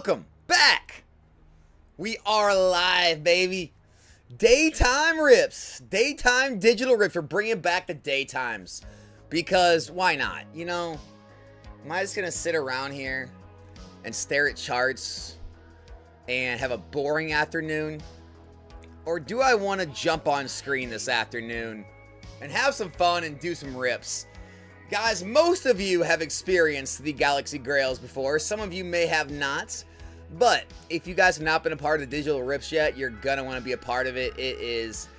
welcome back. We are live, baby. Daytime rips, daytime digital rips. We're bringing back the daytimes because why not? You know, am I just gonna sit around here and stare at charts and have a boring afternoon? Or do I want to jump on screen this afternoon and have some fun and do some rips? Guys, most of you have experienced the Galaxy Grails before. Some of you may have not. But if you guys have not been a part of the digital rips yet, you're going to want to be a part of it. It's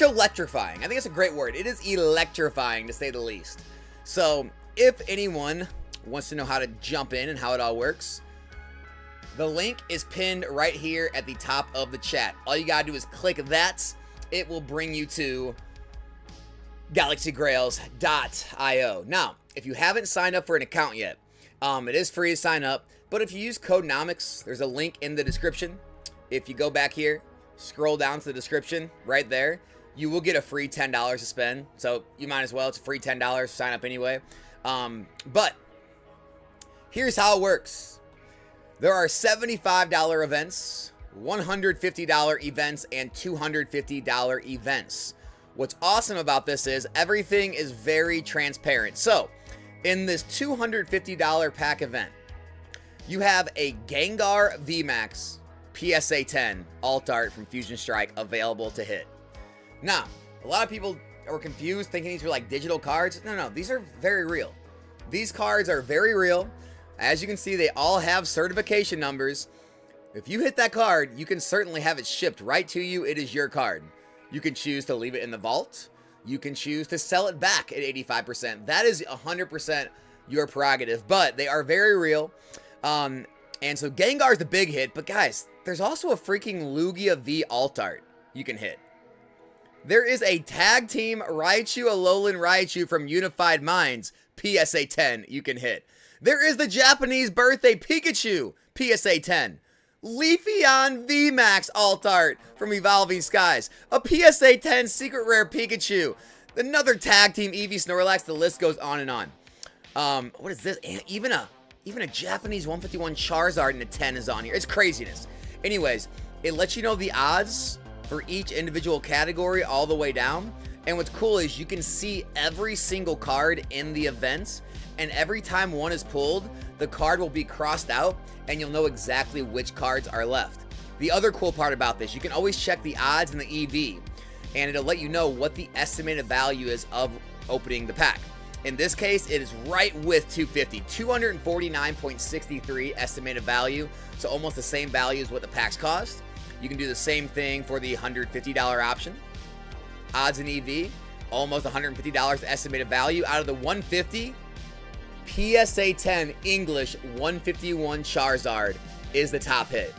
electrifying. I think it's a great word. It is electrifying, to say the least. So if anyone wants to know how to jump in and how it all works, the link is pinned right here at the top of the chat. All you gotta do is click that. It will bring you to galaxygrails.io. Now, if you haven't signed up for an account yet, it is free to sign up. But if you use code Nomics, there's a link in the description. If you go back here, scroll down to the description right there, you will get a free $10 to spend. So you might as well. It's a free $10. Sign up anyway. But here's how it works. There are $75 events, $150 events, and $250 events. What's awesome about this is everything is very transparent. So, in this $250 pack event, you have a Gengar VMAX PSA 10 alt art from Fusion Strike available to hit. Now, a lot of people are confused thinking these were like digital cards. No, these are very real. These cards are very real. As you can see, they all have certification numbers. If you hit that card, you can certainly have it shipped right to you. It is your card. You can choose to leave it in the vault. You can choose to sell it back at 85%. That is 100% your prerogative, but they are very real. And so Gengar's the big hit, but guys, there's also a freaking Lugia V alt art you can hit. There is a tag team Raichu Alolan Raichu from Unified Minds PSA 10 you can hit. There is the Japanese birthday Pikachu PSA 10. Leafeon VMAX alt art from Evolving Skies. A PSA 10 secret rare Pikachu. Another tag team Eevee Snorlax. The list goes on and on. What is this? Even a Japanese 151 Charizard in a 10 is on here. It's craziness. Anyways, it lets you know the odds for each individual category all the way down. And what's cool is you can see every single card in the events. And every time one is pulled, the card will be crossed out and you'll know exactly which cards are left. The other cool part about this, you can always check the odds in the EV and it'll let you know what the estimated value is of opening the pack. In this case, it is right with 250, 249.63 estimated value, so almost the same value as what the packs cost. You can do the same thing for the $150 option. Odds in EV, almost $150 estimated value. Out of the 150, PSA 10 English 151 Charizard is the top hit.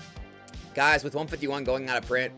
Guys, with 151 going out of print,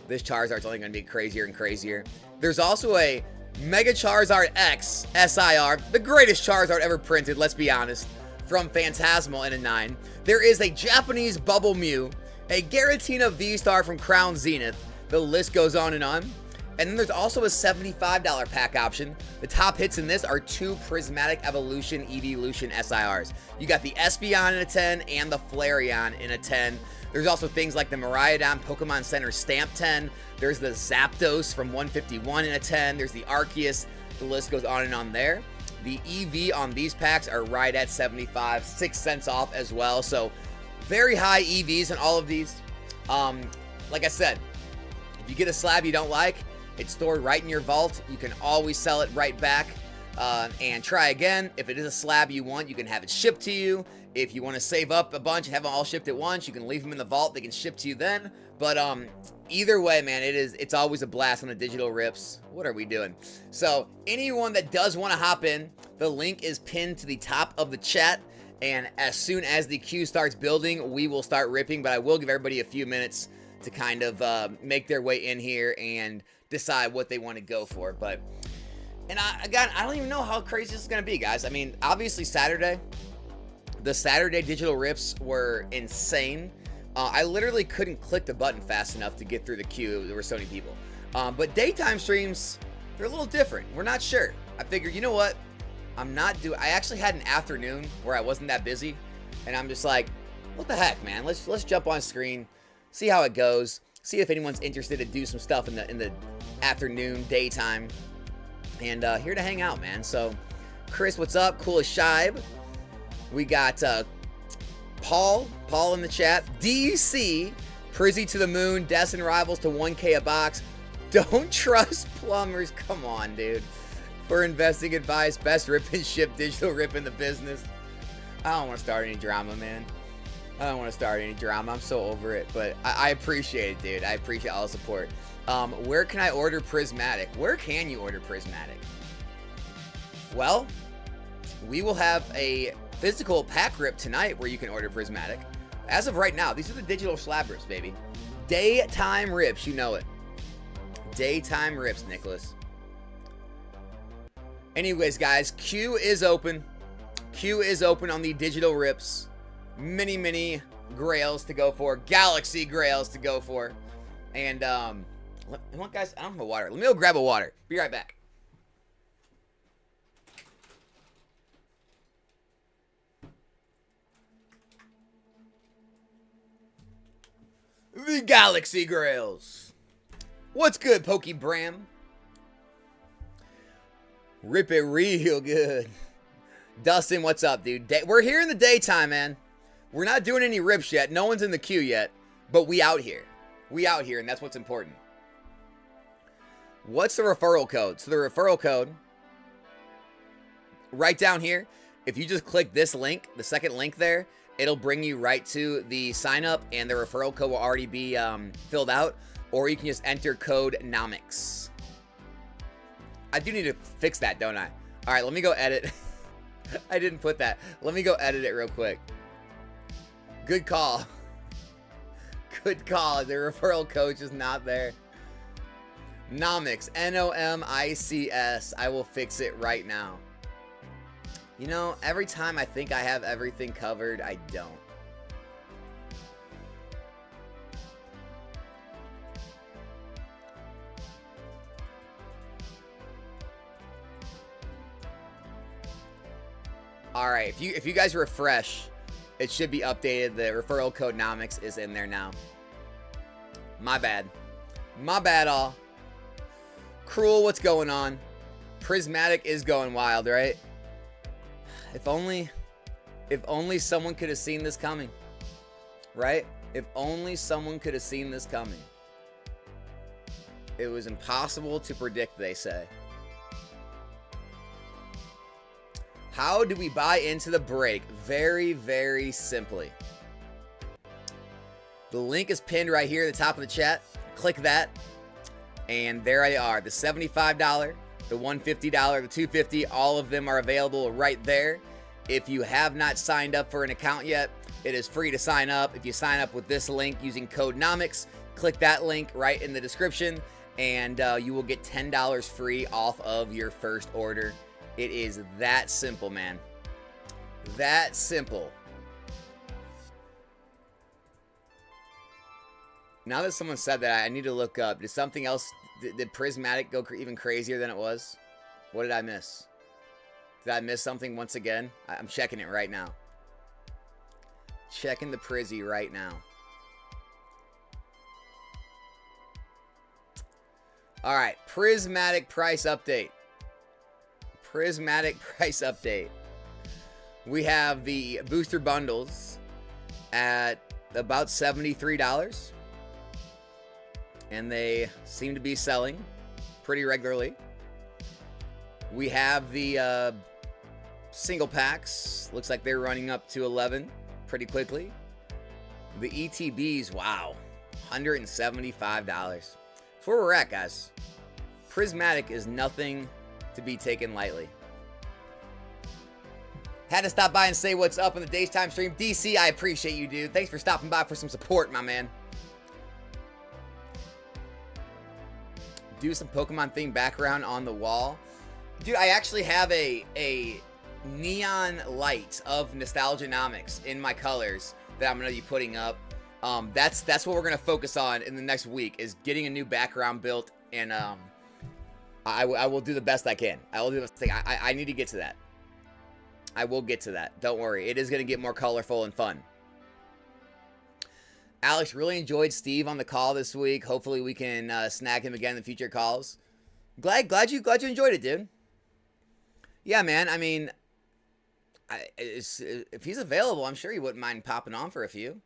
this Charizard's only going to be crazier and crazier. There's also a Mega Charizard X SIR, the greatest Charizard ever printed, let's be honest, from Phantasmal in a 9. There is a Japanese Bubble Mew, a Giratina V-Star from Crown Zenith. The list goes on and on. And then there's also a $75 pack option. The top hits in this are two Prismatic Evolution Evolution SIRs. You got the Espeon in a 10 and the Flareon in a 10. There's also things like the Miraidon Pokemon Center Stamp 10. There's the Zapdos from 151 in a 10. There's the Arceus. The list goes on and on there. The EV on these packs are right at 75, 6 cents off as well. So very high EVs in all of these. Like I said, if you get a slab you don't like, it's stored right in your vault. You can always sell it right back and try again. If it is a slab you want, you can have it shipped to you. If you want to save up a bunch and have them all shipped at once, you can leave them in the vault. They can ship to you then. But either way, man, it's always a blast on the digital rips. What are we doing? So anyone that does want to hop in, the link is pinned to the top of the chat. And as soon as the queue starts building, we will start ripping. But I will give everybody a few minutes to kind of make their way in here and decide what they want to go for. But, and I don't even know how crazy this is going to be, guys. I mean, obviously the Saturday digital rips were insane. I literally couldn't click the button fast enough to get through the queue. There were so many people. But daytime streams, they're a little different. We're not sure. I figured, you know what? I actually had an afternoon where I wasn't that busy. And I'm just like, what the heck, man? Let's jump on screen, see how it goes, see if anyone's interested to do some stuff in the afternoon, daytime, and here to hang out, man. So, Chris, what's up? Cool as Shibe. We got Paul in the chat. DC, Prizzy to the moon, Destin Rivals to 1K a box. Don't trust plumbers. Come on, dude. For investing advice, best rip and ship digital rip in the business. I don't want to start any drama, man. I don't want to start any drama. I'm so over it, but I appreciate it, dude. I appreciate all the support. Where can I order Prismatic? Where can you order Prismatic? Well, we will have a physical pack rip tonight where you can order Prismatic. As of right now, these are the digital slab rips, baby. Daytime rips, you know it. Daytime rips, Nicholas. Anyways, guys, Q is open. Q is open on the digital rips. Many, many grails to go for. Galaxy grails to go for. And, look, guys, I don't have a water. Let me go grab a water. Be right back. The Galaxy Grails. What's good, Pokey Bram? Rip it real good. Dustin, what's up, dude? We're here in the daytime, man. We're not doing any rips yet. No one's in the queue yet. But we out here. We out here, and that's what's important. What's the referral code? So the referral code, right down here, if you just click this link, the second link there, it'll bring you right to the sign up, and the referral code will already be filled out. Or you can just enter code Nomics. I do need to fix that, don't I? All right, let me go edit. I didn't put that. Let me go edit it real quick. Good call. Good call. The referral code is not there. Nomics. Nomics. I will fix it right now. You know, every time I think I have everything covered, I don't. All right, if you guys refresh, it should be updated. The referral code Nomics is in there now. My bad. My bad, all. Cruel, what's going on? Prismatic is going wild, right? If only someone could have seen this coming. Right? If only someone could have seen this coming. It was impossible to predict, they say. How do we buy into the break? Very, very simply. The link is pinned right here at the top of the chat. Click that. And there they are. The $75, the $150, the $250, all of them are available right there. If you have not signed up for an account yet, it is free to sign up. If you sign up with this link using code Nomics, click that link right in the description, and you will get $10 free off of your first order. It is that simple, man. That simple. Now that someone said that, I need to look up. Did something else, did Prismatic go even crazier than it was? What did I miss? Did I miss something once again? I'm checking it right now. Checking the Prizzy right now. All right, Prismatic price update. Prismatic price update. We have the booster bundles at about $73. And they seem to be selling pretty regularly. We have the single packs. Looks like they're running up to 11 pretty quickly. The ETBs, wow, $175. That's where we're at, guys. Prismatic is nothing to be taken lightly. Had to stop by and say what's up on the daytime stream. DC, I appreciate you, dude. Thanks for stopping by for some support, my man. Do some Pokemon themed background on the wall. Dude, I actually have a neon light of Nostalgia Nomics in my colors that I'm going to be putting up. That's what we're going to focus on in the next week, is getting a new background built, and I will do the best I can. I will do the best thing. I need to get to that. I will get to that. Don't worry. It is going to get more colorful and fun. Alex, really enjoyed Steve on the call this week. Hopefully we can snag him again in future calls. Glad you enjoyed it, dude. Yeah, man. I mean, if he's available, I'm sure he wouldn't mind popping on for a few.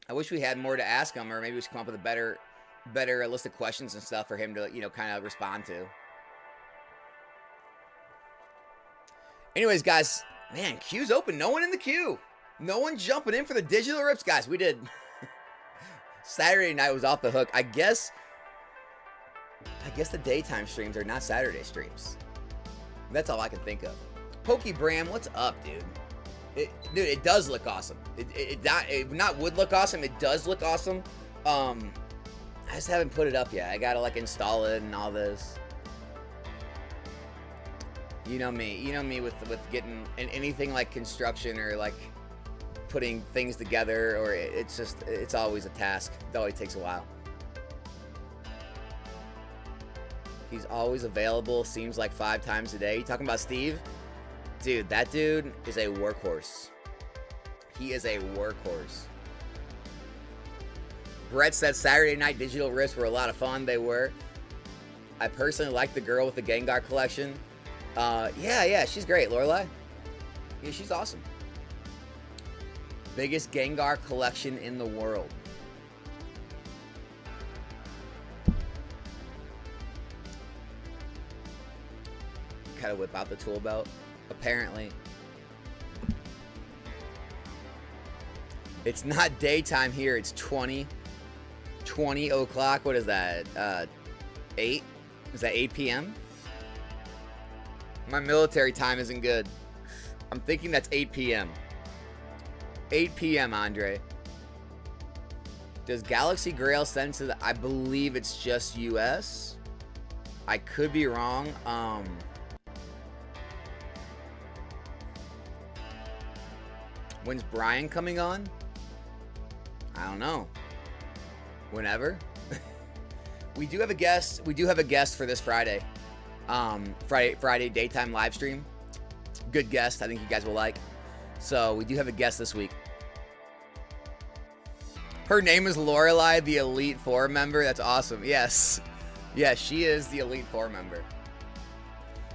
I wish we had more to ask him, or maybe we should come up with a better list of questions and stuff for him to, kind of respond to. Anyways, guys, man, queue's open. No one in the queue. No one jumping in for the digital rips, guys. We did. Saturday night was off the hook. I guess the daytime streams are not Saturday streams. That's all I can think of. Pokey Bram, what's up, dude? It does look awesome. It not would look awesome. It does look awesome. I just haven't put it up yet. I gotta install it and all this. You know me with getting anything like construction or putting things together, or it's always a task. It always takes a while. He's always available, seems like 5 times a day. You talking about Steve? Dude, that dude is a workhorse. He is a workhorse. Brett said Saturday night digital rips were a lot of fun. They were. I personally like the girl with the Gengar collection. Yeah, she's great, Lorelai. Yeah, she's awesome. Biggest Gengar collection in the world. Gotta whip out the tool belt. Apparently. It's not daytime here. It's 20 o'clock. What is that? 8? Is that 8 p.m.? My military time isn't good. I'm thinking that's 8 p.m. 8 p.m., Andre. Does Galaxy Grail send to the... I believe it's just U.S. I could be wrong. When's Brian coming on? I don't know. Whenever. We do have a guest. We do have a guest for this Friday. Friday daytime live stream. Good guest. I think you guys will like. So we do have a guest this week. Her name is Lorelai, the Elite Four member. That's awesome. Yes. Yes, she is the Elite Four member.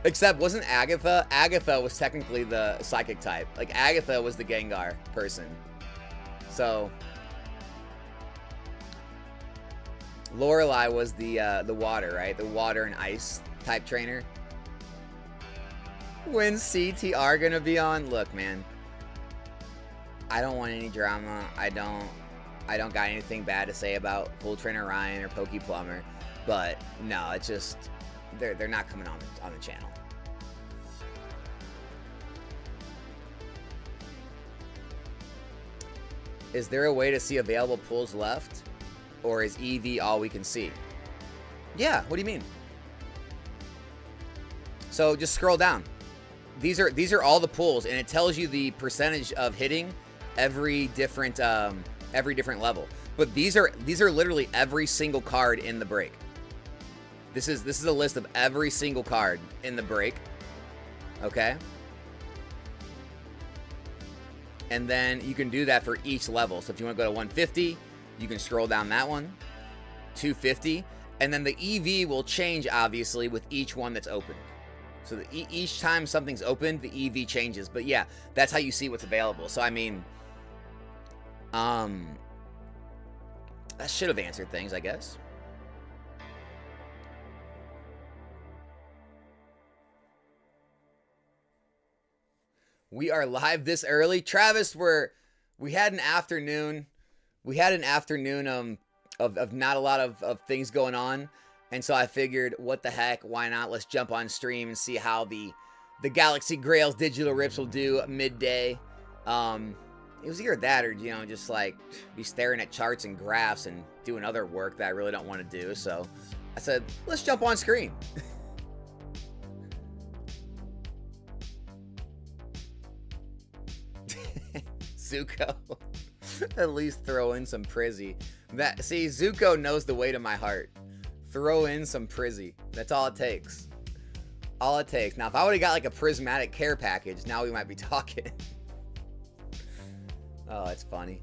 Except, wasn't Agatha? Agatha was technically the psychic type. Agatha was the Gengar person. So, Lorelai was the water, right? The water and ice type trainer. When's CTR gonna be on? Look, man. I don't want any drama. I don't got anything bad to say about Pool Trainer Ryan or Pokey Plumber. But, no, it's just... They're not coming on the channel. Is there a way to see available pools left? Or is EV all we can see? Yeah, what do you mean? So just scroll down. These are all the pools, and it tells you the percentage of hitting every different level. But these are literally every single card in the break. This is a list of every single card in the break. Okay? And then you can do that for each level. So if you want to go to 150, you can scroll down that one. 250. And then the EV will change, obviously, with each one that's opened. So each time something's opened, the EV changes. But yeah, that's how you see what's available. So I mean, that should have answered things, I guess. We are live this early. Travis, we had an afternoon. We had an afternoon of not a lot of things going on. And so I figured, what the heck, why not? Let's jump on stream and see how the Galaxy Grails digital rips will do midday. It was either that or, just be staring at charts and graphs and doing other work that I really don't want to do. So I said, let's jump on screen. Zuko. At least throw in some Prizzy. See, Zuko knows the way to my heart. Throw in some Prizzy. That's all it takes. All it takes. Now, if I would have got a prismatic care package, now we might be talking. Oh, it's funny.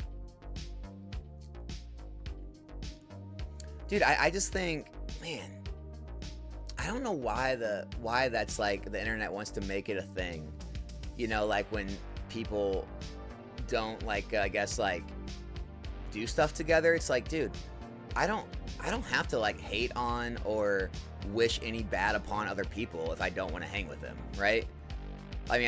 Dude, I just think, man, I don't know why that's like the internet wants to make it a thing. You know, like when people don't like, I guess like do stuff together. It's like, dude, I don't have to like hate on or wish any bad upon other people if I don't want to hang with them, right? I mean,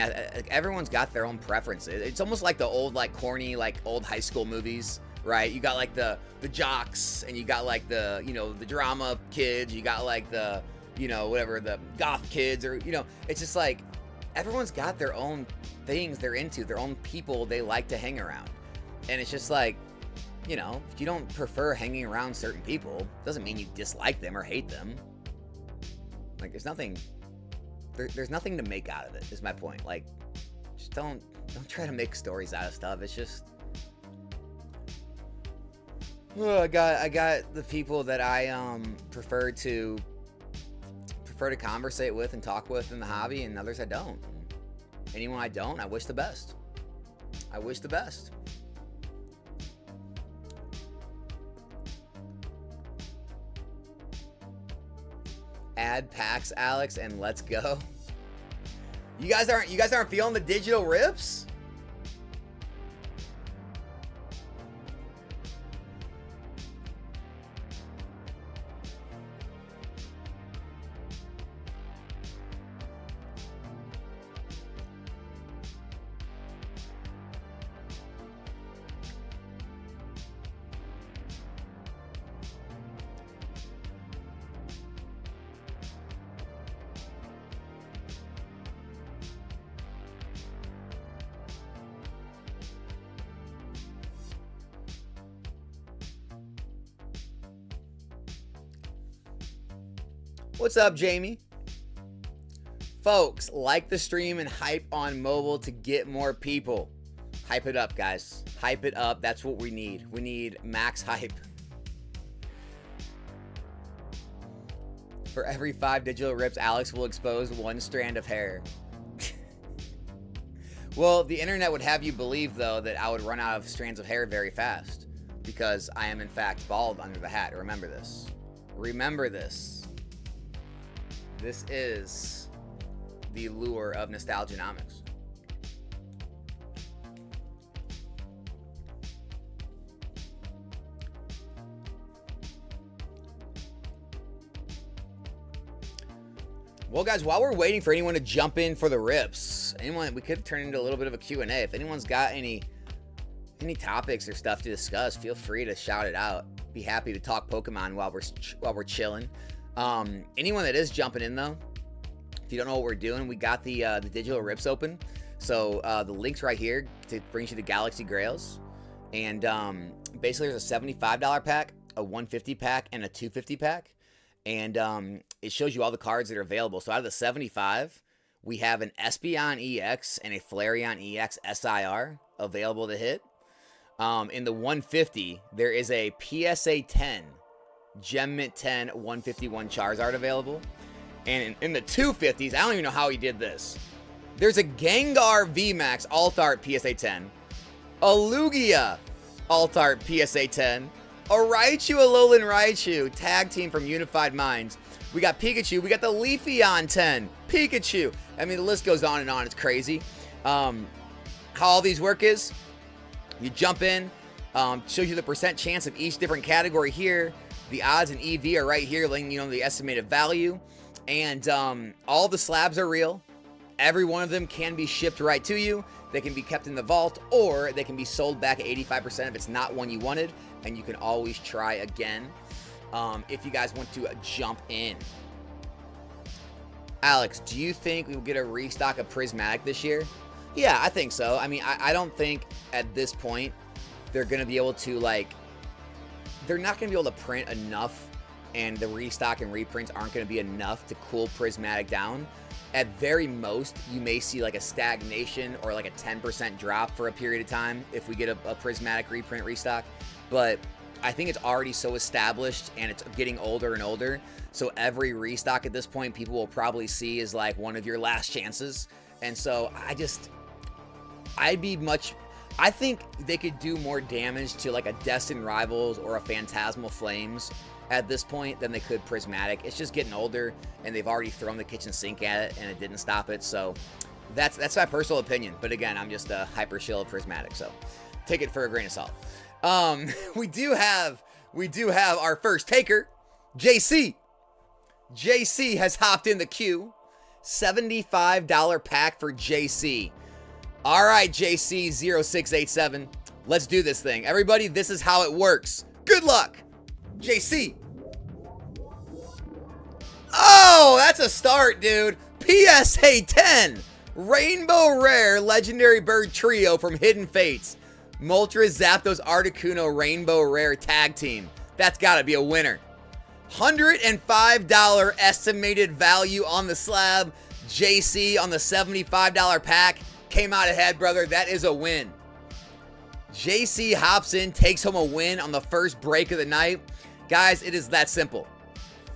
everyone's got their own preferences. It's almost like the old, like corny, like old high school movies, right? You got like the jocks, and you got like the, you know, the drama kids. You got like the, you know, whatever, the goth kids, or, you know, it's just like everyone's got their own things they're into, their own people they like to hang around. And it's just like, you know, if you don't prefer hanging around certain people, doesn't mean you dislike them or hate them. Like, there's nothing to make out of it, is my point. Like, just don't try to make stories out of stuff. It's just, I got the people that I prefer to conversate with and talk with in the hobby, and others I don't. Anyone I don't, I wish the best. I wish the best. Add packs, Alex, and let's go. You guys aren't feeling the digital rips? What's up, Jamie? Folks, like the stream and hype on mobile to get more people. Hype it up, guys. Hype it up. That's what we need. We need max hype. For every 5 digital rips, Alex will expose 1 strand of hair. Well, the internet would have you believe, though, that I would run out of strands of hair very fast. Because I am, in fact, bald under the hat. Remember this. Remember this. This is the lure of Nostalgia Nomics. Well, guys, while we're waiting for anyone to jump in for the rips, we could turn into a little bit of a Q&A. If anyone's got any topics or stuff to discuss, feel free to shout it out. Be happy to talk Pokemon while we're chilling. Anyone that is jumping in, though, if you don't know what we're doing, we got the digital rips open. So the link's right here to brings you the Galaxy Grails. And basically there's a $75 pack, a $150 pack, and a $250 pack. And it shows you all the cards that are available. So out of the 75, we have an Espeon EX and a Flareon EX SIR available to hit. In the 150, there is a PSA 10 Gem Mint 10 151 Charizard available. And in the 250s, I don't even know how he did this. There's a Gengar VMAX Alt Art PSA 10, a Lugia Alt Art PSA 10, a Raichu Alolan Raichu tag team from Unified Minds. We got Pikachu. We got the Leafeon 10 Pikachu. I mean, the list goes on and on. It's crazy. How all these work is, you jump in, shows you the percent chance of each different category here. The odds and EV are right here, letting you know the estimated value. And all the slabs are real. Every one of them can be shipped right to you. They can be kept in the vault, or they can be sold back at 85% if it's not one you wanted. And you can always try again if you guys want to jump in. Alex, do you think we will get a restock of Prismatic this year? Yeah, I think so. I mean, I don't think at this point they're going to be able to, like, they're not going to be able to print enough, and the restock and reprints aren't going to be enough to cool Prismatic down. At very most, you may see like a stagnation or like a 10% drop for a period of time if we get a Prismatic reprint restock. But I think it's already so established and it's getting older and older. So every restock at this point, people will probably see as like one of your last chances. And so I think they could do more damage to like a Destined Rivals or a Phantasmal Flames at this point than they could Prismatic. It's just getting older, and they've already thrown the kitchen sink at it, and it didn't stop it. So that's my personal opinion. But again, I'm just a hyper shill of Prismatic, so take it for a grain of salt. We do have our first taker, JC. JC has hopped in the queue. $75 pack for JC. All right, JC0687. Let's do this thing. Everybody, this is how it works. Good luck, JC. Oh, that's a start, dude. PSA 10. Rainbow Rare Legendary Bird Trio from Hidden Fates. Moltres Zapdos Articuno Rainbow Rare Tag Team. That's got to be a winner. $105 estimated value on the slab. JC on the $75 pack. Came out ahead, brother. That is a win. JC hops in, takes home a win on the first break of the night. Guys, it is that simple.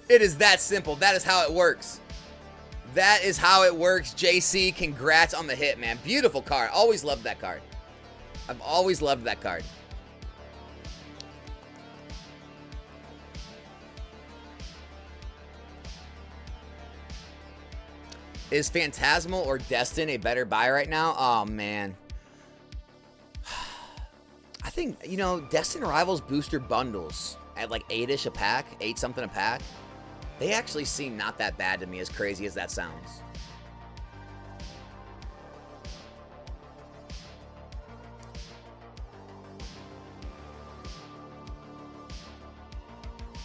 It is that simple. That is how it works. That is how it works. JC, congrats on the hit, man. Beautiful card. Always loved that card. I've always loved that card. Is Phantasmal or Destin a better buy right now? Oh, man. I think, you know, Destin Rivals booster bundles at like 8-ish a pack, 8 something a pack. They actually seem not that bad to me, as crazy as that sounds.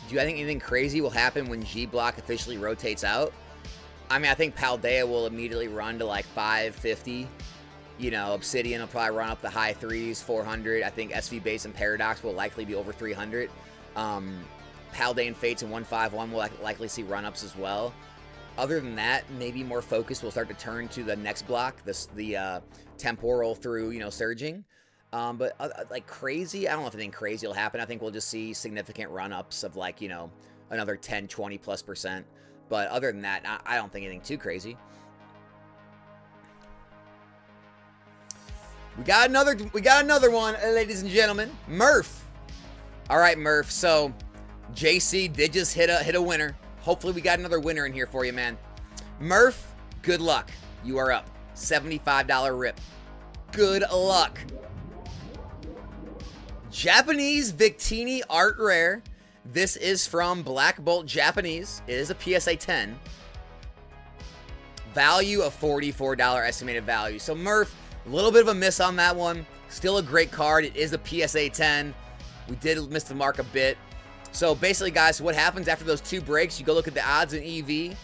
Do you think anything crazy will happen when G-Block officially rotates out? I mean, I think Paldea will immediately run to like 550. You know, Obsidian will probably run up the high 3s, 400. I think SV Base and Paradox will likely be over 300. Paldean Fates and 151 will likely see run-ups as well. Other than that, maybe more focus will start to turn to the next block, the temporal through, you know, surging. But like crazy, I don't know if anything crazy will happen. I think we'll just see significant run-ups of like, you know, another 10, 20+%. But other than that, I don't think anything too crazy. We got another one, ladies and gentlemen. Murph. All right, Murph. So JC did just hit a winner. Hopefully we got another winner in here for you, man. Murph, good luck. You are up. $75 rip. Good luck. Japanese Victini Art Rare. This is from Black Bolt Japanese. It is a PSA 10. Value of $44 estimated value. So Murph, a little bit of a miss on that one. Still a great card. It is a PSA 10. We did miss the mark a bit. So basically, guys, what happens after those 2 breaks, you go look at the odds in EV,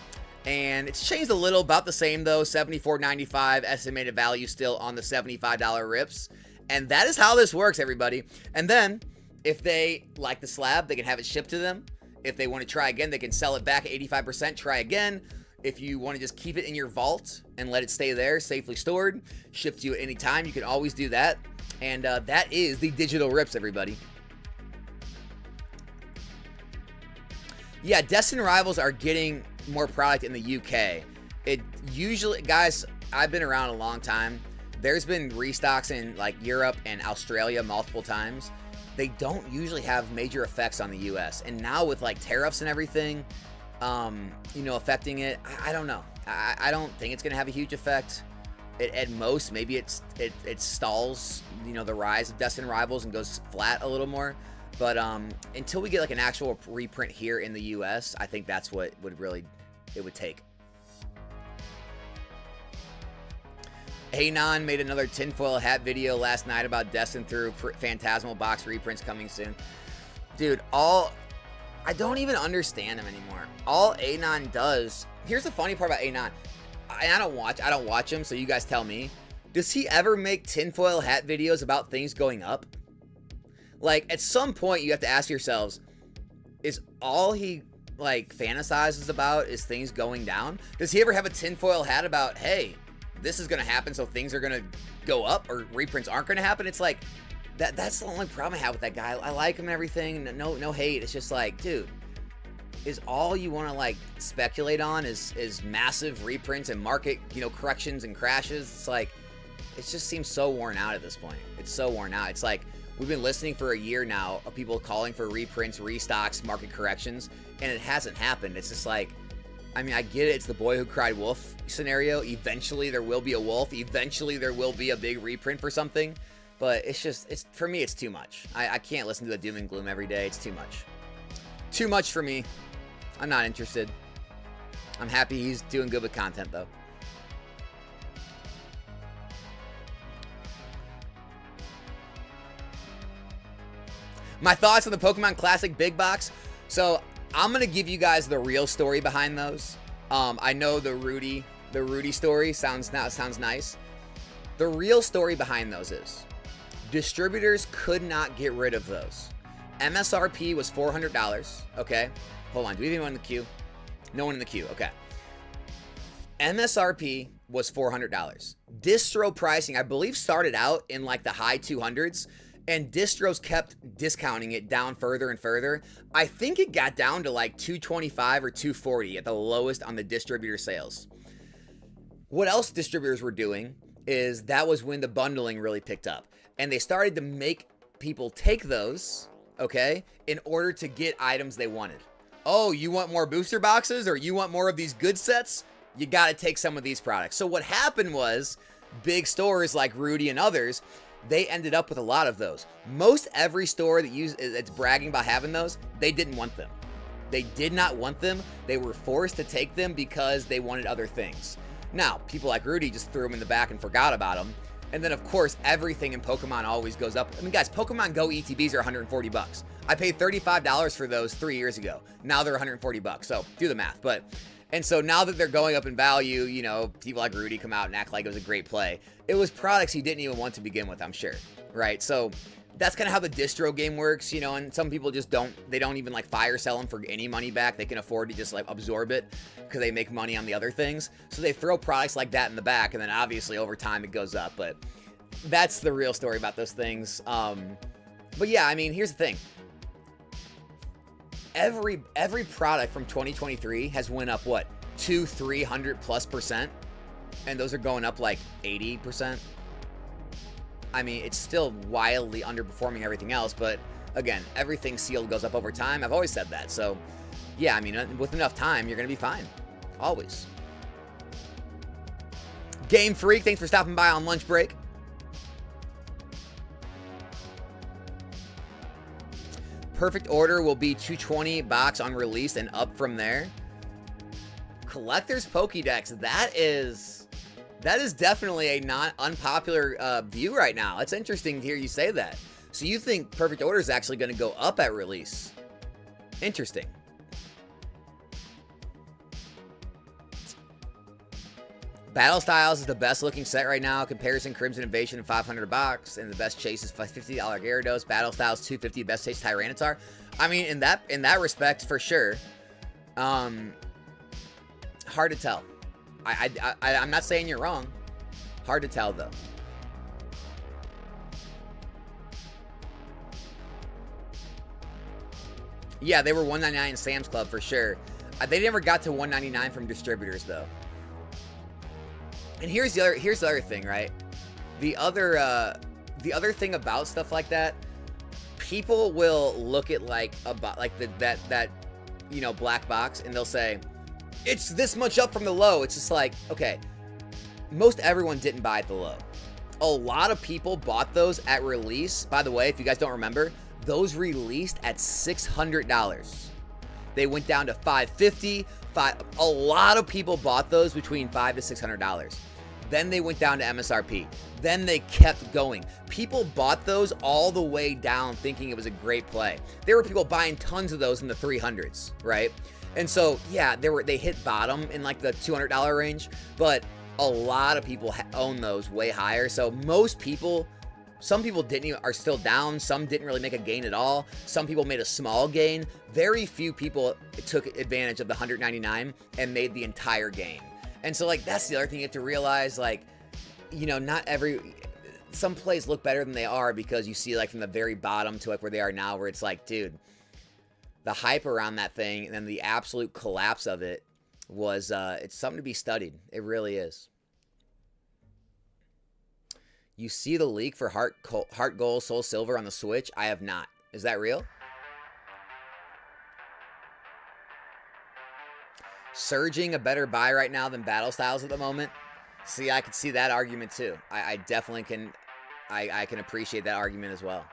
and it's changed a little, about the same though. $74.95 estimated value still on the $75 rips. And that is how this works, everybody. And then if they like the slab, they can have it shipped to them. If they want to try again, they can sell it back at 85%, try again. If you want to just keep it in your vault and let it stay there, safely stored, shipped to you at any time, you can always do that. And that is the digital rips, everybody. Yeah, Destined Rivals are getting more product in the UK. It usually, guys, I've been around a long time. There's been restocks in like Europe and Australia multiple times. They don't usually have major effects on the US. And now with like tariffs and everything, you know, affecting it, I don't know. I don't think it's going to have a huge effect. At most, maybe it stalls, you know, the rise of Destined Rivals and goes flat a little more. But until we get like an actual reprint here in the US, I think that's what would take. Anon made another tinfoil hat video last night about Destined through Phantasmal box reprints coming soon. Dude, I don't even understand him anymore. All Anon does, here's the funny part about Anon. I don't watch him, so you guys tell me. Does he ever make tinfoil hat videos about things going up? Like, at some point, you have to ask yourselves, is all he, like, fantasizes about is things going down? Does he ever have a tinfoil hat about, hey, this is going to happen, so things are going to go up, or reprints aren't going to happen? It's like, that's the only problem I have with that guy. I like him and everything. No hate. It's just like, dude, is all you want to, like, speculate on is massive reprints and market, you know, corrections and crashes? It's like, it just seems so worn out at this point. It's so worn out. It's like we've been listening for a year now of people calling for reprints, restocks, market corrections, and it hasn't happened. It's just like, I mean, I get it. It's the boy who cried wolf scenario. Eventually there will be a wolf. Eventually there will be a big reprint for something. But it's just, for me, it's too much. I can't listen to the doom and gloom every day. It's too much. Too much for me. I'm not interested. I'm happy he's doing good with content, though. My thoughts on the Pokemon Classic Big Box. So I'm going to give you guys the real story behind those. I know the Rudy story sounds nice. The real story behind those is distributors could not get rid of those. MSRP was $400. Okay. Hold on. Do we have anyone in the queue? No one in the queue. Okay. MSRP was $400. Distro pricing, I believe, started out in like the high 200s, and distros kept discounting it down further and further. I think it got down to like 225 or 240 at the lowest on the distributor sales. What else distributors were doing is that was when the bundling really picked up. And they started to make people take those, okay, in order to get items they wanted. Oh, you want more booster boxes or you want more of these good sets? You got to take some of these products. So what happened was big stores like Rudy and others, they ended up with a lot of those. Most every store that's bragging about having those, they didn't want them. They did not want them. They were forced to take them because they wanted other things. Now, people like Rudy just threw them in the back and forgot about them. And then, of course, everything in Pokemon always goes up. I mean, guys, Pokemon Go ETBs are $140. I paid $35 for those 3 years ago. Now they're $140. So do the math. And so now that they're going up in value, you know, people like Rudy come out and act like it was a great play. It was products he didn't even want to begin with, I'm sure. Right? So that's kind of how the distro game works, you know, and some people just don't even like fire sell them for any money back. They can afford to just like absorb it because they make money on the other things. So they throw products like that in the back, and then obviously over time it goes up. But that's the real story about those things. But yeah, I mean, here's the thing. Every product from 2023 has went up, what, 300+%? And those are going up like 80%. I mean, it's still wildly underperforming everything else, but again, everything sealed goes up over time. I've always said that. So yeah, I mean, with enough time, you're going to be fine. Always. Game Freak, thanks for stopping by on lunch break. Perfect Order will be 220 box on release and up from there. Collector's Pokédex, that is definitely a not unpopular view right now. It's interesting to hear you say that. So you think Perfect Order is actually going to go up at release? Interesting. Battle Styles is the best looking set right now. Comparison, Crimson Invasion, 500 a box, and the best chase is $50 Gyarados. Battle Styles, 250, best chase Tyranitar. I mean, in that respect, for sure. Hard to tell. I'm not saying you're wrong. Hard to tell though. Yeah, they were $199 in Sam's Club for sure. They never got to $199 from distributors though. And here's the other thing, right? The other thing about stuff like that, people will look at like that you know, black box, and they'll say it's this much up from the low. It's just like, okay, most everyone didn't buy at the low. A lot of people bought those at release. By the way, if you guys don't remember, those released at $600. They went down to $550. A lot of people bought those between $500 to $600. Then they went down to MSRP. Then they kept going. People bought those all the way down thinking it was a great play. There were people buying tons of those in the 300s, right? And so, yeah, they hit bottom in like the $200 range, but a lot of people own those way higher. So most people, some people are still down. Some didn't really make a gain at all. Some people made a small gain. Very few people took advantage of the $199 and made the entire gain. And so, like, that's the other thing you have to realize, like, you know, some plays look better than they are because you see, like, from the very bottom to, like, where they are now, where it's like, dude, the hype around that thing and then the absolute collapse of it was, it's something to be studied. It really is. You see the leak for Heart Gold, Soul Silver on the Switch? I have not. Is that real? Surging a better buy right now than Battle Styles at the moment? See, I could see that argument too. I definitely can. I can appreciate that argument as well.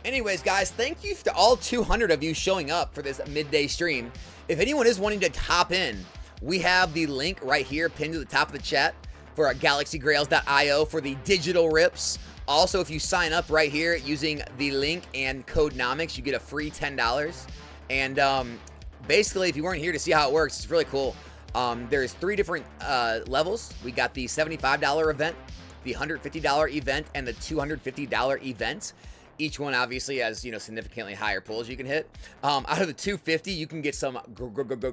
Anyways, guys, thank you to all 200 of you showing up for this midday stream. If anyone is wanting to hop in, we have the link right here pinned to the top of the chat for GalaxyGrails.io for the digital rips. Also, if you sign up right here using the link and code Nomics, you get a free $10. And basically, if you weren't here to see how it works, it's really cool. There's 3 different levels. We got the $75 event, the $150 event, and the $250 event. Each one obviously has, you know, significantly higher pulls you can hit. Out of the 250, you can get some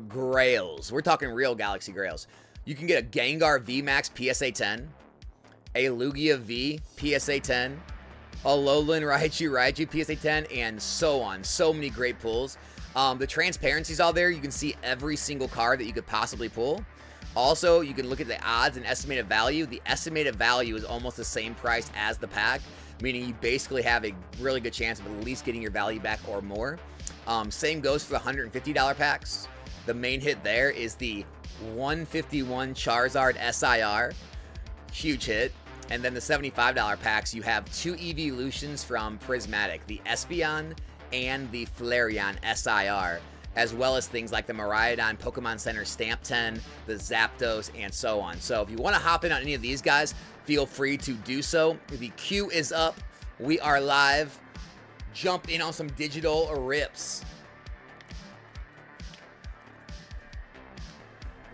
grails. We're talking real Galaxy Grails. You can get a Gengar VMAX PSA 10, a Lugia V PSA 10, a Alolan Raichu PSA 10, and so on. So many great pulls. The transparency's all there. You can see every single card that you could possibly pull. Also, you can look at the odds and estimated value. The estimated value is almost the same price as the pack, meaning you basically have a really good chance of at least getting your value back or more. Same goes for the $150 packs. The main hit there is the 151 Charizard SIR. Huge hit. And then the $75 packs, you have 2 evolutions from Prismatic, the Espeon and the Flareon SIR, as well as things like the Miraidon Pokemon Center Stamp 10, the Zapdos, and so on. So if you want to hop in on any of these guys, feel free to do so. The queue is up. We are live. Jump in on some digital rips.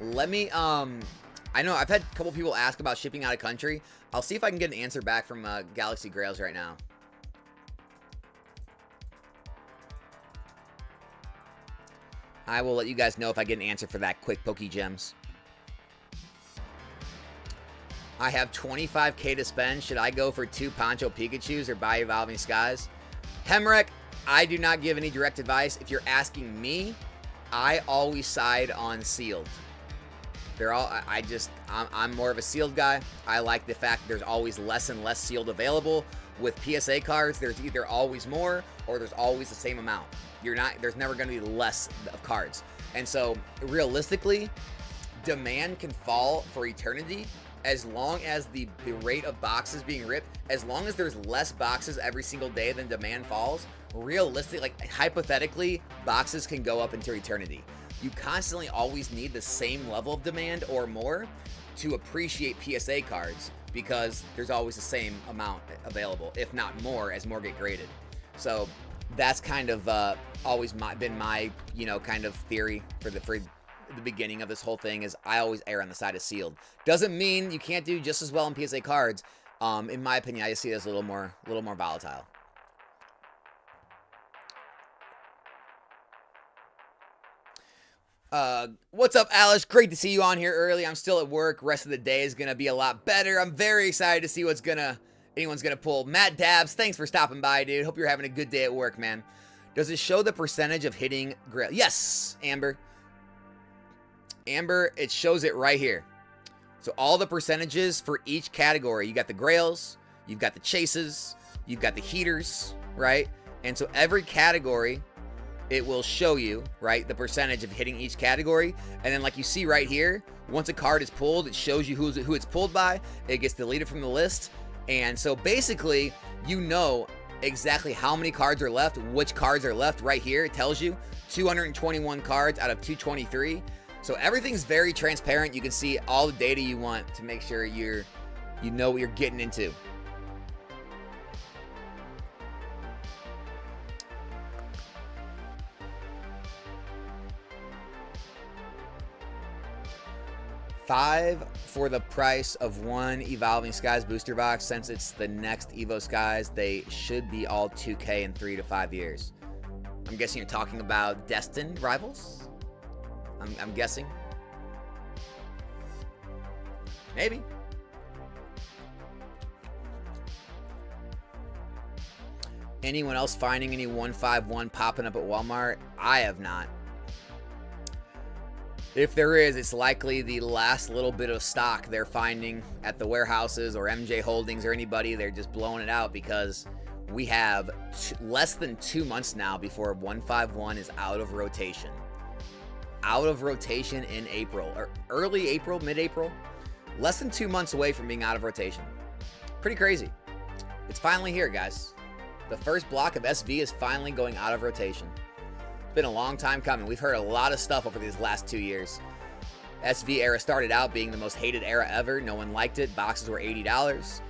Let me, I know I've had a couple people ask about shipping out of country. I'll see if I can get an answer back from Galaxy Grails right now. I will let you guys know if I get an answer for that quick, Poke Gems. I have 25K to spend. Should I go for 2 Poncho Pikachus or buy Evolving Skies? Hemrek, I do not give any direct advice. If you're asking me, I always side on sealed. They're all, I'm more of a sealed guy. I like the fact there's always less and less sealed available. With PSA cards, there's either always more or there's always the same amount. There's never going to be less of cards. And so, realistically, demand can fall for eternity as long as the rate of boxes being ripped, as long as there's less boxes every single day than demand falls, realistically, like hypothetically, boxes can go up into eternity. You constantly always need the same level of demand or more to appreciate PSA cards because there's always the same amount available, if not more, as more get graded. So that's kind of always been my, you know, kind of theory for the beginning of this whole thing is I always err on the side of sealed. Doesn't mean you can't do just as well in PSA cards. In my opinion, I just see it as a little more volatile. What's up, Alice? Great to see you on here early. I'm still at work. Rest of the day is gonna be a lot better. I'm very excited to see what's anyone's gonna pull. Matt Dabs, thanks for stopping by, dude. Hope you're having a good day at work, man. Does it show the percentage of hitting Grail? Yes, Amber. Amber, it shows it right here. So all the percentages for each category. You got the Grails, you've got the Chases, you've got the Heaters, right? And so every category, it will show you, right, the percentage of hitting each category. And then like you see right here, once a card is pulled, it shows you who it's pulled by. It gets deleted from the list. And so basically, you know exactly how many cards are left, which cards are left right here. It tells you 221 cards out of 223. So everything's very transparent. You can see all the data you want to make sure you know what you're getting into. $5 for the price of 1 Evolving Skies booster box. Since it's the next Evo Skies, they should be all 2K in 3 to 5 years. I'm guessing you're talking about Destined Rivals? I'm guessing. Maybe. Anyone else finding any 151 popping up at Walmart? I have not. If there is, it's likely the last little bit of stock they're finding at the warehouses or MJ Holdings or anybody. They're just blowing it out because we have less than 2 months now before 151 is out of rotation. Out of rotation in April, or early April, mid-April. Less than 2 months away from being out of rotation. Pretty crazy. It's finally here, guys. The first block of SV is finally going out of rotation. It's been a long time coming. We've heard a lot of stuff over these last 2 years. SV era started out being the most hated era ever. No one liked it. Boxes were $80.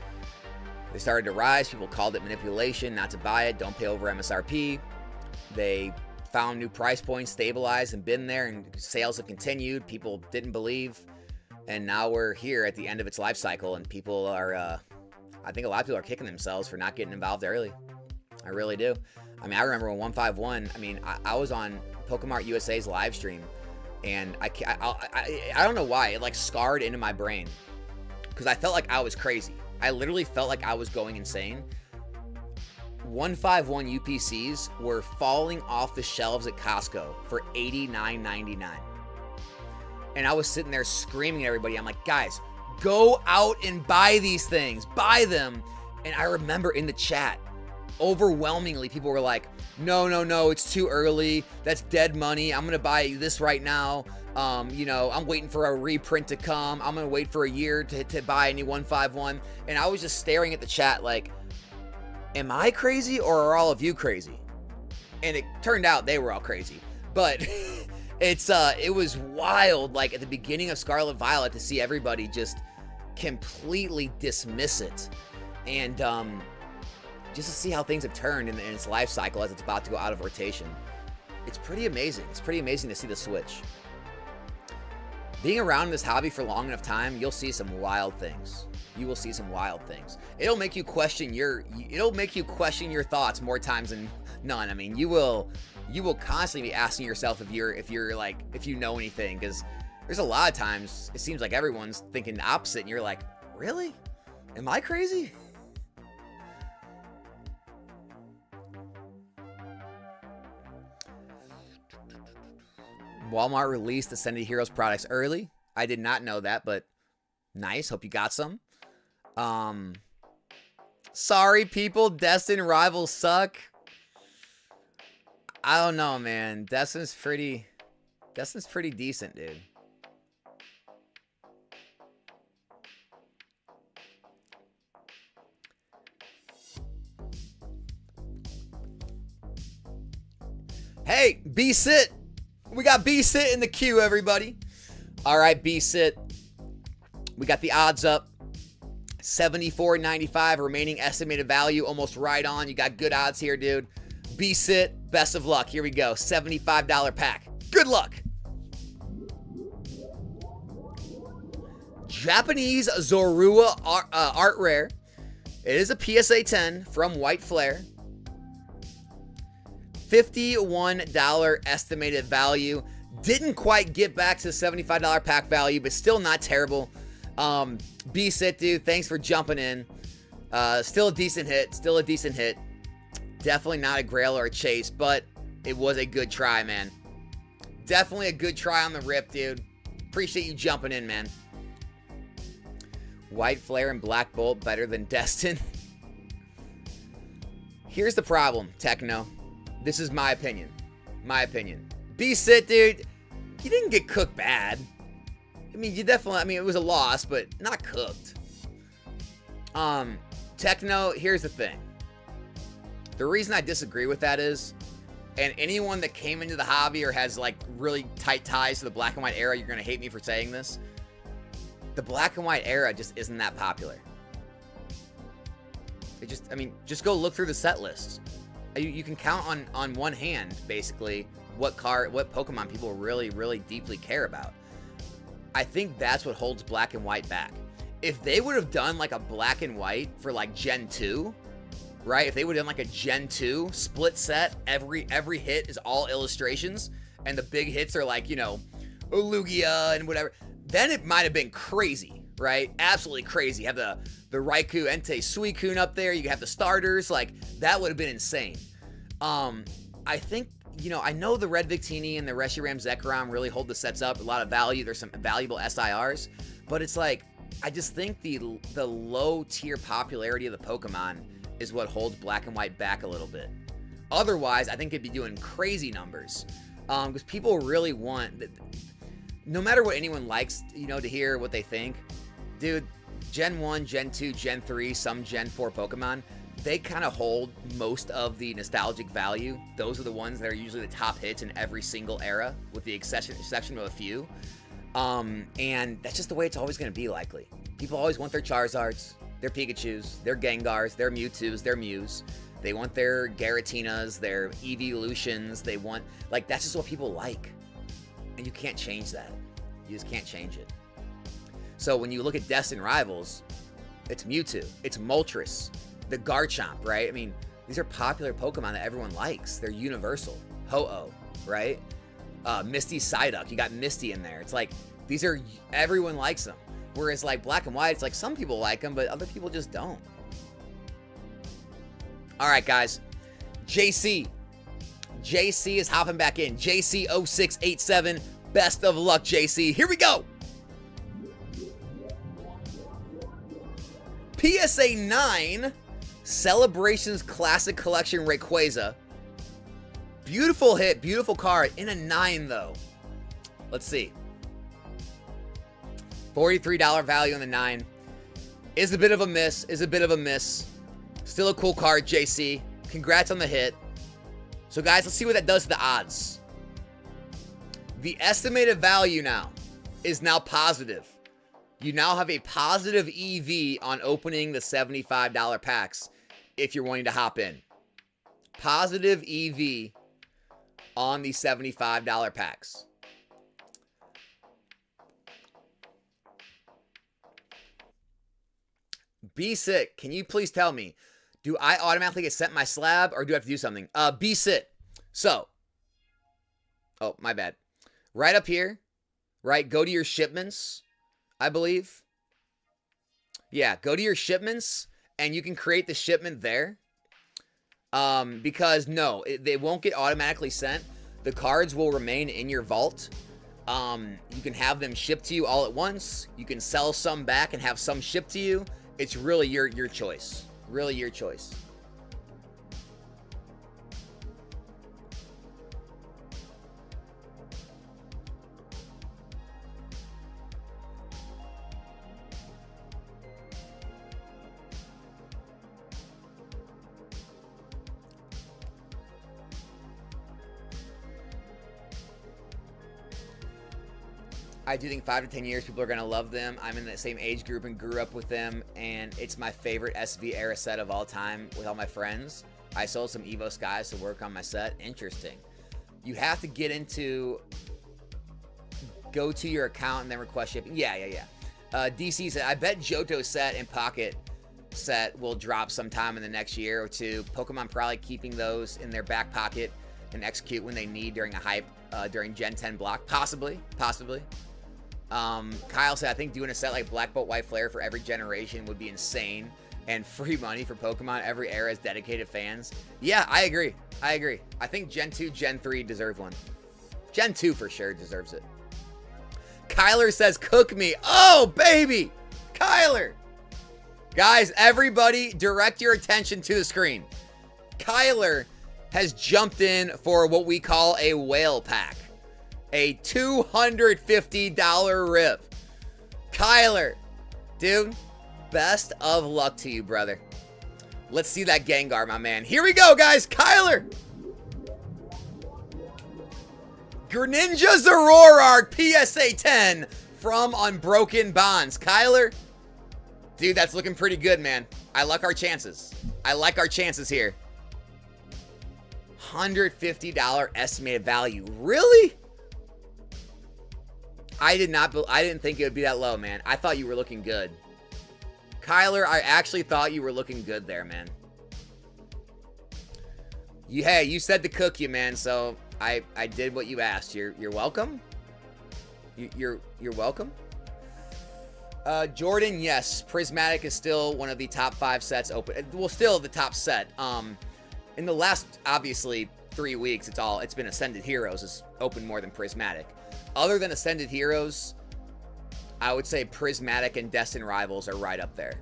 They started to rise. People called it manipulation, not to buy it, don't pay over MSRP. They found new price points, stabilized, and been there, and sales have continued. People didn't believe, and now we're here at the end of its life cycle, and people are, I think a lot of people are kicking themselves for not getting involved early. I really do. I mean, I remember when 151, I mean, I was on Pokemart USA's live stream, and I don't know why, it like scarred into my brain, because I felt like I was crazy. I literally felt like I was going insane. 151 UPCs were falling off the shelves at Costco for $89.99. And I was sitting there screaming at everybody. I'm like, guys, go out and buy these things. Buy them. And I remember in the chat, overwhelmingly, people were like, no, it's too early. That's dead money. I'm going to buy this right now. I'm waiting for a reprint to come. I'm going to wait for a year to buy any 151. And I was just staring at the chat like, am I crazy or are all of you crazy? And it turned out they were all crazy. But it was wild, like at the beginning of Scarlet Violet, to see everybody just completely dismiss it. And just to see how things have turned in its life cycle as it's about to go out of rotation. It's pretty amazing. It's pretty amazing to see the switch. Being around this hobby for long enough time, you'll see some wild things. You will see some wild things. It'll make you question your thoughts more times than none. I mean, you will constantly be asking yourself if you know anything, because there's a lot of times it seems like everyone's thinking the opposite, and you're like, really? Am I crazy? Walmart released Ascended Heroes products early. I did not know that, but nice. Hope you got some. Sorry, people. Destin rivals suck. I don't know, man. Destin's pretty decent, dude. Hey, B-Sit. We got B-Sit in the queue, everybody. All right, B-Sit. We got the odds up. $74.95 remaining estimated value, almost right on. You got good odds here, dude. B-Sit, best of luck. Here we go. $75 pack. Good luck. Japanese Zorua art rare. It is a PSA 10 from White Flare. $51 estimated value. Didn't quite get back to the $75 pack value, but still not terrible. B-Sit, dude, thanks for jumping in. Still a decent hit. Definitely not a grail or a chase, but it was a good try, man. Definitely a good try on the rip, dude. Appreciate you jumping in, man. White Flare and Black Bolt better than Destin. Here's the problem, Techno. This is my opinion. B-Sit, dude, you didn't get cooked bad. I mean, it was a loss, but not cooked. Techno, here's the thing. The reason I disagree with that is, and anyone that came into the hobby or has like really tight ties to the black and white era, you're going to hate me for saying this. The black and white era just isn't that popular. Just go look through the set lists. You can count on one hand, basically, what Pokemon people really, really deeply care about. I think that's what holds black and white back. If they would have done like a black and white for like Gen 2, right? If they would have done like a Gen 2 split set, every hit is all illustrations, and the big hits are like, Lugia and whatever, then it might have been crazy, right? Absolutely crazy. You have the Raikou, Entei, Suicune up there. You have the starters. Like, that would have been insane. I think you know, I know the Red Victini and the Reshiram Zekrom really hold the sets up. A lot of value. There's some valuable SIRs. But it's like, I just think the low tier popularity of the Pokemon is what holds Black and White back a little bit. Otherwise, I think it'd be doing crazy numbers. Because people really want, no matter what anyone likes, you know, to hear what they think, dude, Gen 1, Gen 2, Gen 3, some Gen 4 Pokemon, they kind of hold most of the nostalgic value. Those are the ones that are usually the top hits in every single era, with the exception of a few. And that's just the way it's always going to be, likely. People always want their Charizards, their Pikachus, their Gengars, their Mewtwo's, their Mews. They want their Garatinas, their Evolutions. They want, like, that's just what people like. And you can't change that. You just can't change it. So when you look at Destined Rivals, it's Mewtwo, it's Moltres, the Garchomp, right? I mean, these are popular Pokemon that everyone likes. They're universal. Ho-Oh, right? Misty Psyduck, you got Misty in there. It's like, these are, everyone likes them. Whereas like Black and White, it's like some people like them, but other people just don't. All right, guys. JC is hopping back in. JC0687. Best of luck, JC. Here we go. PSA 9, Celebrations Classic Collection Rayquaza. Beautiful hit, beautiful card. In a 9, though. Let's see. $43 value on the 9. Is a bit of a miss. Still a cool card, JC. Congrats on the hit. So, guys, let's see what that does to the odds. The estimated value now is now positive. You now have a positive EV on opening the $75 packs if you're wanting to hop in. Positive EV on the $75 packs. Be Sit, can you please tell me, do I automatically get sent my slab or do I have to do something? Be Sit. So, oh, my bad. Right up here, right, go to your shipments, I believe. Yeah, go to your shipments and you can create the shipment there. Because no, they won't get automatically sent. The cards will remain in your vault. You can have them shipped to you all at once. You can sell some back and have some shipped to you. It's really your choice. Really your choice. I do think 5 to 10 years, people are going to love them. I'm in the same age group and grew up with them, and it's my favorite SV era set of all time with all my friends. I sold some Evo Skies to work on my set. Interesting. You have to get into, go to your account and then request shipping. Yeah. DC said, I bet Johto's set and Pocket set will drop sometime in the next year or two. Pokemon probably keeping those in their back pocket and execute when they need during a hype, during Gen 10 block. Possibly. Kyle said, I think doing a set like Black Bolt White Flare for every generation would be insane and free money for Pokemon. Every era has dedicated fans. Yeah, I agree. I think Gen 2, Gen 3 deserve one. Gen 2 for sure deserves it. Kyler says, cook me. Oh, baby. Kyler. Guys, everybody direct your attention to the screen. Kyler has jumped in for what we call a whale pack. A $250 rip. Kyler, dude, best of luck to you, brother. Let's see that Gengar, my man. Here we go, guys. Kyler. Greninja Zoroark PSA 10 from Unbroken Bonds. Kyler, dude, that's looking pretty good, man. I like our chances. Here. $150 estimated value. Really? I didn't think it would be that low, man. I thought you were looking good. Kyler, I actually thought you were looking good there, man. Hey, you said to cook you, man, so I did what you asked. You're welcome. You're welcome. Jordan, yes, Prismatic is still one of the top 5 sets open. Well, still the top set. In the last, obviously, 3 weeks, it's been Ascended Heroes is open more than Prismatic. Other than Ascended Heroes, I would say Prismatic and Destined Rivals are right up there.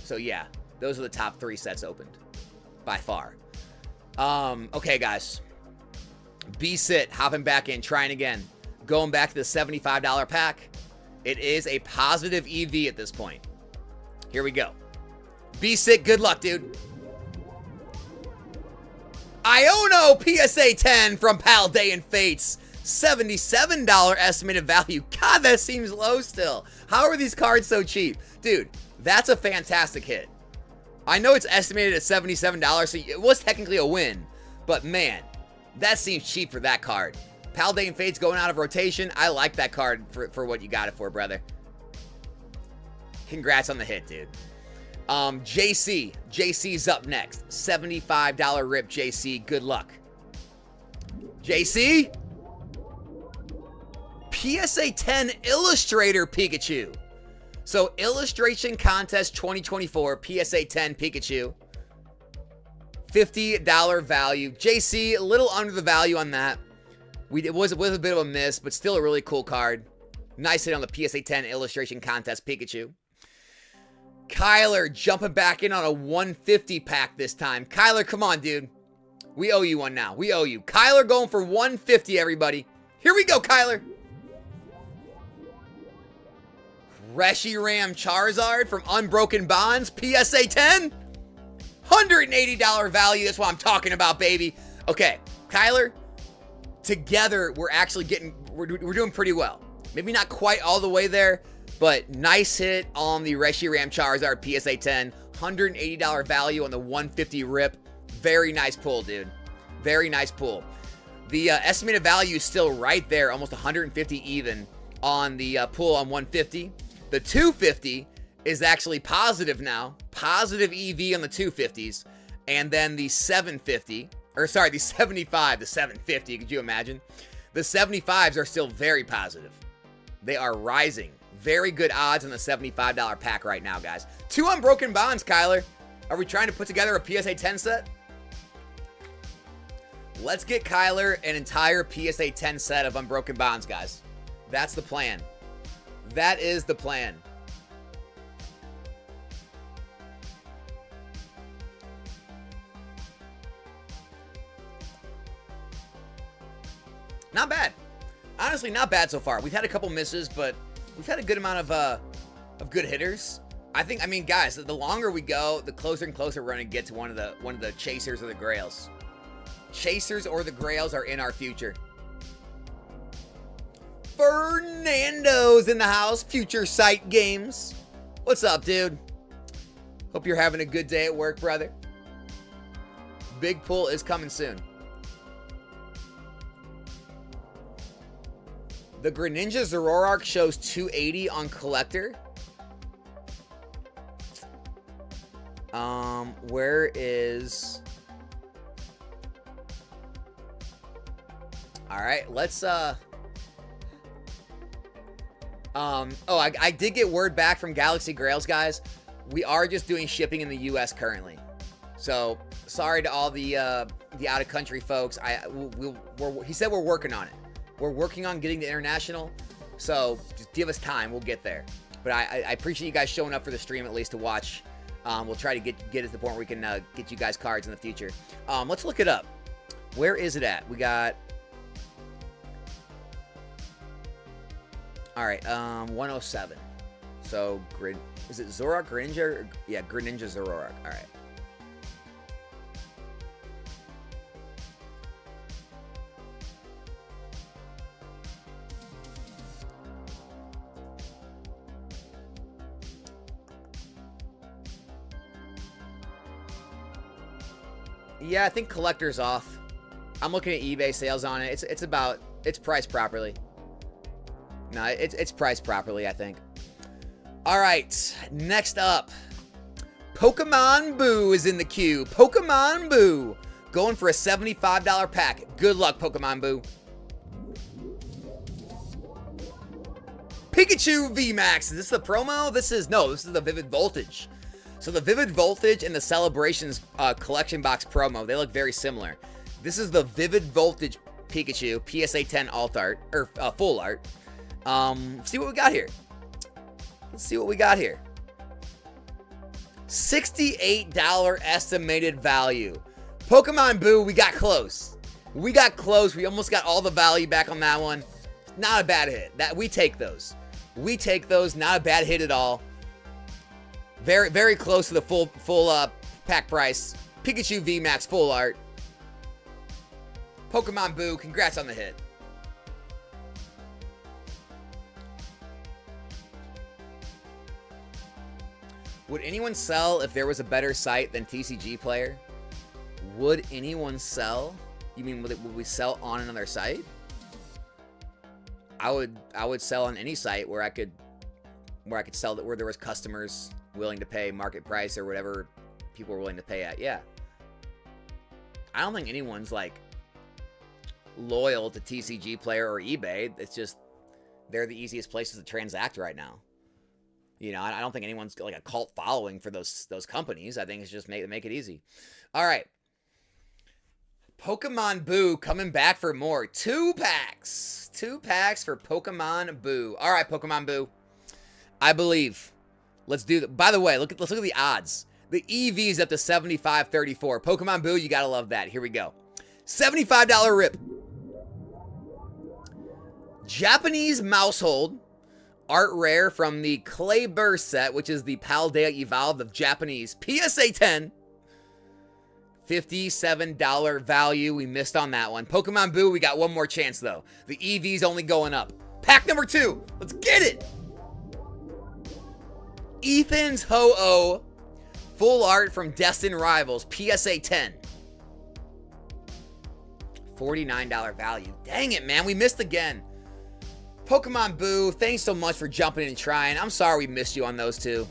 So yeah, those are the top 3 sets opened by far. Okay, guys. B-Sit, hopping back in, trying again. Going back to the $75 pack. It is a positive EV at this point. Here we go. B-Sit, good luck, dude. Iono PSA 10 from Paldean Fates. $77 estimated value. God, that seems low still. How are these cards so cheap? Dude, that's a fantastic hit. I know it's estimated at $77, so it was technically a win. But man, that seems cheap for that card. Paldean Fates going out of rotation. I like that card for what you got it for, brother. Congrats on the hit, dude. JC. JC's up next. $75 rip, JC. Good luck. JC? PSA 10 Illustrator Pikachu. So, Illustration Contest 2024, PSA 10 Pikachu. $50 value. JC, a little under the value on that. It was a bit of a miss, but still a really cool card. Nice hit on the PSA 10 Illustration Contest Pikachu. Kyler jumping back in on a 150 pack this time. Kyler, come on, dude. We owe you one now. We owe you. Kyler going for 150, everybody. Here we go, Kyler. Reshiram Charizard from Unbroken Bonds, PSA 10. $180 value. That's what I'm talking about, baby. Okay, Kyler, together we're actually we're doing pretty well. Maybe not quite all the way there, but nice hit on the Reshiram Charizard PSA 10. $180 value on the 150 rip. Very nice pull, dude. Very nice pull. The estimated value is still right there, almost 150 even on the pull on 150. The 250 is actually positive now. Positive EV on the 250s. And then the 750, or sorry, the 75, the 750, could you imagine? The 75s are still very positive. They are rising. Very good odds on the $75 pack right now, guys. 2 Unbroken Bonds, Kyler. Are we trying to put together a PSA 10 set? Let's get Kyler an entire PSA 10 set of Unbroken Bonds, guys. That's the plan. That is the plan. Not bad. Honestly, not bad so far. We've had a couple misses, but we've had a good amount of good hitters. I mean, guys, the longer we go, the closer and closer we're going to get to one of the chasers or the grails. Chasers or the grails are in our future. Fernando's in the house. Future Sight Games. What's up, dude? Hope you're having a good day at work, brother. Big pull is coming soon. The Greninja Zoroark shows 280 on collector. Where is... Alright, let's, I did get word back from Galaxy Grails, guys. We are just doing shipping in the U.S. currently. So, sorry to all the out-of-country folks. He said we're working on it. We're working on getting to international. So, just give us time. We'll get there. But I appreciate you guys showing up for the stream at least to watch. We'll try to get it to the point where we can get you guys cards in the future. Let's look it up. Where is it at? We got... Alright, 107. So, is it Zoroark, Greninja? Yeah, Greninja Zoroark. Alright. Yeah, I think collector's off. I'm looking at eBay sales on it. It's priced properly. No, it's priced properly, I think. All right, next up, Pokemon Boo is in the queue. Pokemon Boo, going for a $75 pack. Good luck, Pokemon Boo. Pikachu VMAX. Is this the promo? This is the Vivid Voltage. So the Vivid Voltage and the Celebrations collection box promo, they look very similar. This is the Vivid Voltage Pikachu PSA 10 alt art, or full art. See what we got here. Let's see what we got here. $68 estimated value. Pokemon Boo, we got close. We got close. We almost got all the value back on that one. Not a bad hit. We take those. We take those. Not a bad hit at all. Very, very close to the full pack price. Pikachu VMAX full art. Pokemon Boo, congrats on the hit. Would anyone sell if there was a better site than TCG Player? Would anyone sell? You mean would we sell on another site? I would sell on any site where I could sell that, where there was customers willing to pay market price or whatever people were willing to pay at. Yeah. I don't think anyone's like loyal to TCG Player or eBay. It's just they're the easiest places to transact right now. You know, I don't think anyone's like a cult following for those companies. I think it's just make it easy. All right. Pokemon Boo coming back for more. 2 packs. 2 packs for Pokemon Boo. All right, Pokemon Boo. I believe. Let's do that. By the way, let's look at the odds. The EV is up to 75.34. Pokemon Boo, you gotta love that. Here we go. $75 rip. Japanese Mousehold. Art rare from the Kleber set, which is the Paldea Evolved of Japanese. PSA 10. $57 value. We missed on that one. Pokemon Boo, we got one more chance, though. The EV's only going up. Pack number 2. Let's get it. Ethan's Ho-Oh. Full art from Destined Rivals. PSA 10. $49 value. Dang it, man. We missed again. Pokemon Boo, thanks so much for jumping in and trying. I'm sorry we missed you on those two.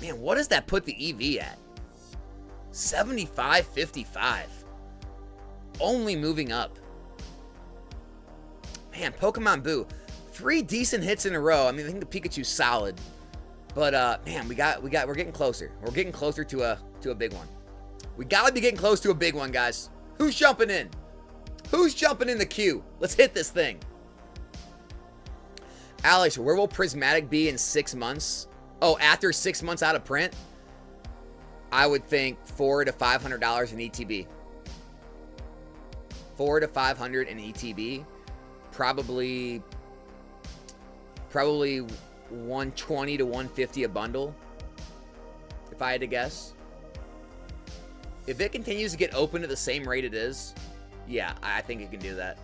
Man, what does that put the EV at? $75.55. Only moving up. Man, Pokemon Boo. 3 decent hits in a row. I mean, I think the Pikachu's solid. But man, we're getting closer. We're getting closer to a big one. We gotta be getting close to a big one, guys. Who's jumping in? Who's jumping in the queue? Let's hit this thing. Alex, where will Prismatic be in 6 months? Oh, after 6 months out of print? I would think $400 to $500 in ETB. $400 to $500 in ETB. Probably $120 to $150 a bundle, if I had to guess. If it continues to get open at the same rate it is, yeah, I think it can do that.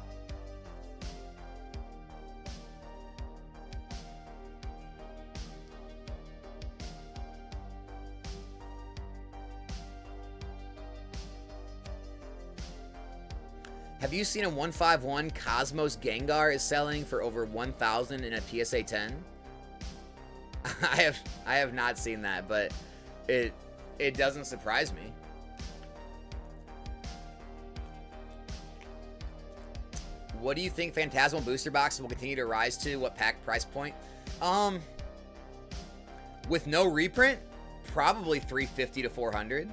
Have you seen a 151 Cosmos Gengar is selling for over 1,000 in a PSA 10? I have not seen that, but it doesn't surprise me. What do you think Phantasmal booster boxes will continue to rise to? What pack price point? With no reprint, probably $350 to $400.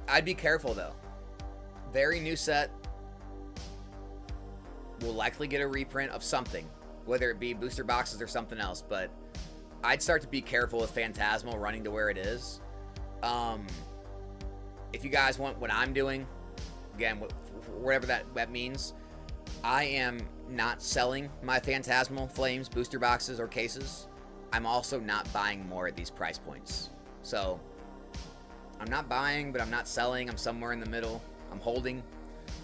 I'd be careful though. Very new set. We'll likely get a reprint of something, whether it be booster boxes or something else, but I'd start to be careful with Phantasmal running to where it is. If you guys want what I'm doing, again, whatever that means, I am not selling my Phantasmal Flames booster boxes or cases. I'm also not buying more at these price points. So I'm not buying, but I'm not selling. I'm somewhere in the middle. I'm holding.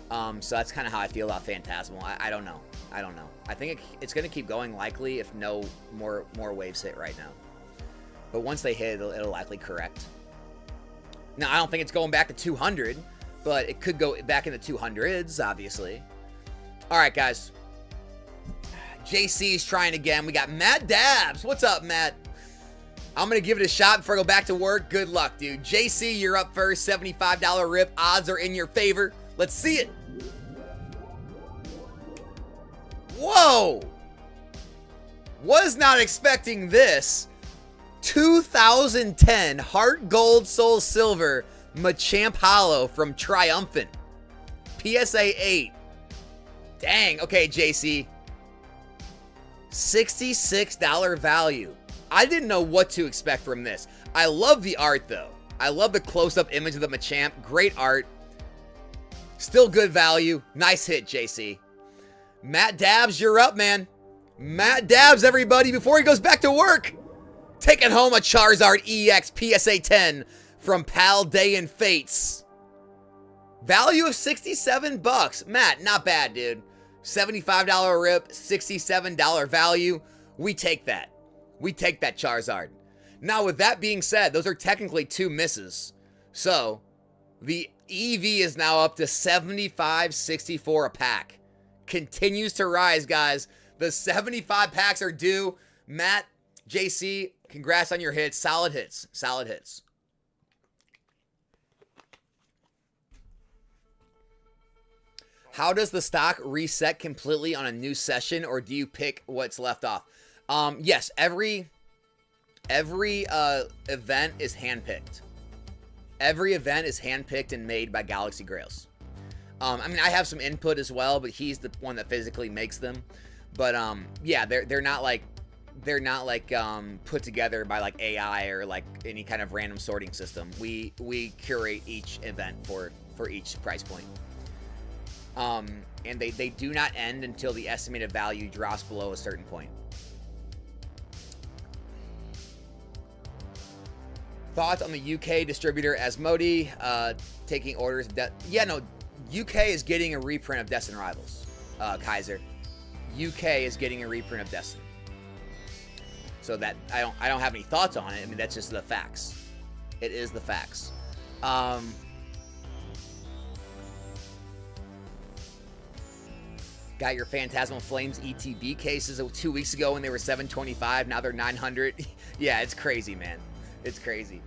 So that's kind of how I feel about Phantasmal. I don't know. I think it's going to keep going likely if no more waves hit right now. But once they hit, it'll likely correct. Now, I don't think it's going back to 200, but it could go back in the 200s, obviously. All right, guys. JC's trying again. We got Matt Dabbs. What's up, Matt? I'm going to give it a shot before I go back to work. Good luck, dude. JC, you're up first. $75 rip. Odds are in your favor. Let's see it. Whoa. Was not expecting this. 2010 Heart Gold Soul Silver Machamp Hollow from Triumphant. PSA 8. Dang. Okay, JC. $66 value. I didn't know what to expect from this. I love the art, though. I love the close-up image of the Machamp. Great art. Still good value. Nice hit, JC. Matt Dabbs, you're up, man. Matt Dabbs, everybody, before he goes back to work. Taking home a Charizard EX PSA 10 from Pal Day and Fates. Value of $67. Matt, not bad, dude. $75 rip, $67 value. We take that. We take that Charizard. Now, with that being said, those are technically 2 misses. So, the EV is now up to $75.64 a pack. Continues to rise, guys. The 75 packs are due. Matt, JC, congrats on your hits. Solid hits. Solid hits. How does the stock reset completely on a new session, or do you pick what's left off? Yes, every event is handpicked. Every event is handpicked and made by Galaxy Grails. I mean, I have some input as well, but he's the one that physically makes them. But yeah, they're not like put together by like AI or like any kind of random sorting system. We curate each event for each price point. And they do not end until the estimated value drops below a certain point. Thoughts on the UK distributor Asmodee taking orders? Yeah, no, UK is getting a reprint of Destin Rivals. Kaiser, UK is getting a reprint of Destin. So that I don't have any thoughts on it. I mean, that's just the facts. It is the facts. Got your Phantasmal Flames ETB cases 2 weeks ago when they were $725. Now they're $900. Yeah, it's crazy, man. It's crazy.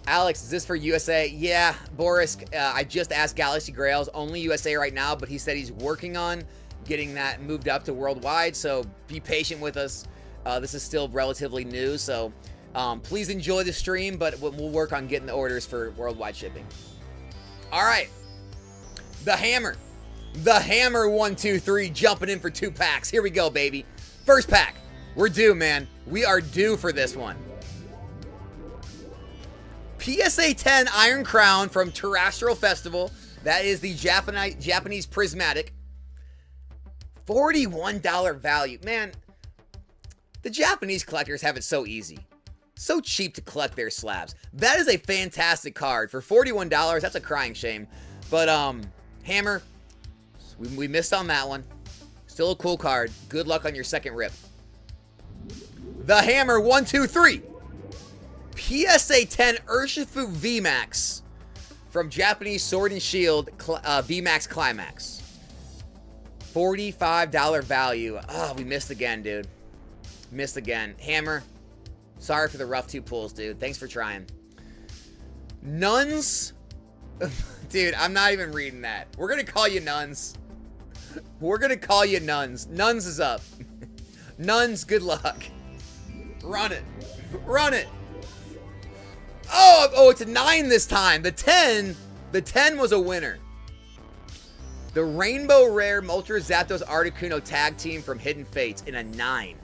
Alex, is this for USA? Yeah, Boris, I just asked Galaxy Grails. Only USA right now, but he said he's working on getting that moved up to worldwide. So be patient with us. This is still relatively new. So please enjoy the stream, but we'll work on getting the orders for worldwide shipping. All right. The Hammer. The Hammer 123 jumping in for 2 packs. Here we go, baby. First pack. We're due, man. We are due for this one. PSA 10 Iron Crown from Terrestrial Festival. That is the Japanese Prismatic. $41 value. Man, the Japanese collectors have it so easy. So cheap to collect their slabs. That is a fantastic card. For $41, that's a crying shame. But, Hammer, we missed on that one. Still a cool card. Good luck on your second rip. The Hammer 123. PSA 10 Urshifu VMAX from Japanese Sword and Shield VMAX Climax. $45 value. Oh, we missed again, dude. Missed again. Hammer, sorry for the rough 2 pulls, dude. Thanks for trying. Nuns. Dude, I'm not even reading that. We're going to call you Nuns. We're going to call you Nuns. Nuns is up. Nuns, good luck. Run it. Run it. Oh, it's a 9 this time. The 10 was a winner. The Rainbow Rare Moltres Zapdos Articuno Tag Team from Hidden Fates in a 9.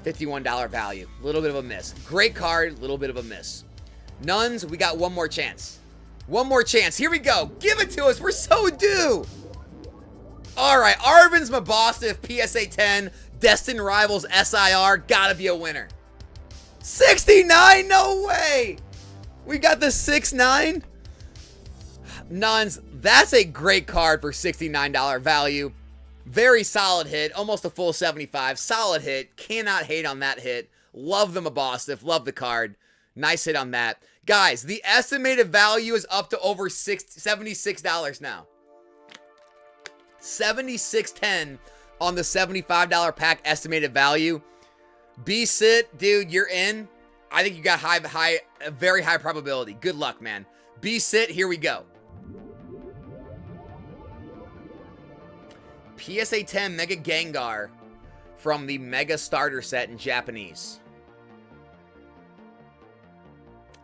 $51 value. Little bit of a miss. Great card, little bit of a miss. Nuns, we got one more chance. One more chance. Here we go. Give it to us. We're so due. All right. Arvin's Mabostif, PSA 10, Destin Rivals SIR. Gotta be a winner. 69? No way. We got the 6-9. Nuns, that's a great card for $69 value. Very solid hit. Almost a full 75. Solid hit. Cannot hate on that hit. Love the Mabostif. Love the card. Nice hit on that. Guys, the estimated value is up to over $76 now. $76.10 on the $75 pack estimated value. B-Sit, dude, you're in. I think you got a very high probability. Good luck, man. B-Sit, here we go. PSA 10 Mega Gengar from the Mega Starter set in Japanese.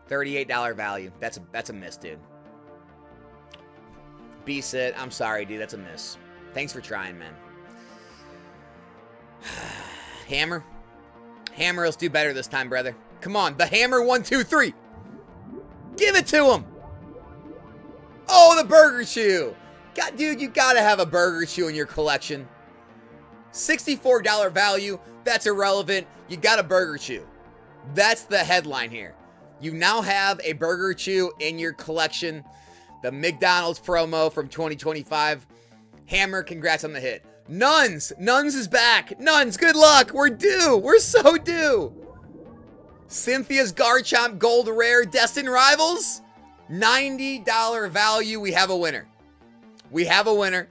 $38 value. That's a miss, dude. B-sit. I'm sorry, dude. That's a miss. Thanks for trying, man. Hammer. Hammer, let's do better this time, brother. Come on. The hammer. 1, 2, 3. Give it to him. Oh, the burger chew. God, dude, you gotta have a burger chew in your collection. $64 value. That's irrelevant. You got a burger chew. That's the headline here. You now have a burger chew in your collection. The McDonald's promo from 2025. Hammer, congrats on the hit. Nuns. Nuns is back. Nuns, good luck. We're due. We're so due. Cynthia's Garchomp Gold Rare Destined Rivals. $90 value. We have a winner. We have a winner.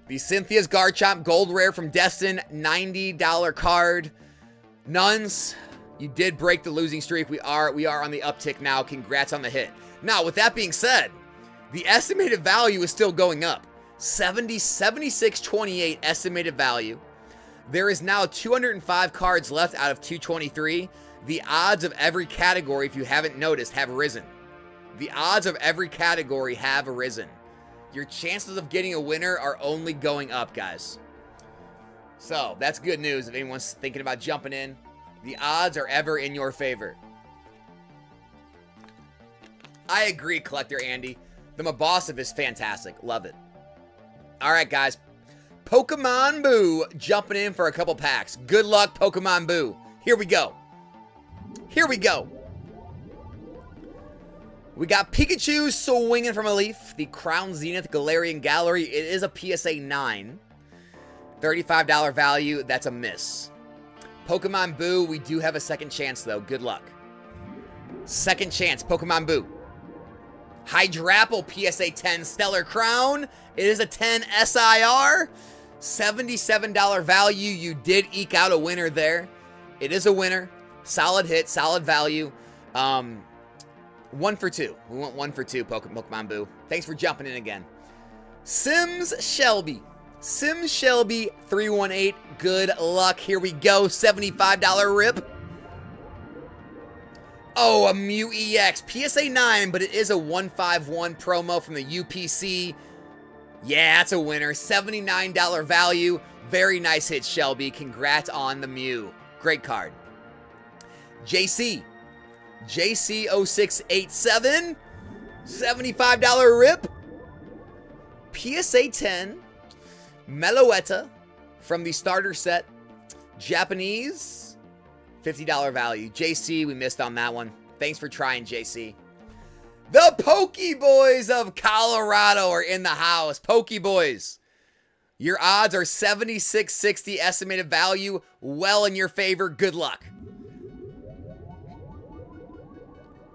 The Cynthia's Garchomp Gold Rare from Destin. $90 card. Nuns, you did break the losing streak. We are on the uptick now. Congrats on the hit. Now, with that being said, the estimated value is still going up. 76.28 estimated value. There is now 205 cards left out of 223. The odds of every category, if you haven't noticed, have risen. The odds of every category have risen. Your chances of getting a winner are only going up, guys. So, that's good news if anyone's thinking about jumping in. The odds are ever in your favor. I agree, Collector Andy. The Mabosif is fantastic. Love it. All right, guys. Pokemon Boo jumping in for a couple packs. Good luck, Pokemon Boo. Here we go. Here we go. We got Pikachu swinging from a leaf. The Crown Zenith Galarian Gallery. It is a PSA 9. $35 value. That's a miss. Pokemon Boo, we do have a second chance, though. Good luck. Second chance, Pokemon Boo. Hydrapple PSA 10 Stellar Crown. It is a 10 SIR. $77 value. You did eke out a winner there. It is a winner. Solid hit, solid value. 1 for 2. We want 1 for 2, Pokemon Boo. Thanks for jumping in again. Sims Shelby. Sims Shelby 318. Good luck. Here we go. $75 rip. Oh, a Mew EX. PSA 9, but it is a 151 promo from the UPC. Yeah, that's a winner. $79 value. Very nice hit, Shelby. Congrats on the Mew. Great card. JC. JC0687. $75 rip. PSA 10. Meloetta from the starter set. Japanese. $50 value. JC, we missed on that one. Thanks for trying, JC. The Pokeboys of Colorado are in the house. Pokeboys. Your odds are 76.60 estimated value. Well in your favor. Good luck.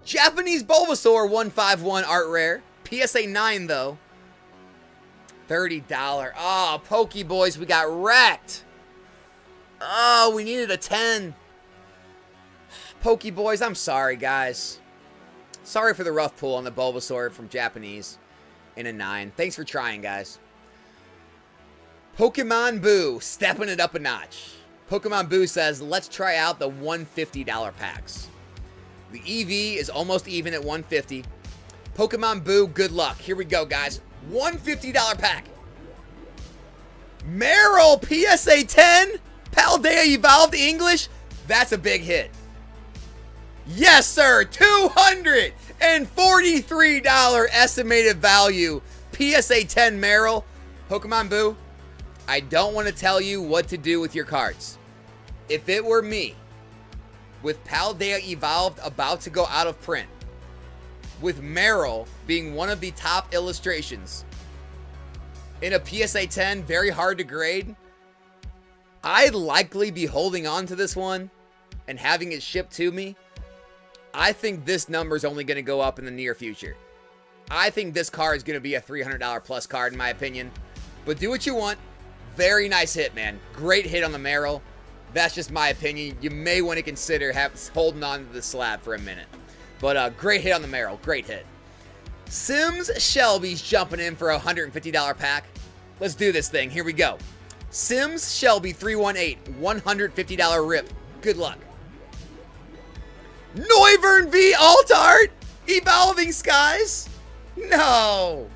Japanese Bulbasaur 151 art rare. PSA 9 though. $30. Oh, Pokeboys, we got wrecked. Oh, we needed a 10. Pokeboys, I'm sorry, guys. Sorry for the rough pull on the Bulbasaur from Japanese in a 9. Thanks for trying, guys. Pokemon Boo, stepping it up a notch. Pokemon Boo says, let's try out the $150 packs. The EV is almost even at $150. Pokemon Boo, good luck. Here we go, guys. $150 pack. Meryl, PSA 10. Paldea Evolved English. That's a big hit. Yes, sir. $243 estimated value. PSA 10 Meryl. Pokemon Boo, I don't want to tell you what to do with your cards. If it were me, with Paldea Evolved about to go out of print, with Meryl being one of the top illustrations in a PSA 10, very hard to grade, I'd likely be holding on to this one and having it shipped to me. I think this number is only going to go up in the near future. I think this card is going to be a $300 plus card in my opinion. But do what you want. Very nice hit, man. Great hit on the Meryl. That's just my opinion. You may want to consider holding on to the slab for a minute. But great hit on the Meryl. Great hit. Sims Shelby's jumping in for a $150 pack. Let's do this thing. Here we go. Sims Shelby 318. $150 rip. Good luck. Noivern V Alt Art. Evolving Skies. No.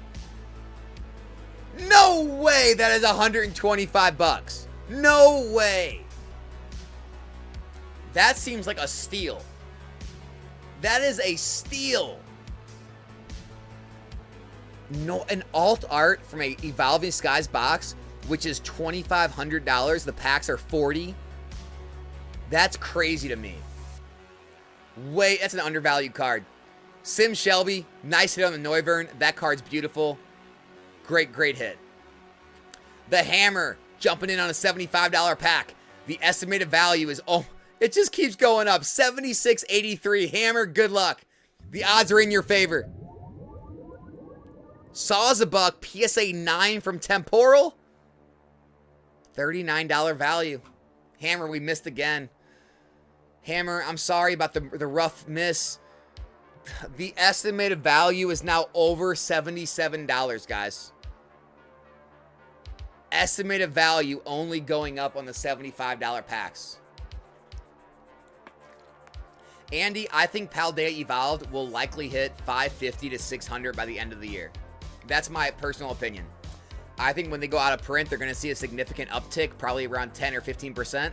No way that is 125 bucks. No way. That seems like a steal. That is a steal. No, an alt art from a Evolving Skies box, which is $2,500. The packs are $40. That's crazy to me. Wait, that's an undervalued card. Sim Shelby, nice hit on the Noivern. That card's beautiful. Great, great hit. The Hammer, jumping in on a $75 pack. The estimated value is, oh, it just keeps going up. $76.83. Hammer, good luck. The odds are in your favor. Saw's-a-Buck, PSA 9 from Temporal. $39 value. Hammer, we missed again. Hammer, I'm sorry about the rough miss. The estimated value is now over $77, guys. Estimated value only going up on the $75 packs. Andy, I think Paldea Evolved will likely hit 550 to 600 by the end of the year. That's my personal opinion. I think when they go out of print, they're going to see a significant uptick, probably around 10 or 15%,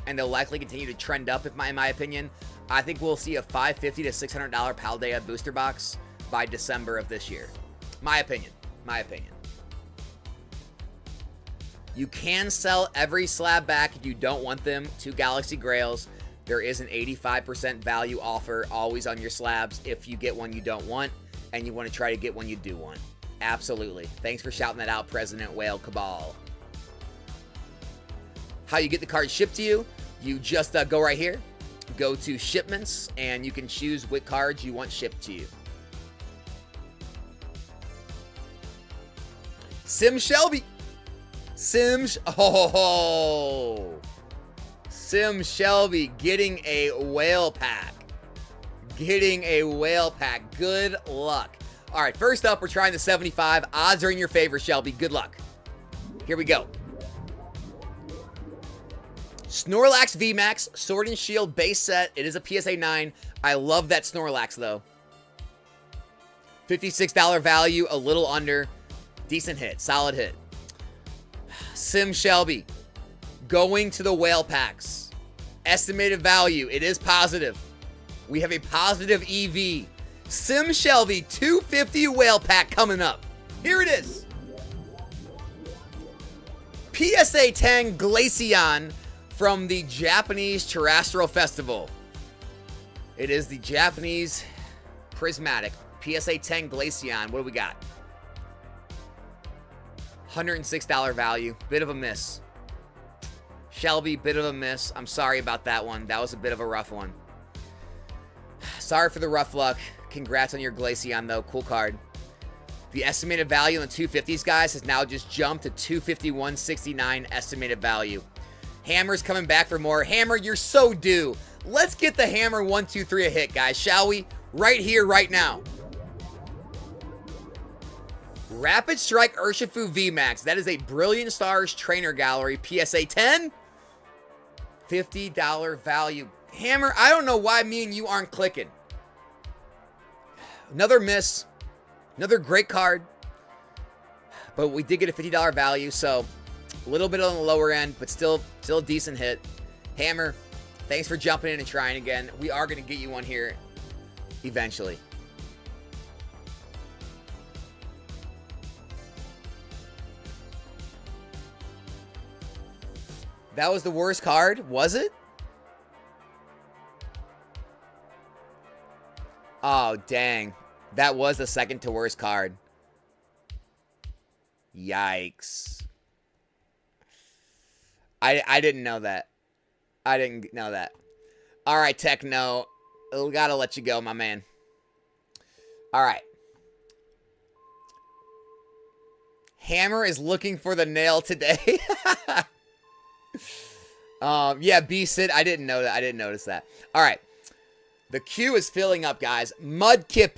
and they'll likely continue to trend up, in my opinion. I think we'll see a $550 to $600 Paldea booster box by December of this year. My opinion. My opinion. You can sell every slab back if you don't want them to Galaxy Grails. There is an 85% value offer always on your slabs if you get one you don't want and you want to try to get one you do want. Absolutely. Thanks for shouting that out, President Whale Cabal. How you get the card shipped to you? You just go right here, go to shipments, and you can choose what cards you want shipped to you. Sim Shelby. Sim Shelby getting a whale pack. Getting a whale pack. Good luck. All right, first up, we're trying the 75. Odds are in your favor, Shelby. Good luck. Here we go. Snorlax VMAX, Sword and Shield base set. It is a PSA 9. I love that Snorlax, though. $56 value, a little under. Decent hit, solid hit. Sim Shelby, going to the whale packs. Estimated value, it is positive. We have a positive EV. Sim Shelby, 250 whale pack coming up. Here it is. PSA 10 Glaceon from the Japanese Terrestrial Festival. It is the Japanese Prismatic PSA 10 Glaceon. What do we got? $106 value. Bit of a miss. Shelby, bit of a miss. I'm sorry about that one. That was a bit of a rough one. Sorry for the rough luck. Congrats on your Glaceon, though. Cool card. The estimated value on the 250s, guys, has now just jumped to $251.69 estimated value. Hammer's coming back for more. Hammer, you're so due. Let's get the Hammer 1, 2, 3 a hit, guys, shall we? Right here, right now. Rapid Strike Urshifu VMAX. That is a Brilliant Stars Trainer Gallery. PSA 10. $50 value. Hammer, I don't know why me and you aren't clicking. Another miss. Another great card. But we did get a $50 value, so a little bit on the lower end, but still a decent hit. Hammer, thanks for jumping in and trying again. We are going to get you one here eventually. That was the worst card, was it? Oh, dang. That was the second to worst card. Yikes. I didn't know that. I didn't know that. All right, Techno. Gotta let you go, my man. All right. Hammer is looking for the nail today. Yeah, B-Sid. I didn't know that. I didn't notice that. All right. The queue is filling up, guys. Mudkip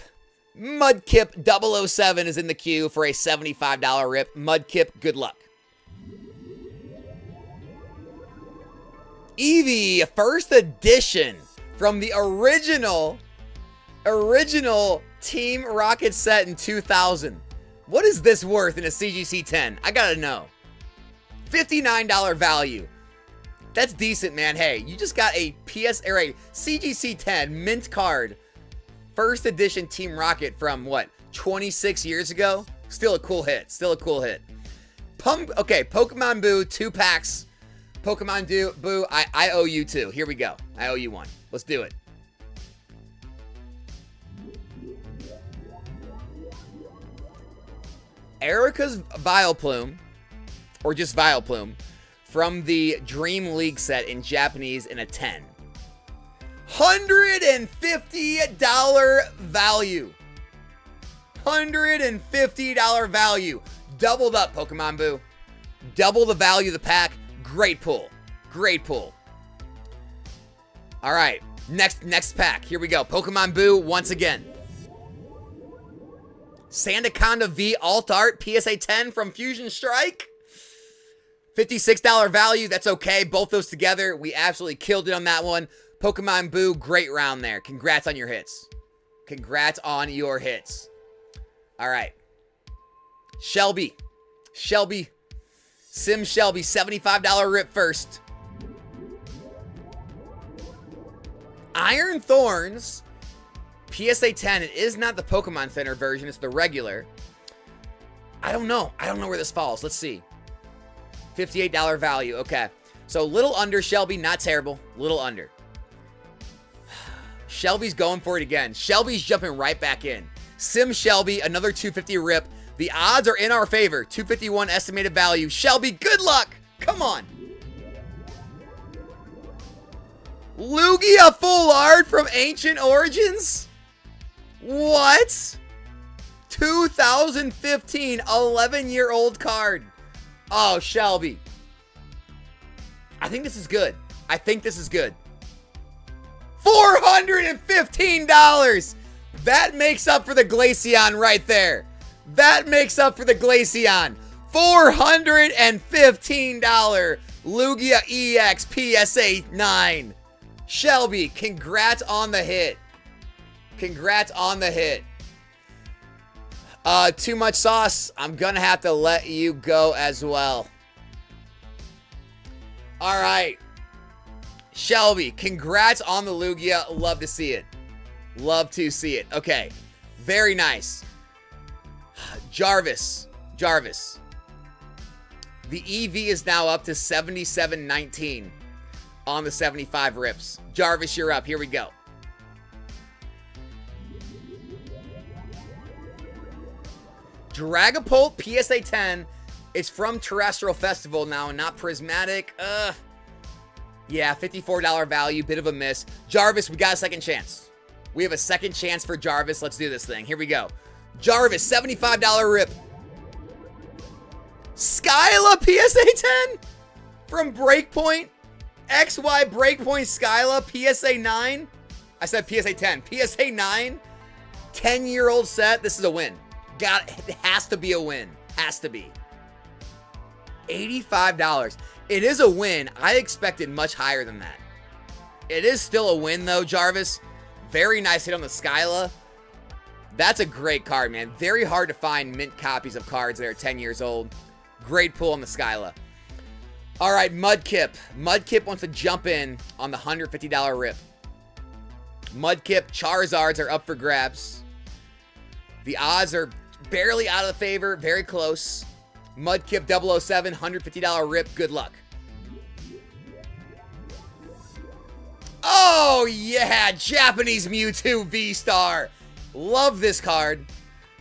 007 is in the queue for a $75 rip. Mudkip, good luck. Eevee, first edition. from the original Team Rocket set in 2000. What is this worth in a CGC 10? I gotta know. $59 value. That's decent, man. Hey, you just got a CGC 10 mint card. First edition Team Rocket from what? 26 years ago? Still a cool hit. Still a cool hit. Okay, Pokemon Boo, 2 packs. Pokemon Boo, I owe you 2. Here we go. I owe you 1. Let's do it. Erica's Vileplume, or just Vileplume, from the Dream League set in Japanese in a 10. $150 value. $150 value. Doubled up, Pokemon Boo. Double the value of the pack. Great pull. Great pull. All right. Next pack. Here we go. Pokemon Boo once again. Sandaconda V Alt Art PSA 10 from Fusion Strike. $56 value. That's okay. Both those together. We absolutely killed it on that one. Pokemon Boo, great round there. Congrats on your hits. Congrats on your hits. All right. Shelby. Sim Shelby, $75 rip first. Iron Thorns, PSA 10. It is not the Pokemon Center version. It's the regular. I don't know. I don't know where this falls. Let's see. $58 value. Okay. So a little under Shelby. Not terrible. Little under. Shelby's going for it again. Shelby's jumping right back in. Sim Shelby, another 250 rip. The odds are in our favor. 251 estimated value. Shelby, good luck. Come on. Lugia full art from Ancient Origins? What? 2015, 11-year-old card. Oh, Shelby. I think this is good. I think this is good. $415. That makes up for the Glaceon right there. That makes up for the Glaceon. $415 Lugia EX PSA 9. Shelby, congrats on the hit. Congrats on the hit. Too much sauce. I'm gonna have to let you go as well. All right. Shelby, congrats on the Lugia. Love to see it. Love to see it. Okay. Very nice. Jarvis. The EV is now up to 77.19 on the 75 rips. Jarvis, you're up. Here we go. Dragapult PSA 10. It's from Terrestrial Festival now, not Prismatic. Yeah, $54 value. Bit of a miss. Jarvis, we got a second chance. We have a second chance for Jarvis. Let's do this thing. Here we go. Jarvis, $75 rip. Skyla PSA 10 from Breakpoint. XY Breakpoint Skyla PSA 9. I said PSA 10. PSA 9. 10-year-old set. This is a win. It has to be a win. Has to be. $85. It is a win. I expected much higher than that. It is still a win, though, Jarvis. Very nice hit on the Skyla. That's a great card, man. Very hard to find mint copies of cards that are 10 years old. Great pull on the Skyla. All right, Mudkip. Mudkip wants to jump in on the $150 rip. Mudkip, Charizards are up for grabs. The odds are barely out of the favor. Very close. Mudkip 007, $150 rip. Good luck. Oh, yeah. Japanese Mewtwo V-Star. Love this card.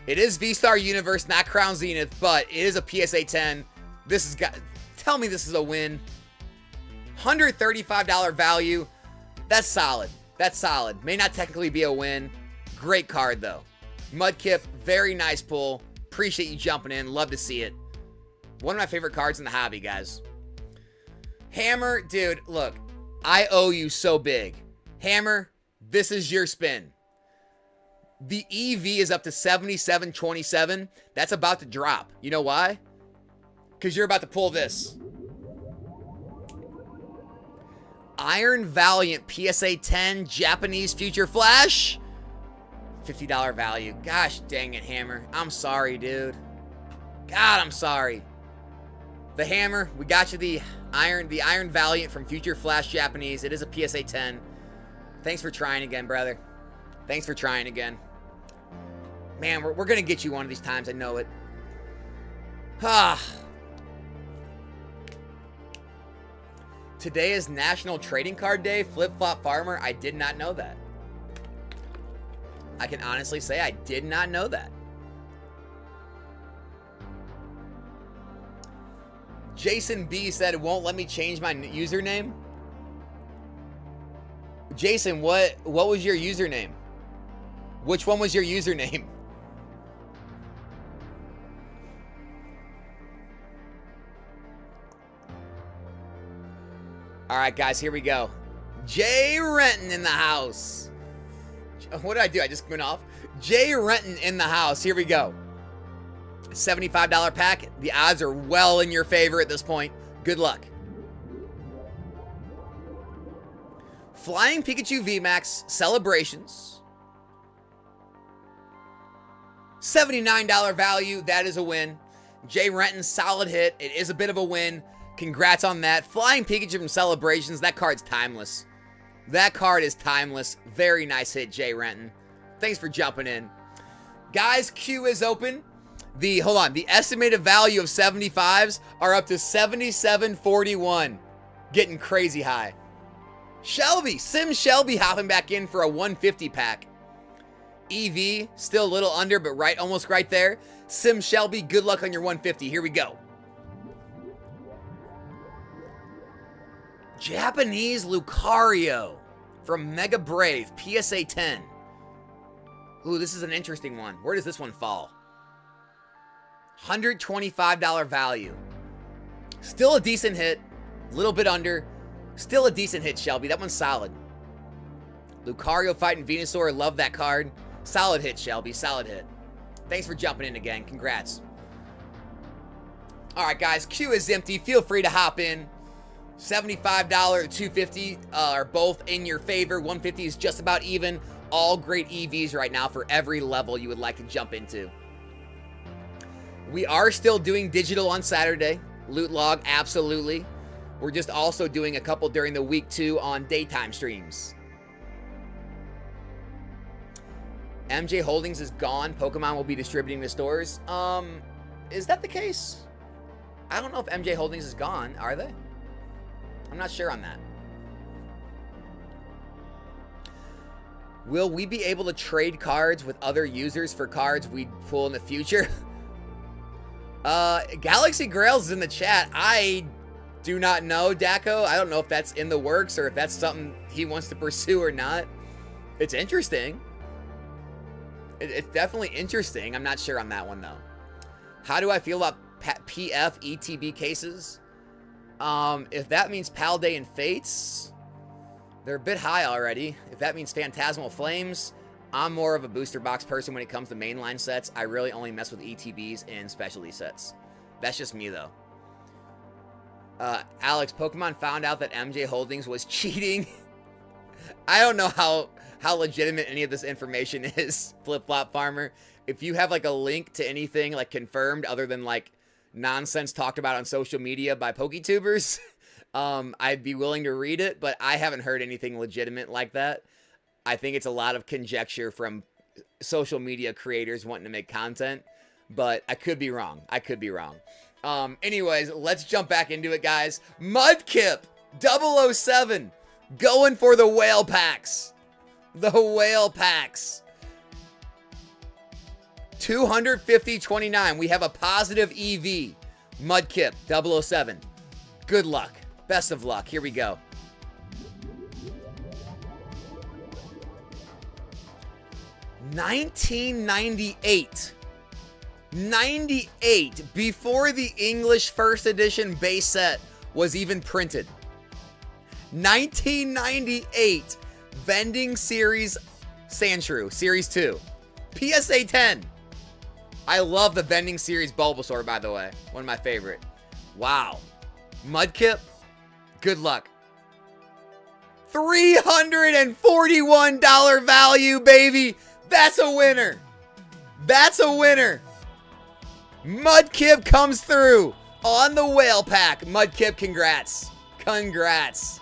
It is V-Star Universe, not Crown Zenith, but it is a PSA 10. This has got... Tell me this is a win. $135 value. That's solid. That's solid. May not technically be a win. Great card, though. Mudkip, very nice pull. Appreciate you jumping in. Love to see it. One of my favorite cards in the hobby, guys. Hammer, dude, look. I owe you so big. Hammer, this is your spin. The EV is up to 77.27. That's about to drop. You know why? Because you're about to pull this. Iron Valiant PSA 10 Japanese Future Flash. $50 value. Gosh dang it, Hammer. I'm sorry, dude. God, I'm sorry. The Hammer, we got you the Iron Valiant from Future Flash Japanese. It is a PSA 10. Thanks for trying again, brother. Thanks for trying again. Man, we're going to get you one of these times. I know it. Today is National Trading Card Day. Flip-flop farmer. I did not know that. I can honestly say I did not know that. Jason B said it won't let me change my username. Jason, what was your username? Which one was your username? All right, guys, here we go. Jay Renton in the house. What did I do? I just went off. Jay Renton in the house. Here we go. $75 pack. The odds are well in your favor at this point. Good luck. Flying Pikachu VMAX Celebrations. $79 value. That is a win. Jay Renton, solid hit. It is a bit of a win. Congrats on that. Flying Pikachu from Celebrations. That card's timeless. That card is timeless. Very nice hit, Jay Renton. Thanks for jumping in. Guys, queue is open. The estimated value of 75s are up to 77.41. Getting crazy high. Shelby, Sim Shelby hopping back in for a 150 pack. EV, still a little under, but almost right there. Sim Shelby, good luck on your 150. Here we go. Japanese Lucario from Mega Brave, PSA 10. Ooh, this is an interesting one. Where does this one fall? $125 value. Still a decent hit. A little bit under. Still a decent hit, Shelby. That one's solid. Lucario fighting Venusaur. Love that card. Solid hit, Shelby. Solid hit. Thanks for jumping in again. Congrats. All right, guys. Queue is empty. Feel free to hop in. $75 to $250 are both in your favor. 150 is just about even. All great EVs right now for every level you would like to jump into. We are still doing digital on Saturday. Loot log, absolutely. We're just also doing a couple during the week too on daytime streams. MJ Holdings is gone. Pokemon will be distributing to stores. Is that the case? I don't know if MJ Holdings is gone. Are they? I'm not sure on that. Will we be able to trade cards with other users for cards we pull in the future? Galaxy Grails is in the chat. I do not know, Daco. I don't know if that's in the works or if that's something he wants to pursue or not. It's interesting. It's definitely interesting. I'm not sure on that one, though. How do I feel about PF ETB cases? If that means Pal Day and Fates, they're a bit high already. If that means Phantasmal Flames, I'm more of a booster box person when it comes to mainline sets. I really only mess with ETBs and specialty sets. That's just me, though. Alex, Pokemon found out that MJ Holdings was cheating. I don't know how legitimate any of this information is, Flip-Flop Farmer. If you have, like, a link to anything, like, confirmed other than, like, nonsense talked about on social media by PokeTubers, I'd be willing to read it, but I haven't heard anything legitimate like that. I think it's a lot of conjecture from social media creators wanting to make content, but I could be wrong. I could be wrong. Anyways, let's jump back into it, guys. Mudkip 007 going for the whale packs. The whale packs. 250.29. We have a positive EV. Mudkip 007. Good luck. Best of luck. Here we go. $19.98. 98 before the English first edition base set was even printed. 1998 Vending Series Sandshrew Series 2. PSA 10. I love the Vending Series Bulbasaur, by the way. One of my favorite. Wow. Mudkip, good luck. $341 value, baby. That's a winner. That's a winner. Mudkip comes through on the whale pack. Mudkip, congrats. Congrats.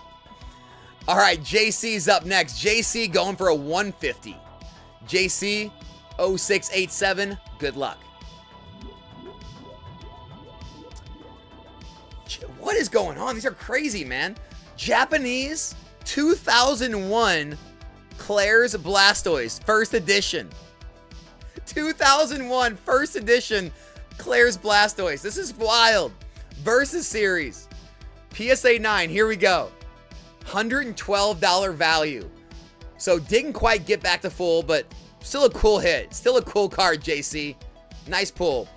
All right, JC's up next. JC going for a 150. JC 0687, good luck. What is going on? These are crazy, man. Japanese 2001 Claire's Blastoise, first edition. 2001 first edition Claire's Blastoise. This is wild. Versus series. PSA 9, here we go. $112 value. So didn't quite get back to full, but still a cool hit. Still a cool card, JC. Nice pull.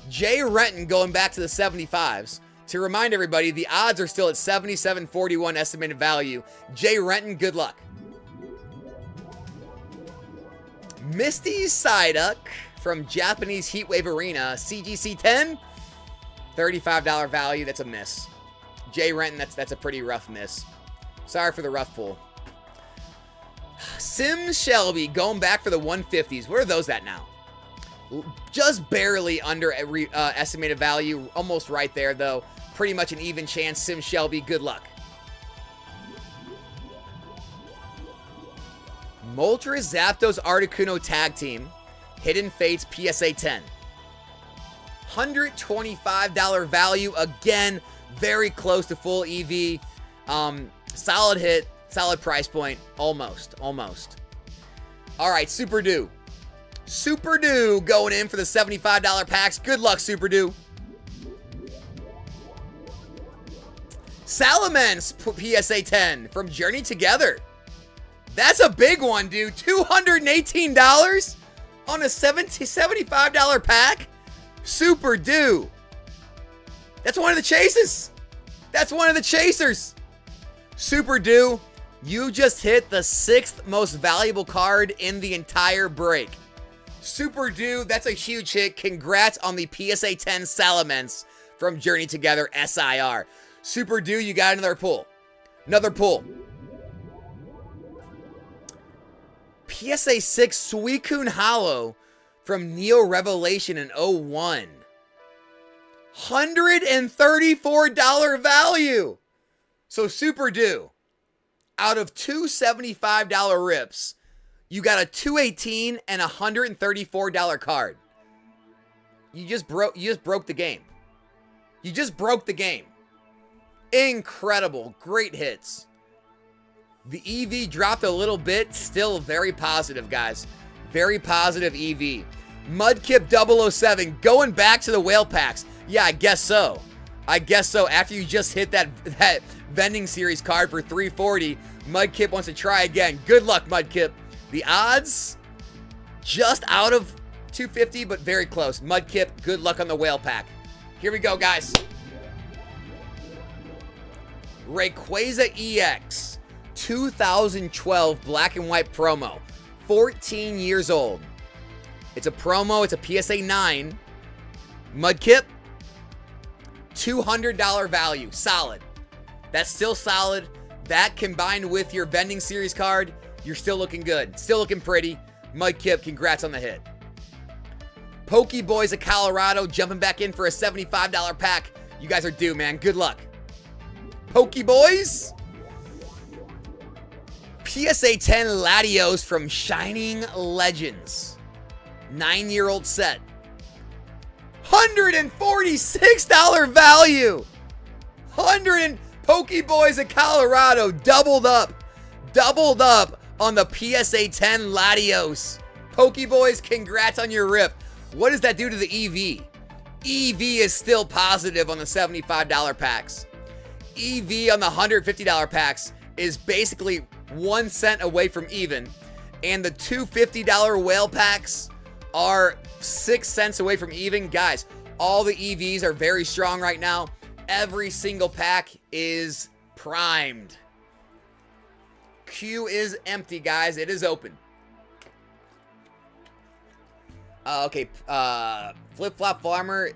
Jay Renton going back to the 75s. To remind everybody, the odds are still at 77.41 estimated value. Jay Renton, good luck. Misty Psyduck from Japanese Heatwave Arena. CGC 10. $35 value. That's a miss. Jay Renton, that's a pretty rough miss. Sorry for the rough pull. Sim Shelby going back for the 150s. Where are those at now? Just barely under estimated value. Almost right there, though. Pretty much an even chance. Sim Shelby, good luck. Moltres Zapdos Articuno Tag Team. Hidden Fates PSA 10. $125 value. Again, very close to full EV. Solid hit. Solid price point. Almost. Almost. All right, Super Dew. Super Dew going in for the $75 packs. Good luck, Super Dew. Salamence PSA 10 from Journey Together. That's a big one, dude. $218 on a $75 pack. Super Dew. That's one of the chases. That's one of the chasers. Super Dew, you just hit the 6th most valuable card in the entire break. Super Dew, that's a huge hit. Congrats on the PSA 10 Salamence from Journey Together SIR. Super Dew, you got another pull. Another pull. PSA 6 Suicune Hollow from Neo Revelation in 01. $134 value. So Super Dew, out of two $75 rips, you got a $218 and $134 card. You just broke the game. You just broke the game. Incredible. Great hits. The EV dropped a little bit. Still very positive, guys. Very positive EV. Mudkip 007 going back to the whale packs. Yeah, I guess so. I guess so. After you just hit that vending series card for $340, Mudkip wants to try again. Good luck, Mudkip. The odds just out of 250, but very close. Mudkip, good luck on the whale pack. Here we go, guys. Rayquaza EX 2012 black and white promo. 14 years old. It's a promo. It's a PSA 9. Mudkip, $200 value. Solid. That's still solid. That combined with your vending series card, you're still looking good. Still looking pretty. Mudkip, congrats on the hit. Pokeboys of Colorado jumping back in for a $75 pack. You guys are due, man. Good luck. Pokeboys. PSA 10 Latios from Shining Legends. 9-year-old set. $146 value. Pokeboys of Colorado doubled up on the PSA 10 Latios. Pokeboys, congrats on your rip. What does that do to the EV? EV is still positive on the $75 packs. EV on the $150 packs is basically 1 cent away from even. And the $250 whale packs are 6 cents away from even. Guys, all the EVs are very strong right now. Every single pack is primed. Queue is empty, guys. It is open. Okay. Flip Flop Farmer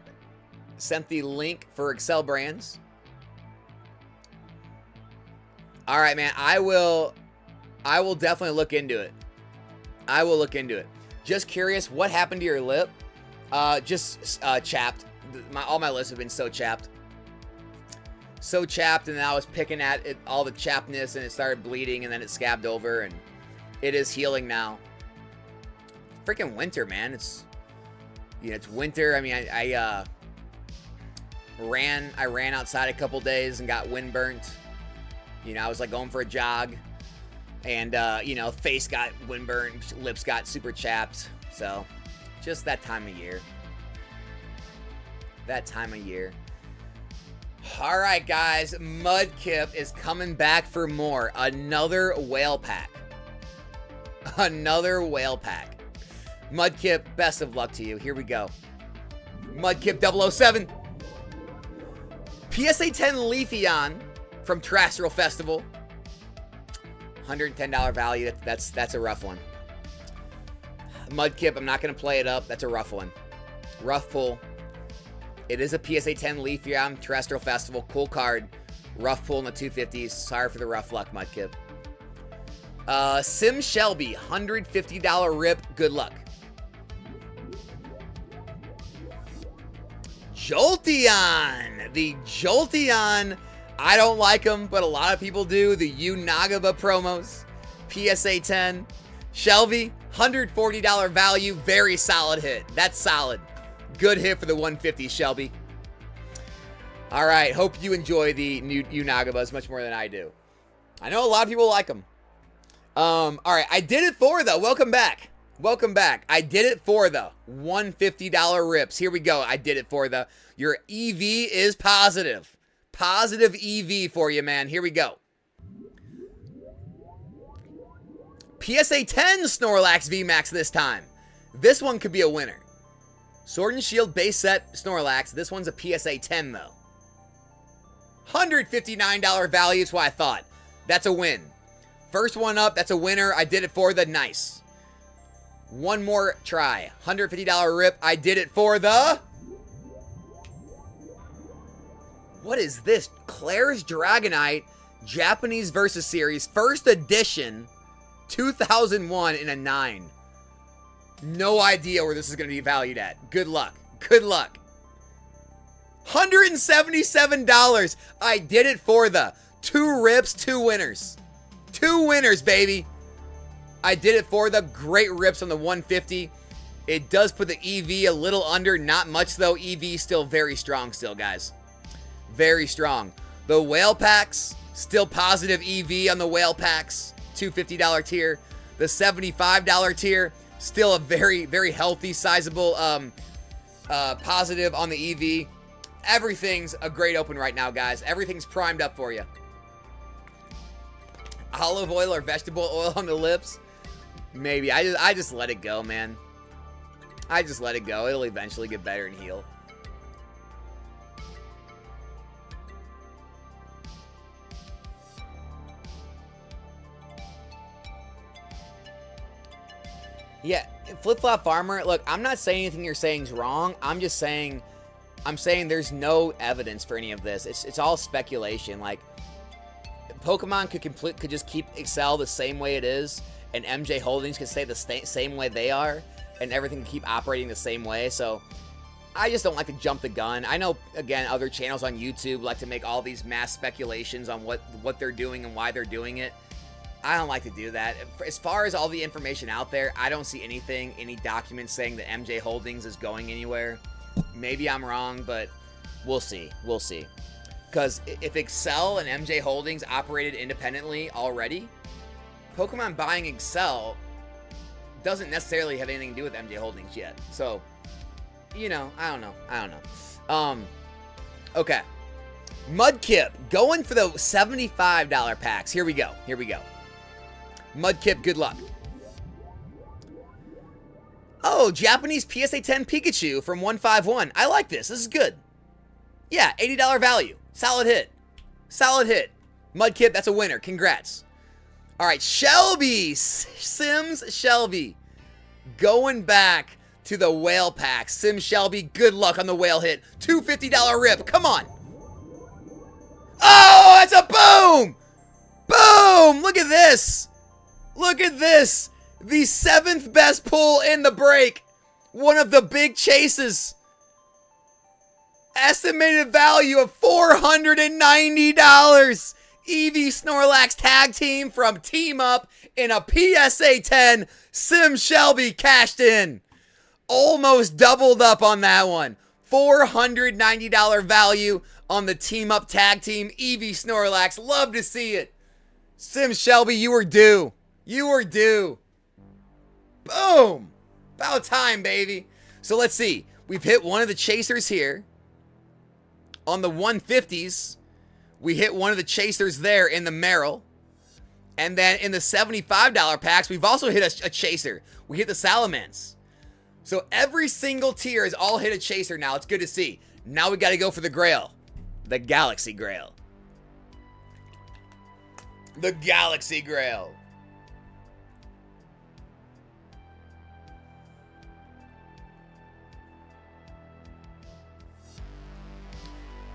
sent the link for Excel Brands. All right, man. I will definitely look into it. I will look into it. Just curious, what happened to your lip? Just chapped. All my lips have been so chapped. So chapped, and then I was picking at it, all the chappedness, and it started bleeding, and then it scabbed over, and it is healing now. Freaking winter, man. It's winter. I mean, I ran outside a couple days and got wind burnt. You know, I was like going for a jog, and face got wind burnt, lips got super chapped. So, just that time of year. That time of year. All right, guys. Mudkip is coming back for more. Another whale pack. Another whale pack. Mudkip, best of luck to you. Here we go. Mudkip 007. PSA 10 Leafeon from Terrestrial Festival. $110 value. That's a rough one. Mudkip, I'm not going to play it up. That's a rough one. Rough pull. It is a PSA 10 Leafeon Terrestrial Festival. Cool card. Rough pull in the 250s. Sorry for the rough luck, Mudkip. Sim Shelby, $150 rip. Good luck. Jolteon. The Jolteon. I don't like them, but a lot of people do. The Unagaba promos. PSA 10. Shelby, $140 value. Very solid hit. That's solid. Good hit for the 150, Shelby. All right. Hope you enjoy the new Unagabas much more than I do. I know a lot of people like them. All right. I did it for, though. Welcome back. Welcome back. I did it for the $150 rips. Here we go. I did it for the. Your EV is positive. Positive EV for you, man. Here we go. PSA 10 Snorlax VMAX this time. This one could be a winner. Sword and Shield base set Snorlax. This one's a PSA 10, though. $159 value is what I thought. That's a win. First one up, that's a winner. I did it for the nice. One more try. $150 rip. I did it for the... What is this? Claire's Dragonite Japanese Versus Series. First edition. 2001 in a 9. No idea where this is going to be valued at. Good luck. Good luck. $177. I did it for the 2 rips, 2 winners. 2 winners, baby. I did it for the great rips on the 150. It does put the EV a little under. Not much, though. EV still very strong still, guys. Very strong. The whale packs, still positive EV on the whale packs. $250 tier. The $75 tier, still a very, very healthy, sizable positive on the EV. Everything's a great open right now, guys. Everything's primed up for you. Olive oil or vegetable oil on the lips? Maybe. I just let it go, man. I just let it go. It'll eventually get better and heal. Yeah, Flip-Flop Farmer, look, I'm not saying anything you're saying is wrong. I'm just saying, there's no evidence for any of this. It's all speculation. Like, Pokemon could just keep Excel the same way it is, and MJ Holdings could stay the same way they are, and everything can keep operating the same way. So, I just don't like to jump the gun. I know, again, other channels on YouTube like to make all these mass speculations on what they're doing and why they're doing it. I don't like to do that. As far as all the information out there, I don't see anything, any documents saying that MJ Holdings is going anywhere. Maybe I'm wrong, but we'll see. We'll see. Because if Excel and MJ Holdings operated independently already, Pokemon buying Excel doesn't necessarily have anything to do with MJ Holdings yet. So, you know, I don't know. Okay. Mudkip going for the $75 packs. Here we go. Mudkip, good luck. Oh, Japanese PSA 10 Pikachu from 151. I like this. This is good. Yeah, $80 value. Solid hit. Solid hit. Mudkip, that's a winner. Congrats. All right, Shelby. Sims Shelby. Going back to the whale pack. Sim Shelby, good luck on the whale hit. $250 rip. Come on. Oh, that's a boom. Boom! Look at this. Look at this. The 7th best pull in the break. One of the big chases. Estimated value of $490. Eevee Snorlax tag team from Team Up in a PSA 10. Sim Shelby cashed in. Almost doubled up on that one. $490 value on the Team Up tag team. Eevee Snorlax. Love to see it. Sim Shelby, you were due. You were due. Boom. About time, baby. So let's see. We've hit one of the chasers here. On the 150s, we hit one of the chasers there in the Merrill. And then in the $75 packs, we've also hit a chaser. We hit the Salamence. So every single tier has all hit a chaser now. It's good to see. Now we got to go for the Grail. The Galaxy Grail. The Galaxy Grail.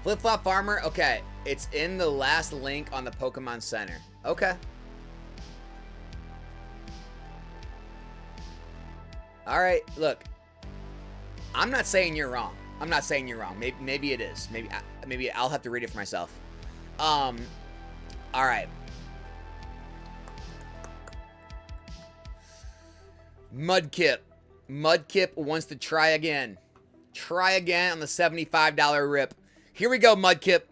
Flip-Flop Farmer, okay. It's in the last link on the Pokemon Center. Okay. All right, look. I'm not saying you're wrong. I'm not saying you're wrong. Maybe it is. Maybe I'll have to read it for myself. All right. Mudkip. Mudkip wants to try again. Try again on the $75 rip. Here we go, Mudkip.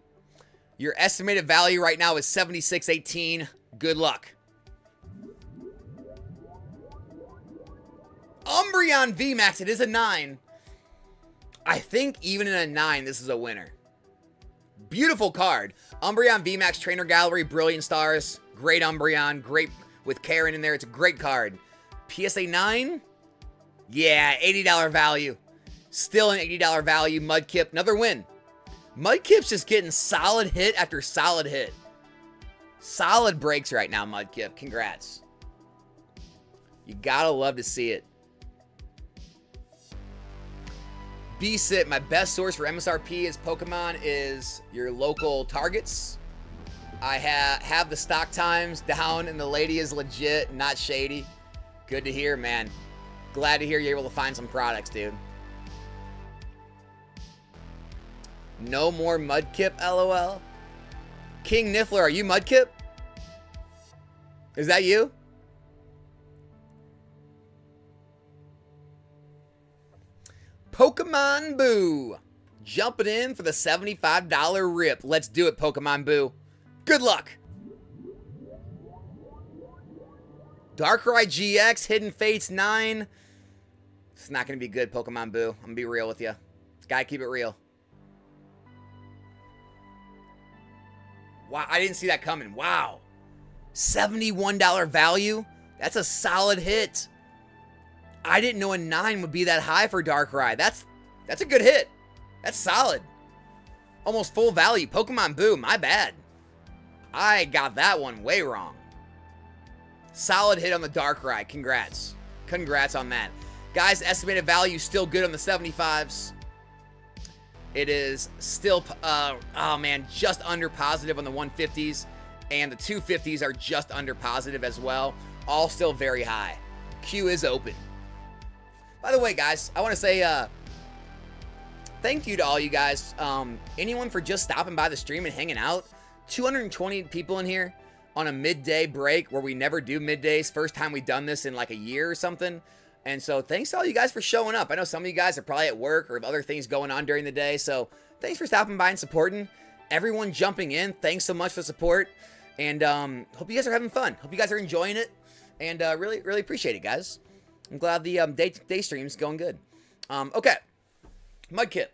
Your estimated value right now is $76.18. Good luck. Umbreon VMAX. It is a 9. I think even in a 9, this is a winner. Beautiful card. Umbreon VMAX Trainer Gallery. Brilliant Stars. Great Umbreon. Great with Karen in there. It's a great card. PSA 9? Yeah, $80 value. Still an $80 value. Mudkip. Another win. Mudkip's just getting solid hit after solid hit. Solid breaks right now, Mudkip. Congrats. You gotta love to see it. BSIT, my best source for MSRP is Pokemon is your local targets. I have the stock times down and the lady is legit, not shady. Good to hear, man. Glad to hear you're able to find some products, dude. No more Mudkip, LOL. King Niffler, are you Mudkip? Is that you? Pokemon Boo. Jumping in for the $75 rip. Let's do it, Pokemon Boo. Good luck. Darkrai GX, Hidden Fates 9. It's not going to be good, Pokemon Boo. I'm going to be real with you. Gotta keep it real. Wow, I didn't see that coming. Wow. $71 value? That's a solid hit. I didn't know a 9 would be that high for Darkrai. That's a good hit. That's solid. Almost full value. Pokemon Boo, my bad. I got that one way wrong. Solid hit on the Darkrai. Congrats. Congrats on that. Guys, estimated value still good on the 75s. It is still, oh man, just under positive on the 150s. And the 250s are just under positive as well. All still very high. Queue is open. By the way, guys, I want to say thank you to all you guys. Anyone for just stopping by the stream and hanging out. 220 people in here on a midday break where we never do middays. First time we've done this in like a year or something. And so thanks to all you guys for showing up. I know some of you guys are probably at work or have other things going on during the day. So thanks for stopping by and supporting. Everyone jumping in, thanks so much for the support. And hope you guys are having fun. Hope you guys are enjoying it. And really, really appreciate it, guys. I'm glad the day stream's going good. Okay. Mudkip.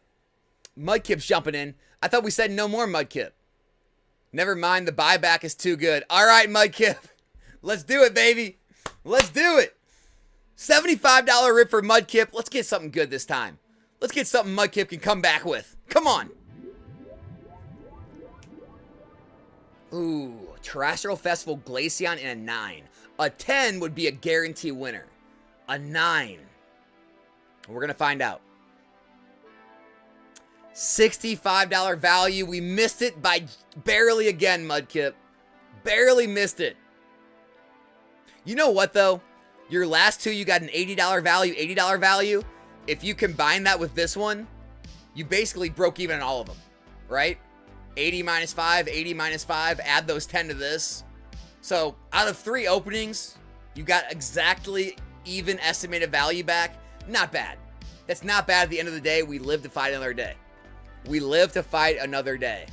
Mudkip's jumping in. I thought we said no more Mudkip. Never mind, the buyback is too good. All right, Mudkip. Let's do it, baby. Let's do it. $75 rip for Mudkip. Let's get something good this time. Let's get something Mudkip can come back with. Come on. Ooh, Terrestrial Festival Glaceon in a 9. A 10 would be a guarantee winner. A 9. We're going to find out. $65 value. We missed it by barely again, Mudkip. Barely missed it. You know what, though? Your last two, you got an $80 value, $80 value. If you combine that with this one, you basically broke even on all of them, right? 80 minus 5, 80 minus 5, add those 10 to this. So out of 3 openings, you got exactly even estimated value back. Not bad. That's not bad at the end of the day. We live to fight another day. We live to fight another day.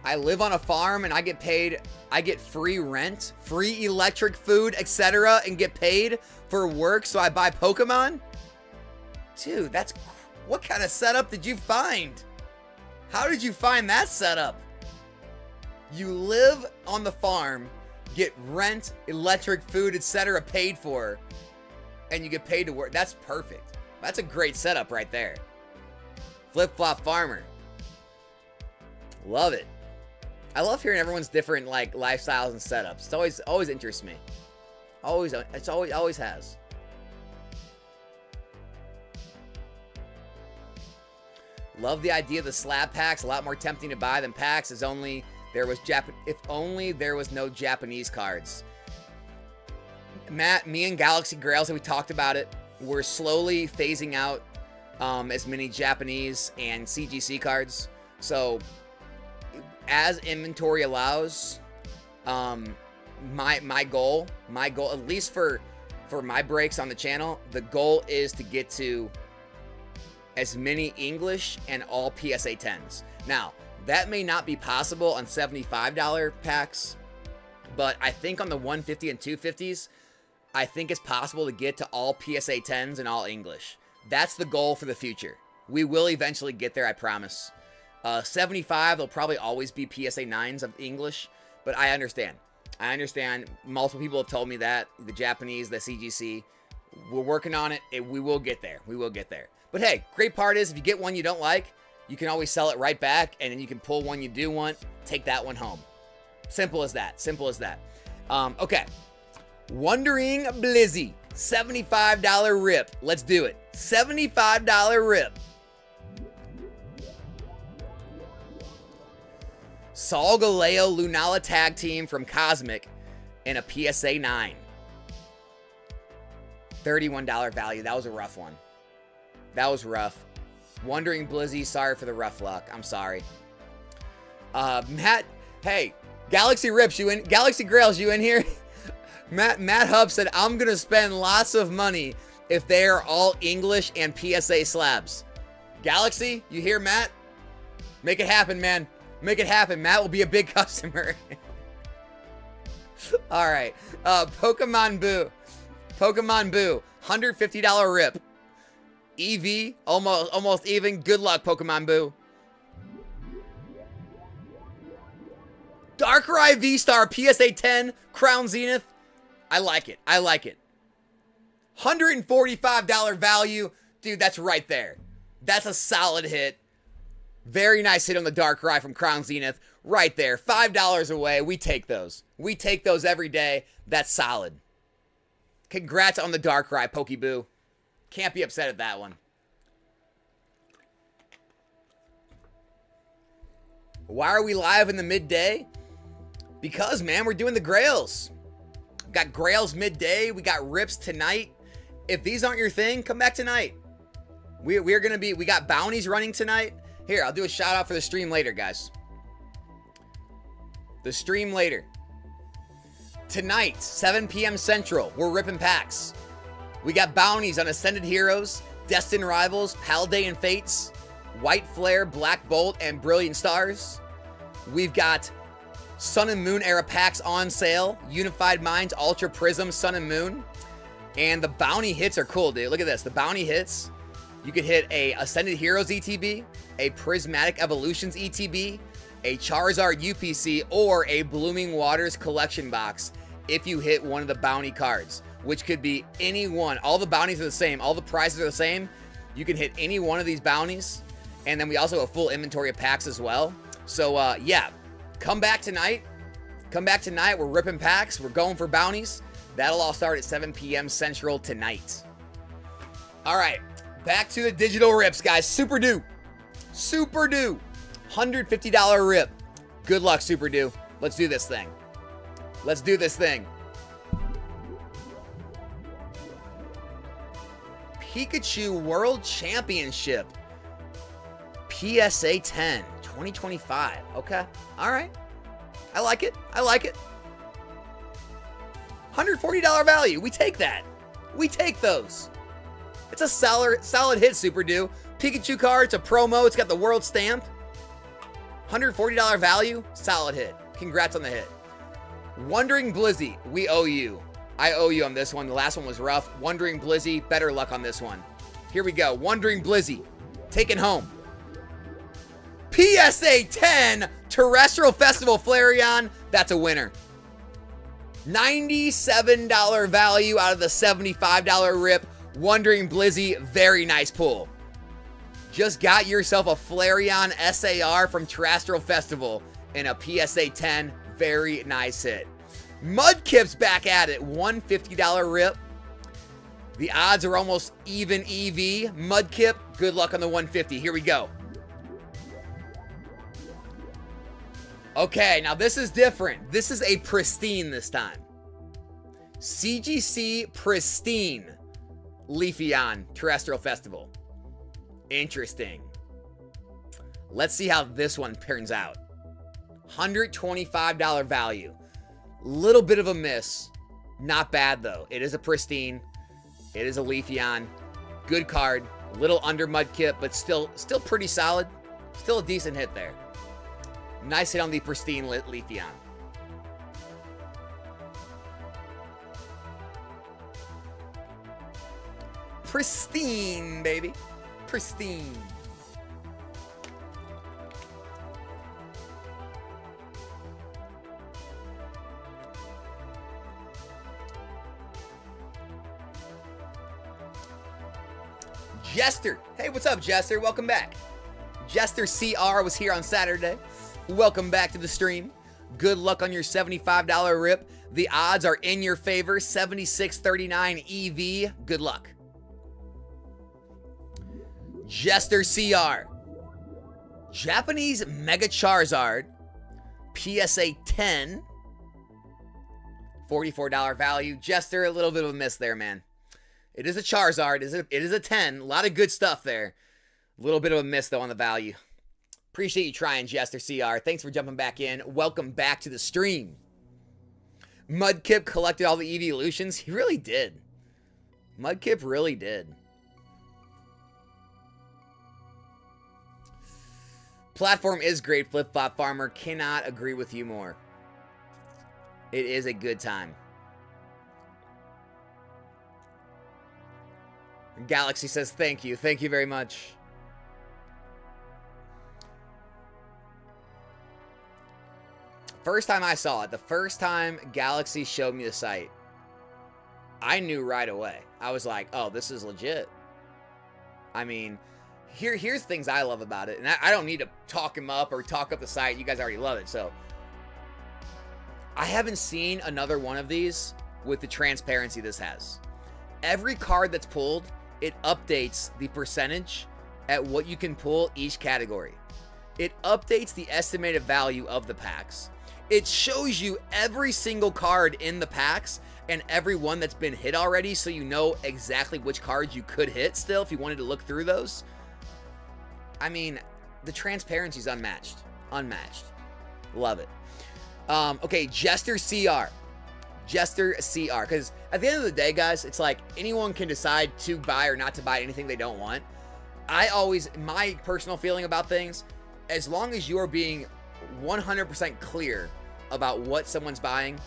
I live on a farm and I get paid, I get free rent, free electric, food, etc. and get paid for work, so I buy Pokemon? Dude, that's, what kind of setup did you find? How did you find that setup? You live on the farm, get rent, electric, food, etc. paid for, and you get paid to work. That's perfect. That's a great setup right there. Flip-flop farmer. Love it. I love hearing everyone's different like lifestyles and setups. It's always interests me. Always has. Love the idea of the slab packs. A lot more tempting to buy than packs. If only there was no Japanese cards. Matt, me and Galaxy Grails, we talked about it. We're slowly phasing out as many Japanese and CGC cards. So as inventory allows, my goal, at least for my breaks on the channel, the goal is to get to as many English and all PSA 10s. Now, that may not be possible on $75 packs, but I think on the 150 and 250s, I think it's possible to get to all PSA 10s and all English. That's the goal for the future. We will eventually get there, I promise. 75, there'll probably always be PSA 9s of English, but I understand. Multiple people have told me that. The Japanese, the CGC. We're working on it. We will get there. We will get there. But hey, great part is if you get one you don't like, you can always sell it right back, and then you can pull one you do want, take that one home. Simple as that. Simple as that. Okay. Wondering Blizzy. $75 rip. Let's do it. $75 rip. Saul Galeo Lunala tag team from Cosmic in a PSA 9. $31 value. That was a rough one. That was rough. Wondering Blizzy, sorry for the rough luck. I'm sorry. Matt, hey, Galaxy Rips, you in? Galaxy Grails, you in here? Matt Hub said, I'm going to spend lots of money if they are all English and PSA slabs. Galaxy, you hear Matt? Make it happen, man. Make it happen. Matt will be a big customer. All right. Pokemon Boo. Pokemon Boo. $150 rip. EV, almost even. Good luck, Pokemon Boo. Darkrai V-Star PSA 10 Crown Zenith. I like it. I like it. $145 value. Dude, that's right there. That's a solid hit. Very nice hit on the Darkrai from Crown Zenith. Right there. $5 away. We take those. We take those every day. That's solid. Congrats on the Darkrai, Pokeboo. Can't be upset at that one. Why are we live in the midday? Because, man, we're doing the Grails. We got Grails midday. We got Rips tonight. If these aren't your thing, come back tonight. We got bounties running tonight. Here, I'll do a shout out for the stream later, guys. The stream later. Tonight, 7 p.m. Central, we're ripping packs. We got bounties on Ascended Heroes, Destined Rivals, Paldean Fates, White Flare, Black Bolt, and Brilliant Stars. We've got Sun and Moon era packs on sale. Unified Minds, Ultra Prism, Sun and Moon. And the bounty hits are cool, dude. Look at this. The bounty hits. You could hit a Ascended Heroes ETB, a Prismatic Evolutions ETB, a Charizard UPC, or a Blooming Waters collection box if you hit one of the bounty cards, which could be any one. All the bounties are the same. All the prizes are the same. You can hit any one of these bounties. And then we also have a full inventory of packs as well. So, yeah, come back tonight. Come back tonight. We're ripping packs. We're going for bounties. That'll all start at 7 p.m. Central tonight. All right, back to the digital rips, guys. Super due. Super due. $150 rip. Good luck, Super Do. Let's do this thing. Let's do this thing. Pikachu World Championship. PSA 10, 2025. Okay. All right. I like it. I like it. $140 value. We take that. We take those. It's a solid hit, Super Do. Pikachu card. It's a promo. It's got the world stamp. $140 value. Solid hit. Congrats on the hit. Wondering Blizzy. We owe you. I owe you on this one. The last one was rough. Wondering Blizzy. Better luck on this one. Here we go. Wondering Blizzy. Taken home. PSA 10 Terrestrial Festival Flareon. That's a winner. $97 value out of the $75 rip. Wondering Blizzy. Very nice pull. Just got yourself a Flareon SAR from Terrestrial Festival in a PSA 10. Very nice hit. Mudkip's back at it. $150 rip. The odds are almost even EV. Mudkip, good luck on the 150. Here we go. Okay, now this is different. This is a pristine this time. CGC Pristine Leafeon Terrestrial Festival. Interesting. Let's see how this one turns out. $125 value. Little bit of a miss. Not bad though. It is a pristine. It is a Leafeon. Good card. Little under Mudkip, but still pretty solid. Still a decent hit there. Nice hit on the pristine Leafeon. Pristine, baby. Pristine. Jester. Hey, what's up, Jester? Welcome back. Jester CR was here on Saturday. Welcome back to the stream. Good luck on your $75 rip. The odds are in your favor. 7639 EV. Good luck. Jester CR. Japanese Mega Charizard. PSA 10. $44 value. Jester, a little bit of a miss there, man. It is a Charizard. It is a 10. A lot of good stuff there. A little bit of a miss, though, on the value. Appreciate you trying, Jester CR. Thanks for jumping back in. Welcome back to the stream. Mudkip collected all the evolutions. He really did. Mudkip really did. Platform is great, Flip-Flop Farmer. Cannot agree with you more. It is a good time. Galaxy says thank you. Thank you very much. First time I saw it, the first time Galaxy showed me the site, I knew right away. I was like, oh, this is legit. I mean, here's things I love about it. And I don't need to talk him up or talk up the site. You guys already love it. So I haven't seen another one of these with the transparency this has. Every card that's pulled, it updates the percentage at what you can pull each category. It updates the estimated value of the packs. It shows you every single card in the packs and every one that's been hit already, so you know exactly which cards you could hit still if you wanted to look through those. I mean, the transparency is unmatched. Unmatched. Love it. Okay, Jester CR. Jester CR. Because at the end of the day, guys, it's like anyone can decide to buy or not to buy anything they don't want. My personal feeling about things, as long as you are being 100% clear about what someone's buying,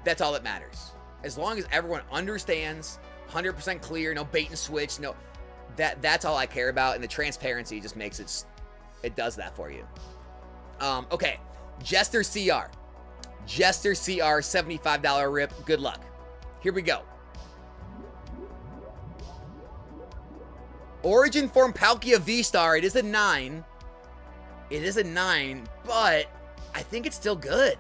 that's all that matters. As long as everyone understands, 100% clear, no bait and switch, no, that's all I care about, and the transparency just makes it does that for you. Okay, Jester CR. Jester CR, $75 rip. Good luck. Here we go. Origin Form Palkia V-Star. It is a 9. It is a 9, but I think it's still good.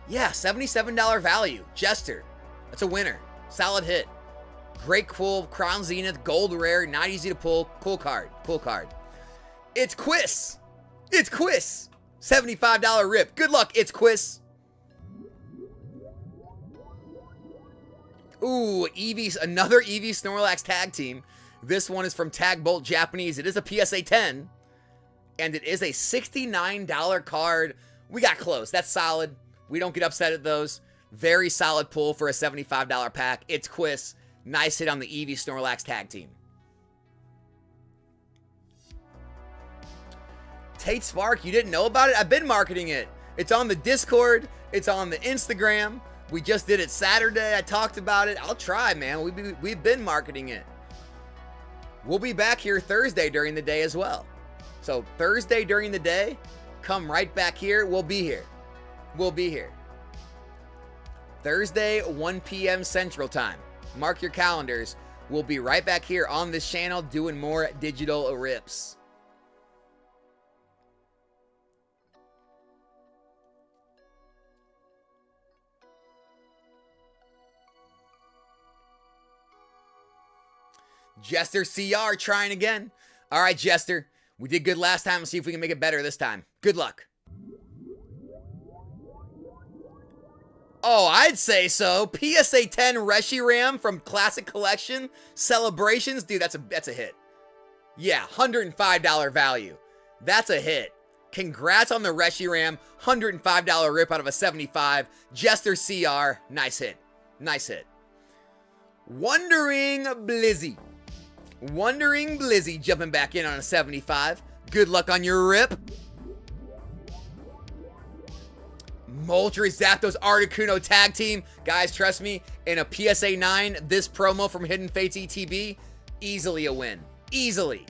Yeah, $77 value. Jester. That's a winner. Solid hit. Great, cool. Crown Zenith, gold rare, not easy to pull. Cool card. Cool card. It's Quiz. It's Quiz. $75 rip. Good luck, It's Quiz. Ooh, Eevee, another Eevee Snorlax tag team. This one is from Tag Bolt Japanese. It is a PSA 10. And it is a $69 card. We got close. That's solid. We don't get upset at those. Very solid pull for a $75 pack. It's Quiz. Nice hit on the Eevee Snorlax tag team. Tate Spark, you didn't know about it? I've been marketing it. It's on the Discord. It's on the Instagram. We just did it Saturday. I talked about it. I'll try, man. We've been marketing it. We'll be back here Thursday during the day as well. So Thursday during the day, come right back here. We'll be here. We'll be here. Thursday, 1 p.m. Central Time. Mark your calendars. We'll be right back here on this channel doing more digital rips. Jester CR trying again. All right, Jester. We did good last time. Let's see if we can make it better this time. Good luck. Oh, I'd say so. PSA 10 Reshiram from Classic Collection. Celebrations. Dude, that's a hit. Yeah, $105 value. That's a hit. Congrats on the Reshiram. $105 rip out of a 75. Jester CR. Nice hit. Nice hit. Wondering Blizzy. Wondering Blizzy jumping back in on a 75. Good luck on your rip. Moltres Zapdos Articuno tag team. Guys, trust me, in a PSA 9, this promo from Hidden Fates ETB, easily a win. Easily.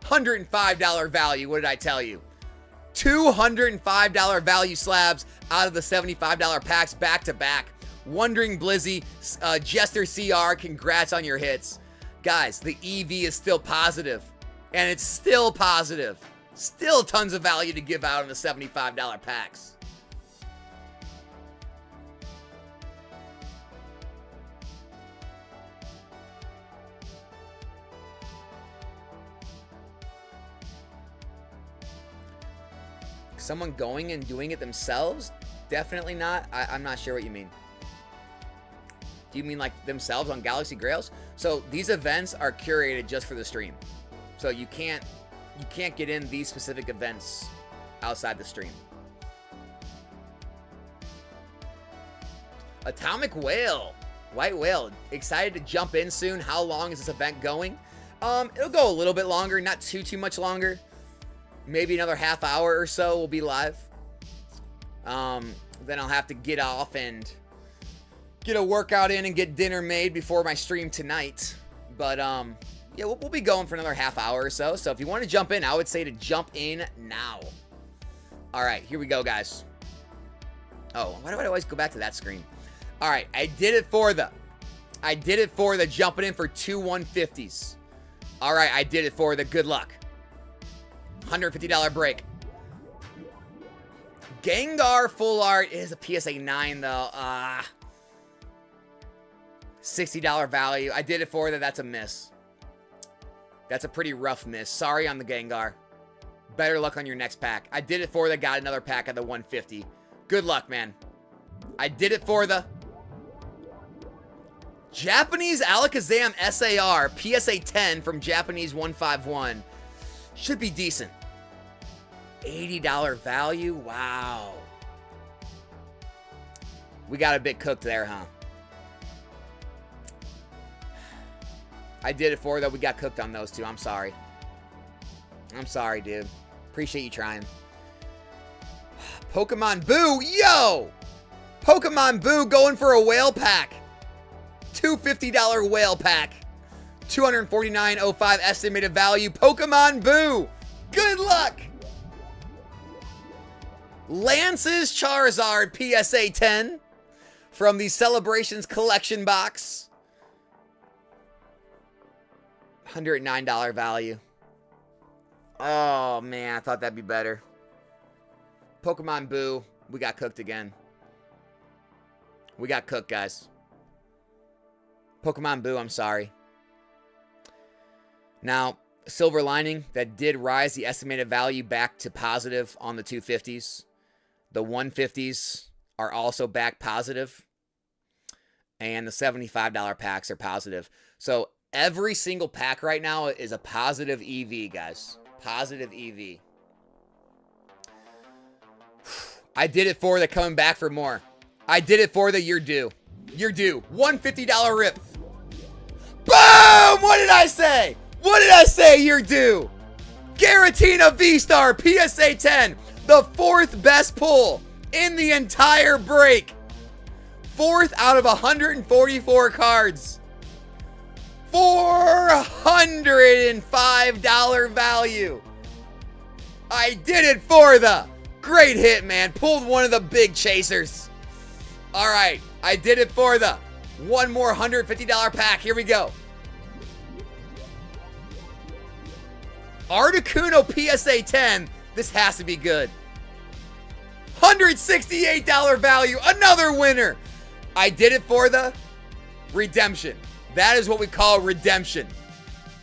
$105 value, what did I tell you? $205 value slabs out of the $75 packs back to back. Wondering Blizzy, Jester CR, congrats on your hits. Guys, the EV is still positive, and it's still positive. Still tons of value to give out in the $75 packs. Someone going and doing it themselves? Definitely not. I'm not sure what you mean. Do you mean like themselves on Galaxy Grails? So these events are curated just for the stream. So you can't get in these specific events outside the stream. Atomic Whale. White Whale. Excited to jump in soon. How long is this event going? It'll go a little bit longer, not too much longer. Maybe another half hour or so we'll be live. Then I'll have to get off and get a workout in and get dinner made before my stream tonight. But yeah, we'll be going for another half hour or so. So if you want to jump in, I would say to jump in now. All right, here we go, guys. Oh, why do I always go back to that screen? All right, I did it for the jumping in for 2 150s. All right, I did it for the good luck. $150 break. Gengar full art is a PSA 9 though. $60 value. I did it for that. That's a miss. That's a pretty rough miss. Sorry on the Gengar. Better luck on your next pack. I did it for that. Got another pack at the 150. Good luck, man. I did it for the Japanese Alakazam SAR PSA 10 from Japanese 151. Should be decent. $80 value. Wow. We got a bit cooked there, huh? I did it for that. We got cooked on those two. I'm sorry. I'm sorry, dude. Appreciate you trying. Pokemon Boo. Yo! Pokemon Boo going for a whale pack. $250 whale pack. $249.05 estimated value. Pokemon Boo. Good luck. Lance's Charizard PSA 10 from the Celebrations Collection box. $109 value. Oh, man. I thought that'd be better. Pokemon Boo. We got cooked again. We got cooked, guys. Pokemon Boo, I'm sorry. Now, silver lining that did rise the estimated value back to positive on the 250s. The 150s are also back positive. And the $75 packs are positive. So every single pack right now is a positive EV, guys. Positive EV. I did it for the coming back for more. I did it for the you're due. You're due. $150 rip. Boom! What did I say? What did I say? You're due. Garatina V-Star PSA 10. The 4th best pull in the entire break. 4th out of 144 cards. $405 value. I did it for the great hit, man. Pulled one of the big chasers. All right, I did it for the one more $150 pack. Here we go. Articuno PSA 10. This has to be good. $168 value. Another winner. I did it for the redemption. That is what we call redemption.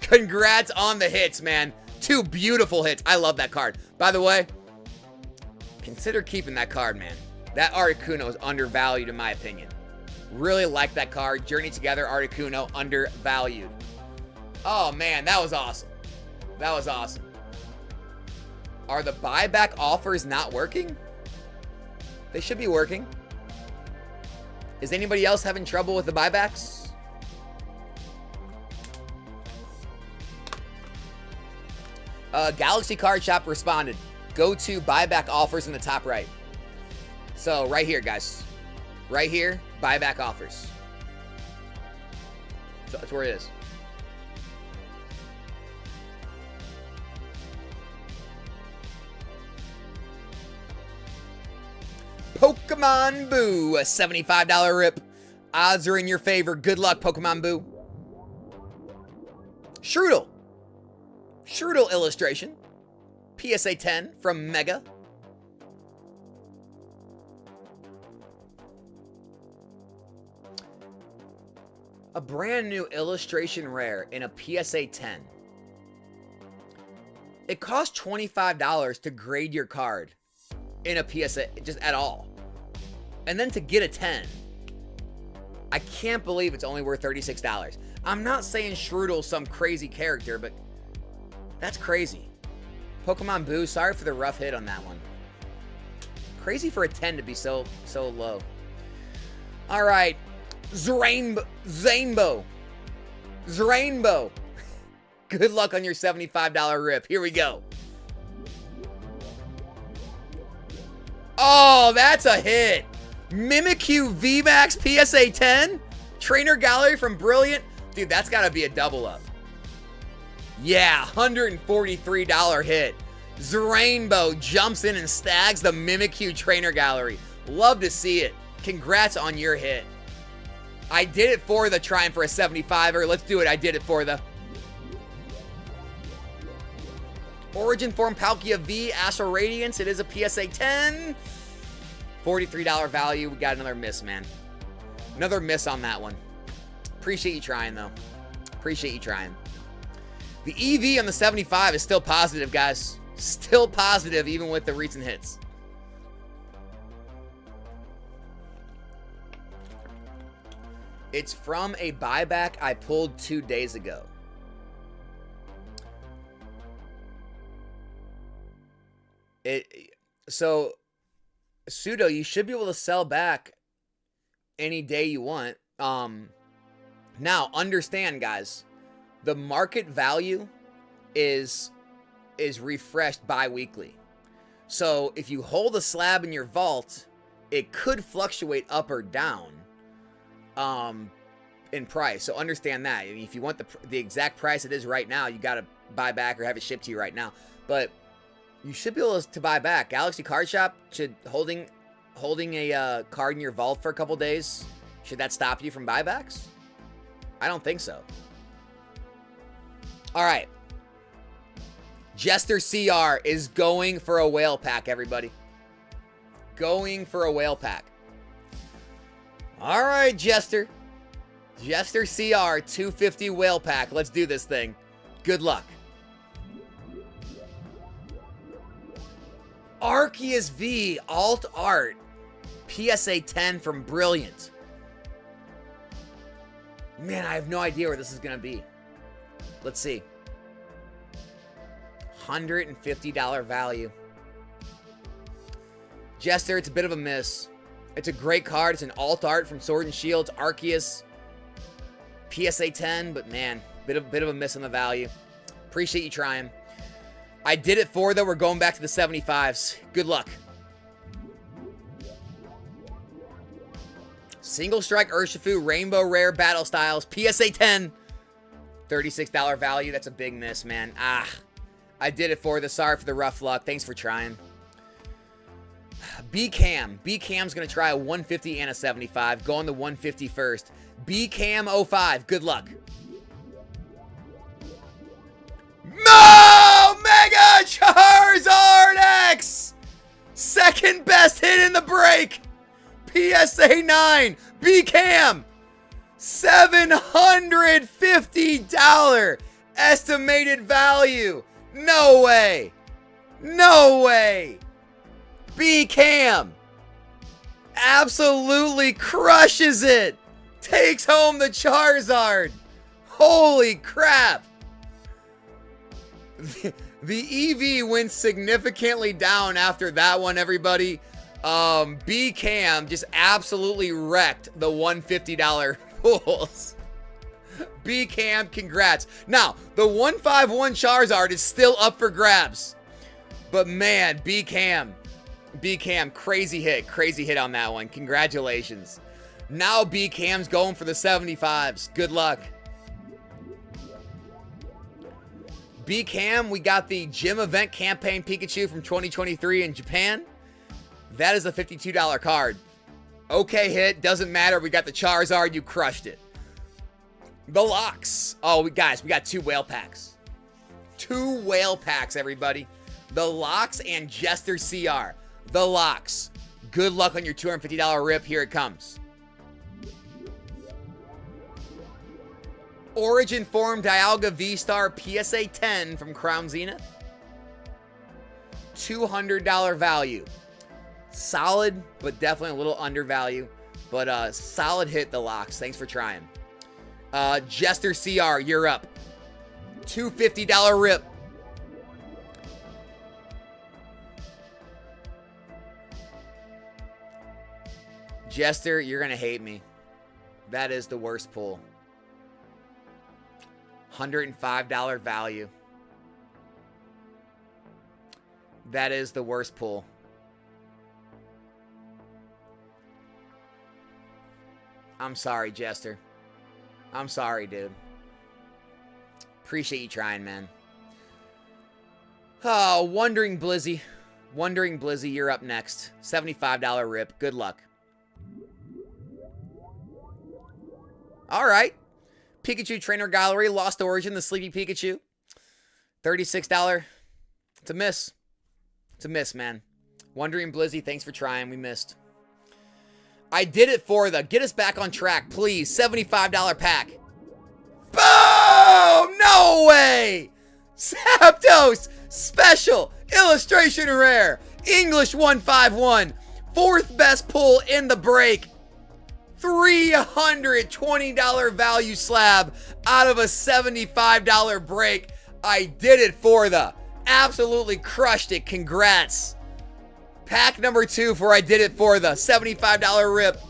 Congrats on the hits, man. 2 beautiful hits. I love that card. By the way, consider keeping that card, man. That Articuno is undervalued in my opinion. Really like that card. Journey Together Articuno, undervalued. Oh, man, that was awesome. That was awesome. Are the buyback offers not working? They should be working. Is anybody else having trouble with the buybacks? Galaxy Card Shop responded. Go to buyback offers in the top right. So right here, guys. Right here, buyback offers. So that's where it is. Pokemon Boo, a $75 rip. Odds are in your favor. Good luck, Pokemon Boo. Strudel. Strudel illustration. PSA 10 from Mega. A brand new illustration rare in a PSA 10. It costs $25 to grade your card in a PSA, just at all. And then to get a 10. I can't believe it's only worth $36. I'm not saying Strudel's some crazy character, but that's crazy. Pokemon Boo, sorry for the rough hit on that one. Crazy for a 10 to be so low. All right. Zainbo. Good luck on your $75 rip. Here we go. Oh, that's a hit. Mimikyu VMAX PSA 10. Trainer Gallery from Brilliant. Dude, that's got to be a double up. Yeah, $143 hit. Zrainbow jumps in and stags the Mimikyu Trainer Gallery. Love to see it. Congrats on your hit. I did it for the trying for a 75er. Let's do it. I did it for the Origin Form Palkia V Astral Radiance. It is a PSA 10. $43 value. We got another miss, man. Another miss on that one. Appreciate you trying, though. Appreciate you trying. The EV on the 75 is still positive, guys. Still positive, even with the recent hits. It's from a buyback I pulled 2 days ago. So, Pseudo, you should be able to sell back any day you want. Now, understand, guys, the market value is refreshed bi-weekly. So, if you hold a slab in your vault, it could fluctuate up or down in price. So, understand that. I mean, if you want the exact price it is right now, you got to buy back or have it shipped to you right now. But you should be able to buy back. Galaxy Card Shop, should holding a card in your vault for a couple days, should that stop you from buybacks? I don't think so. All right. Jester CR is going for a whale pack, everybody. Going for a whale pack. All right, Jester. Jester CR 250 whale pack. Let's do this thing. Good luck. Arceus V, Alt Art, PSA 10 from Brilliant. Man, I have no idea where this is going to be. Let's see. $150 value. Jester, it's a bit of a miss. It's a great card. It's an alt art from Sword and Shield. Arceus. PSA 10, but man, bit of a miss on the value. Appreciate you trying. I did it for, though. We're going back to the 75s. Good luck. Single Strike Urshifu, Rainbow Rare Battle Styles, PSA 10. $36 value. That's a big miss, man. I did it for the. Sorry for the rough luck. Thanks for trying. B-Cam. B-Cam's going to try a 150 and a 75. Going to 150 first. B-Cam 05. Good luck. No! Mega Charizard X! Second best hit in the break. PSA 9. B-Cam. $750 estimated value. No way. No way. B-Cam absolutely crushes it. Takes home the Charizard. Holy crap. The EV went significantly down after that one, everybody. B-Cam just absolutely wrecked the $150 pools. B-Cam, congrats. Now, the 151 Charizard is still up for grabs. But man, B-Cam, crazy hit on that one. Congratulations. Now B-Cam's going for the 75s. Good luck. B-Cam, we got the Gym Event Campaign Pikachu from 2023 in Japan. That is a $52 card. Okay hit, doesn't matter. We got the Charizard, you crushed it. The Locks. Oh, guys, we got 2 whale packs. 2 whale packs, everybody. The Locks and Jester CR. The Locks. Good luck on your $250 rip. Here it comes. Origin Form Dialga V-Star PSA 10 from Crown Zenith. $200 value. Solid, but definitely a little undervalue. But solid hit, the Locks. Thanks for trying. Jester CR, you're up. $250 rip. Jester, you're going to hate me. That is the worst pull. $105 value. That is the worst pull. I'm sorry, Jester. I'm sorry, dude. Appreciate you trying, man. Oh, Wondering Blizzy. Wondering Blizzy, you're up next. $75 rip. Good luck. All right. Pikachu Trainer Gallery, Lost Origin, the Sleepy Pikachu. $36. It's a miss. It's a miss, man. Wondering Blizzy, thanks for trying. We missed. I did it for the. Get us back on track, please. $75 pack. Boom! No way! Zapdos Special Illustration Rare. English 151. 4th best pull in the break. $320 value slab out of a $75 break. I did it for the. Absolutely crushed it. Congrats. Pack number 2 for I did it for the. $75 rip.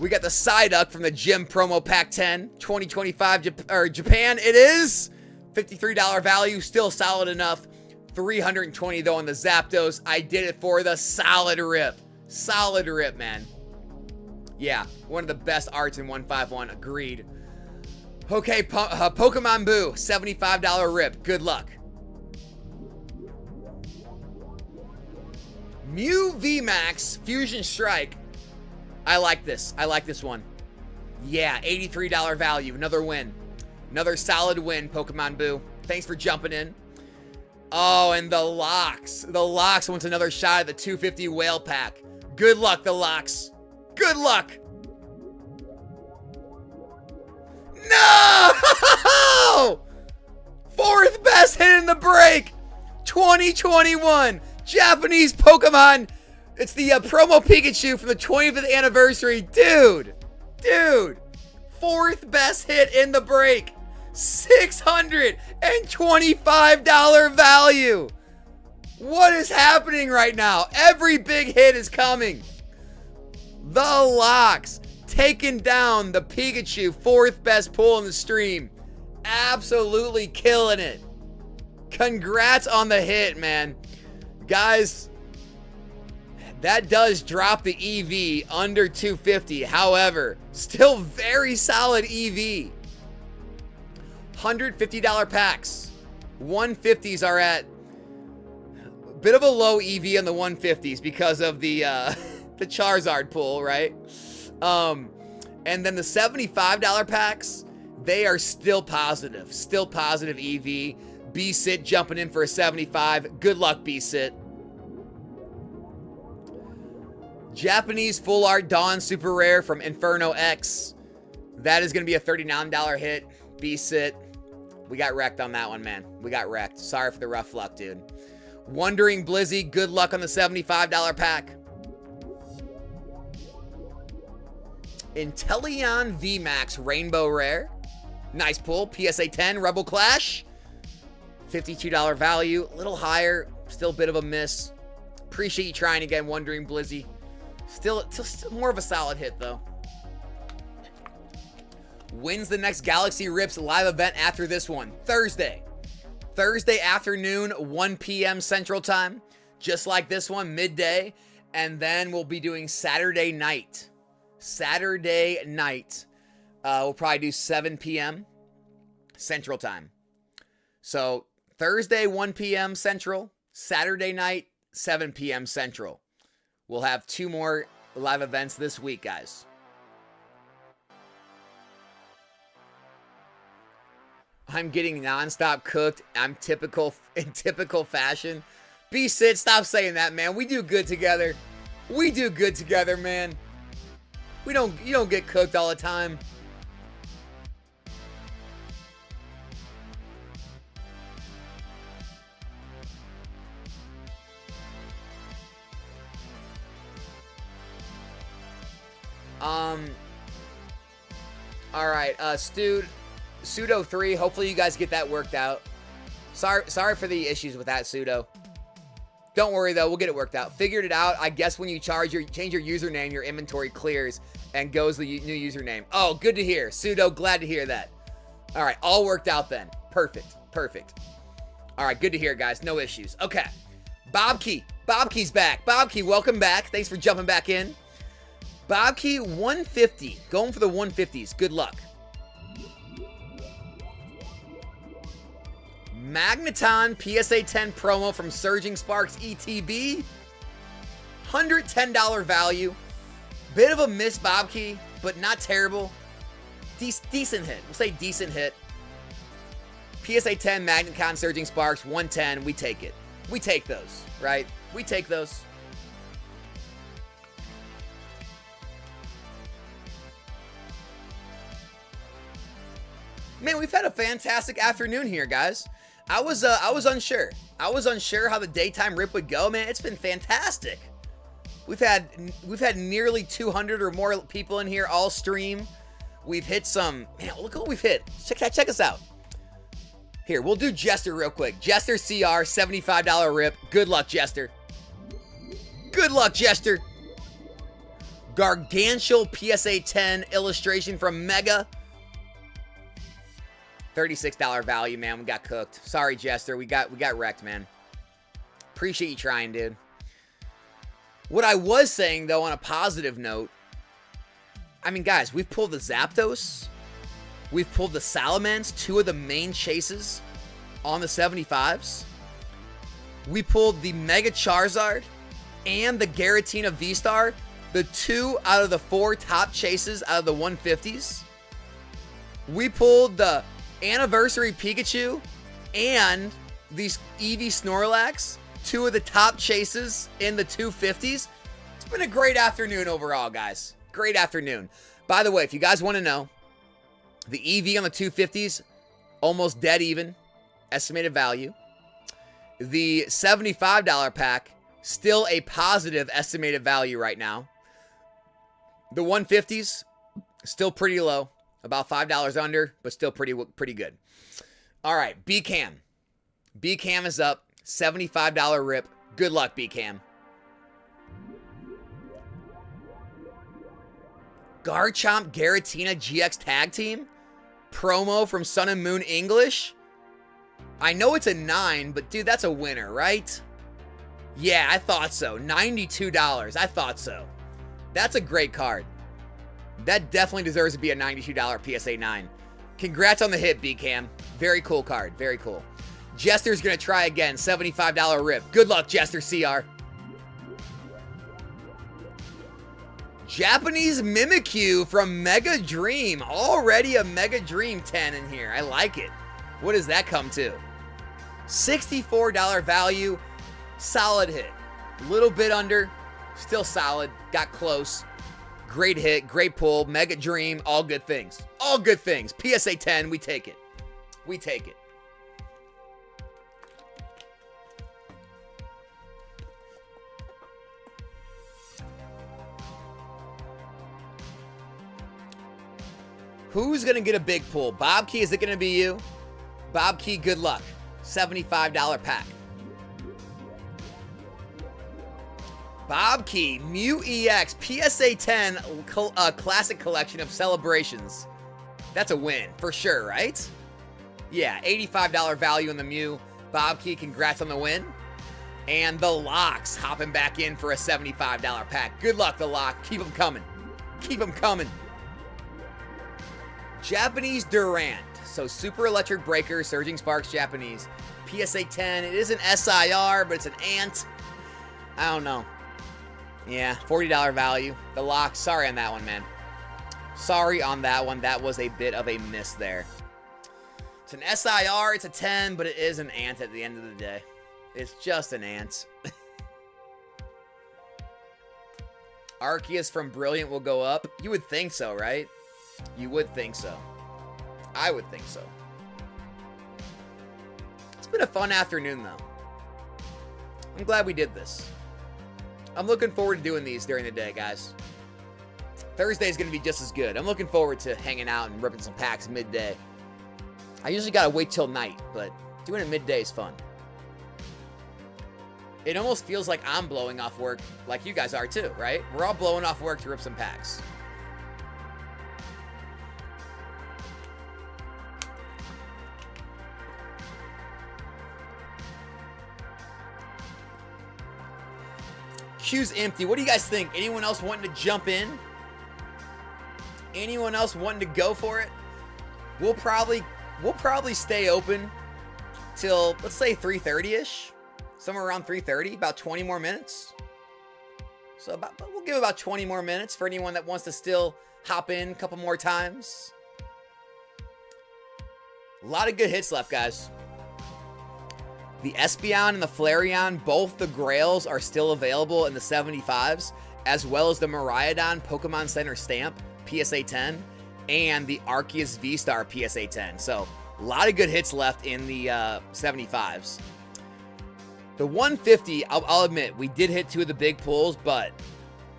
We got the Psyduck from the Gym Promo Pack 10. 2025 Japan. It is. $53 value. Still solid enough. $320 though on the Zapdos. I did it for the. Solid rip. Solid rip, man. Yeah, one of the best arts in 151. Agreed. Okay, Pokemon Boo. $75 rip. Good luck. Mew VMAX Fusion Strike. I like this. I like this one. Yeah, $83 value. Another win. Another solid win, Pokemon Boo. Thanks for jumping in. Oh, and the Locks. The Locks wants another shot at the 250 whale pack. Good luck, the Locks. Good luck. No! 4th best hit in the break. 2021 Japanese Pokemon. It's the promo Pikachu from the 25th anniversary. Dude. Fourth best hit in the break. $625 value. What is happening right now? Every big hit is coming. The Locks taking down the Pikachu, fourth best pull in the stream. Absolutely killing it. Congrats on the hit, man. Guys, that does drop the EV under 250. However, still very solid EV. $150 packs. 150s are at a bit of a low EV on the 150s because of the the Charizard pull, right? And then the $75 packs, they are still positive. Still positive EV. B-Sit jumping in for a 75. Good luck, B-Sit. Japanese Full Art Dawn Super Rare from Inferno X. That is going to be a $39 hit. B-Sit. We got wrecked on that one, man. We got wrecked. Sorry for the rough luck, dude. Wondering Blizzy, good luck on the $75 pack. Inteleon VMAX Rainbow Rare. Nice pull. PSA 10 Rebel Clash. $52 value. A little higher. Still a bit of a miss. Appreciate you trying again, Wondering Blizzy. Still more of a solid hit, though. Wins the next Galaxy Rips live event after this one. Thursday afternoon, 1 p.m. Central Time. Just like this one, midday. And then we'll be doing Saturday night. We'll probably do 7 p.m. Central Time. So Thursday, 1 p.m. Central. Saturday night, 7 p.m. Central. We'll have 2 more live events this week, guys. I'm getting nonstop cooked. I'm in typical fashion. B-Sit, stop saying that, man. We do good together. We do good together, man. You don't get cooked all the time. All right, Pseudo 3, hopefully you guys get that worked out. Sorry for the issues with that, Pseudo. Don't worry, though. We'll get it worked out. Figured it out. I guess when you change your username, your inventory clears and goes the new username. Oh, good to hear. Pseudo, glad to hear that. All right, all worked out then. Perfect. All right, good to hear, guys. No issues. Okay. Bobkey's back. Bobkey, welcome back. Thanks for jumping back in. Bobkey, 150. Going for the 150s. Good luck. Magneton PSA 10 promo from Surging Sparks ETB. $110 value. Bit of a miss, Bobkey, but not terrible. Decent hit. We'll say decent hit. PSA 10 Magneton Surging Sparks, 110. We take it. We take those, right? We take those. Man, we've had a fantastic afternoon here, guys. I was unsure. I was unsure how the daytime rip would go, man. It's been fantastic. We've had nearly 200 or more people in here all stream. We've hit some, man, look what we've hit. Check us out. Here, we'll do Jester real quick. Jester CR, $75 rip. Good luck, Jester. Good luck, Jester. Gargantual PSA 10 illustration from Mega. $36 value, man. We got cooked. Sorry, Jester. We got wrecked, man. Appreciate you trying, dude. What I was saying, though, on a positive note, I mean, guys, we've pulled the Zapdos. We've pulled the Salamence, 2 of the main chases on the 75s. We pulled the Mega Charizard and the Giratina V-Star, the 2 out of the 4 top chases out of the 150s. We pulled the Anniversary Pikachu and these Eevee Snorlax, 2 of the top chases in the 250s. It's been a great afternoon overall, guys. Great afternoon. By the way, if you guys want to know, the EV on the 250s, almost dead even, estimated value. The $75 pack, still a positive estimated value right now. The 150s, still pretty low. About $5 under, but still pretty good. All right, B-Cam. B-Cam is up. $75 rip. Good luck, B-Cam. Garchomp Garatina GX Tag Team? Promo from Sun and Moon English? I know it's a 9, but dude, that's a winner, right? Yeah, I thought so. $92. I thought so. That's a great card. That definitely deserves to be a $92 PSA 9. Congrats on the hit, B-Cam. Very cool card. Very cool. Jester's going to try again. $75 rip. Good luck, Jester CR. Japanese Mimikyu from Mega Dream. Already a Mega Dream 10 in here. I like it. What does that come to? $64 value. Solid hit. Little bit under. Still solid. Got close. Great hit. Great pull. Mega Dream. All good things. All good things. PSA 10. We take it. We take it. Who's going to get a big pull? Bob Key, is it going to be you? Bob Key, good luck. $75 pack. Bob Key, Mew EX, PSA 10 Classic Collection of Celebrations. That's a win, for sure, right? Yeah, $85 value in the Mew. Bob Key, congrats on the win. And the Locks hopping back in for a $75 pack. Good luck, the Lock. Keep them coming. Keep them coming. Japanese Durant. So Super Electric Breaker, Surging Sparks Japanese. PSA 10. It is an SIR, but it's an Ant. I don't know. Yeah, $40 value. The Lock. Sorry on that one, man. Sorry on that one. That was a bit of a miss there. It's an SIR. It's a 10, but it is an Ant at the end of the day. It's just an Ant. Arceus from Brilliant will go up. You would think so, right? You would think so. I would think so. It's been a fun afternoon, though. I'm glad we did this. I'm looking forward to doing these during the day, guys. Thursday's going to be just as good. I'm looking forward to hanging out and ripping some packs midday. I usually got to wait till night, but doing it midday is fun. It almost feels like I'm blowing off work like you guys are too, right? We're all blowing off work to rip some packs. Queue's empty. What do you guys think? Anyone else wanting to jump in? Anyone else wanting to go for it? We'll probably stay open till, let's say, 3:30-ish. Somewhere around 3:30, about 20 more minutes. So we'll give about 20 more minutes for anyone that wants to still hop in a couple more times. A lot of good hits left, guys. The Espeon and the Flareon, both the Grails are still available in the 75s, as well as the Miraidon Pokemon Center stamp, PSA 10, and the Arceus V-Star PSA 10. So, a lot of good hits left in the 75s. The 150, I'll admit, we did hit two of the big pulls, but,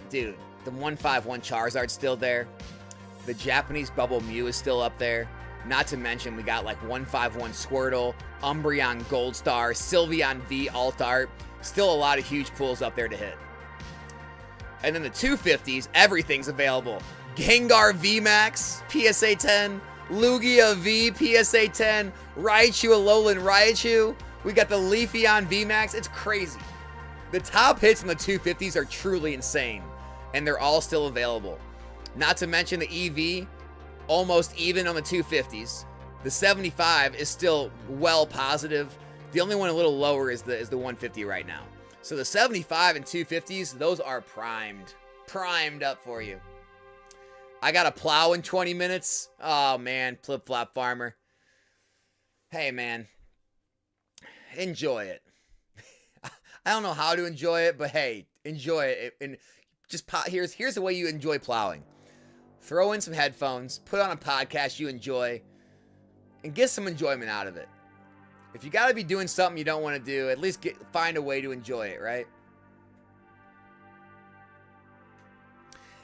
dude, the 151 Charizard's still there. The Japanese Bubble Mew is still up there. Not to mention, we got like 151 Squirtle, Umbreon Gold Star, Sylveon V Alt Art. Still a lot of huge pulls up there to hit. And then the 250s, everything's available. Gengar VMAX, PSA 10. Lugia V, PSA 10. Raichu, Alolan Raichu. We got the Leafeon VMAX. It's crazy. The top hits in the 250s are truly insane. And they're all still available. Not to mention the EV, almost even on the 250s. The 75 is still well positive. The only one a little lower is the 150 right now. So the 75 and 250s, those are primed up for you. I got a plow in 20 minutes. Oh man, Flip Flop Farmer. Hey man, enjoy it. I don't know how to enjoy it, but hey, enjoy it. And just here's the way you enjoy plowing. Throw in some headphones, put on a podcast you enjoy, and get some enjoyment out of it. If you got to be doing something you don't want to do, at least find a way to enjoy it, right?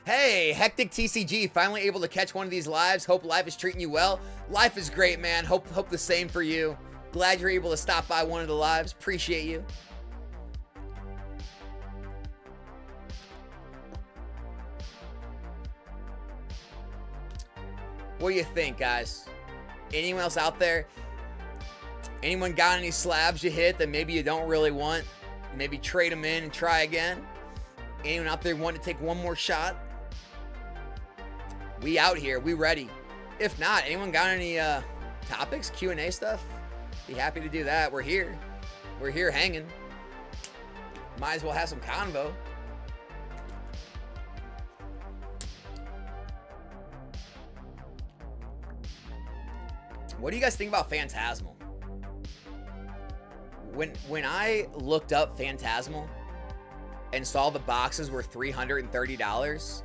Hey, Hectic TCG, finally able to catch one of these lives. Hope life is treating you well. Life is great, man. Hope the same for you. Glad you're able to stop by one of the lives. Appreciate you. What do you think, guys? Anyone else out there? Anyone got any slabs you hit that maybe you don't really want? Maybe trade them in and try again? Anyone out there want to take one more shot? We out here. We ready. If not, anyone got any topics, Q&A stuff? Be happy to do that. We're here. We're here hanging. Might as well have some convo. What do you guys think about Phantasmal? When I looked up Phantasmal and saw the boxes were $330,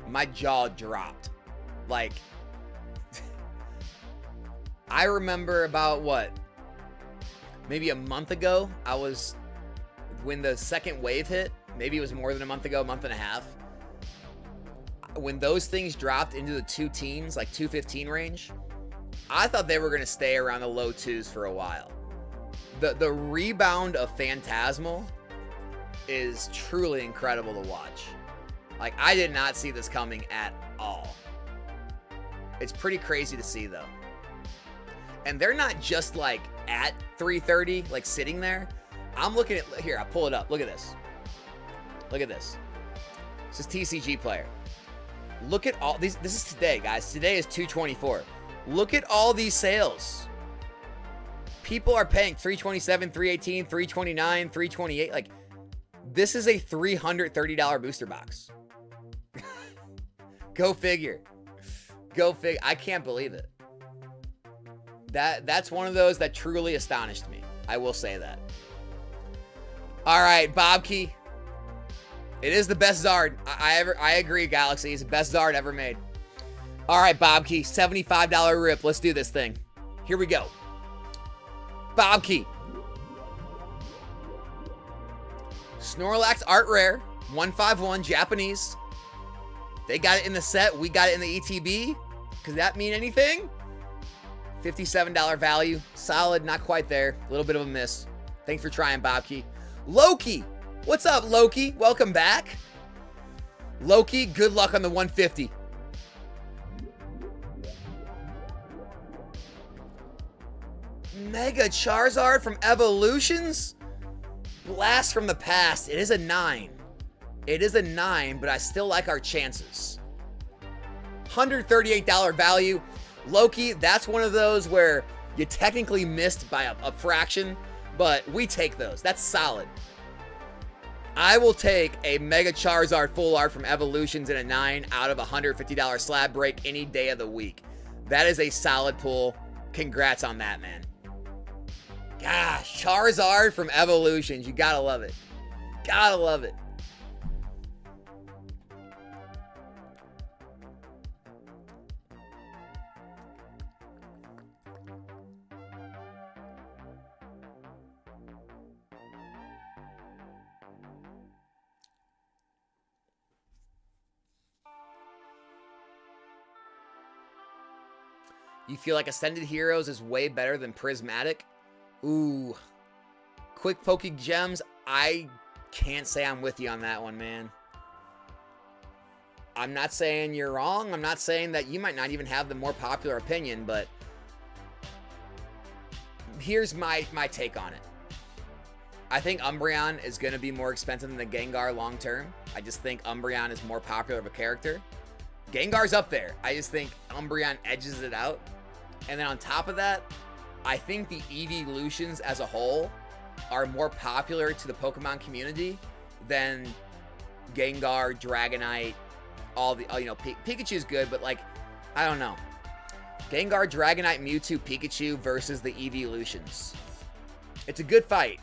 my jaw dropped. Like, I remember about maybe a month ago, when the second wave hit, maybe it was more than a month ago, a month and a half. When those things dropped into the two teens, like 215 range, I thought they were going to stay around the low twos for a while. The rebound of Phantasmal is truly incredible to watch. Like, I did not see this coming at all. It's pretty crazy to see, though. And they're not just, like, at 330, like, sitting there. I'm looking at... Here, I'll pull it up. Look at this. Look at this. This is TCG Player. Look at all these... This is today, guys. Today is 2/24. Look at all these sales. People are paying $327, $318, $329, $328. Like, this is a $330 booster box. Go figure. Go figure. I can't believe it. That's one of those that truly astonished me. I will say that. All right, Bobkey. It is the best Zard. I agree, Galaxy. It's the best Zard ever made. All right, Bobkey. $75 rip. Let's do this thing. Here we go. Bobkey. Snorlax Art Rare. 151 Japanese. They got it in the set. We got it in the ETB. Could that mean anything? $57 value. Solid. Not quite there. A little bit of a miss. Thanks for trying, Bobkey. Loki. What's up, Loki? Welcome back. Loki, good luck on the 150. Mega Charizard from Evolutions? Blast from the past. It is a 9. It is a 9, but I still like our chances. $138 value. Loki, that's one of those where you technically missed by a fraction, but we take those. That's solid. I will take a Mega Charizard full art from Evolutions in a 9 out of $150 slab break any day of the week. That is a solid pull. Congrats on that, man. Gosh, Charizard from Evolutions. You gotta love it. Gotta love it. You feel like Ascended Heroes is way better than Prismatic? Ooh. Quick Poke Gems, I can't say I'm with you on that one, man. I'm not saying you're wrong. I'm not saying that you might not even have the more popular opinion, but here's my take on it. I think Umbreon is going to be more expensive than the Gengar long term. I just think Umbreon is more popular of a character. Gengar's up there. I just think Umbreon edges it out. And then on top of that, I think the evolutions as a whole are more popular to the Pokemon community than Gengar, Dragonite, all the, you know, Pikachu's good, but like, I don't know. Gengar, Dragonite, Mewtwo, Pikachu versus the evolutions. It's a good fight.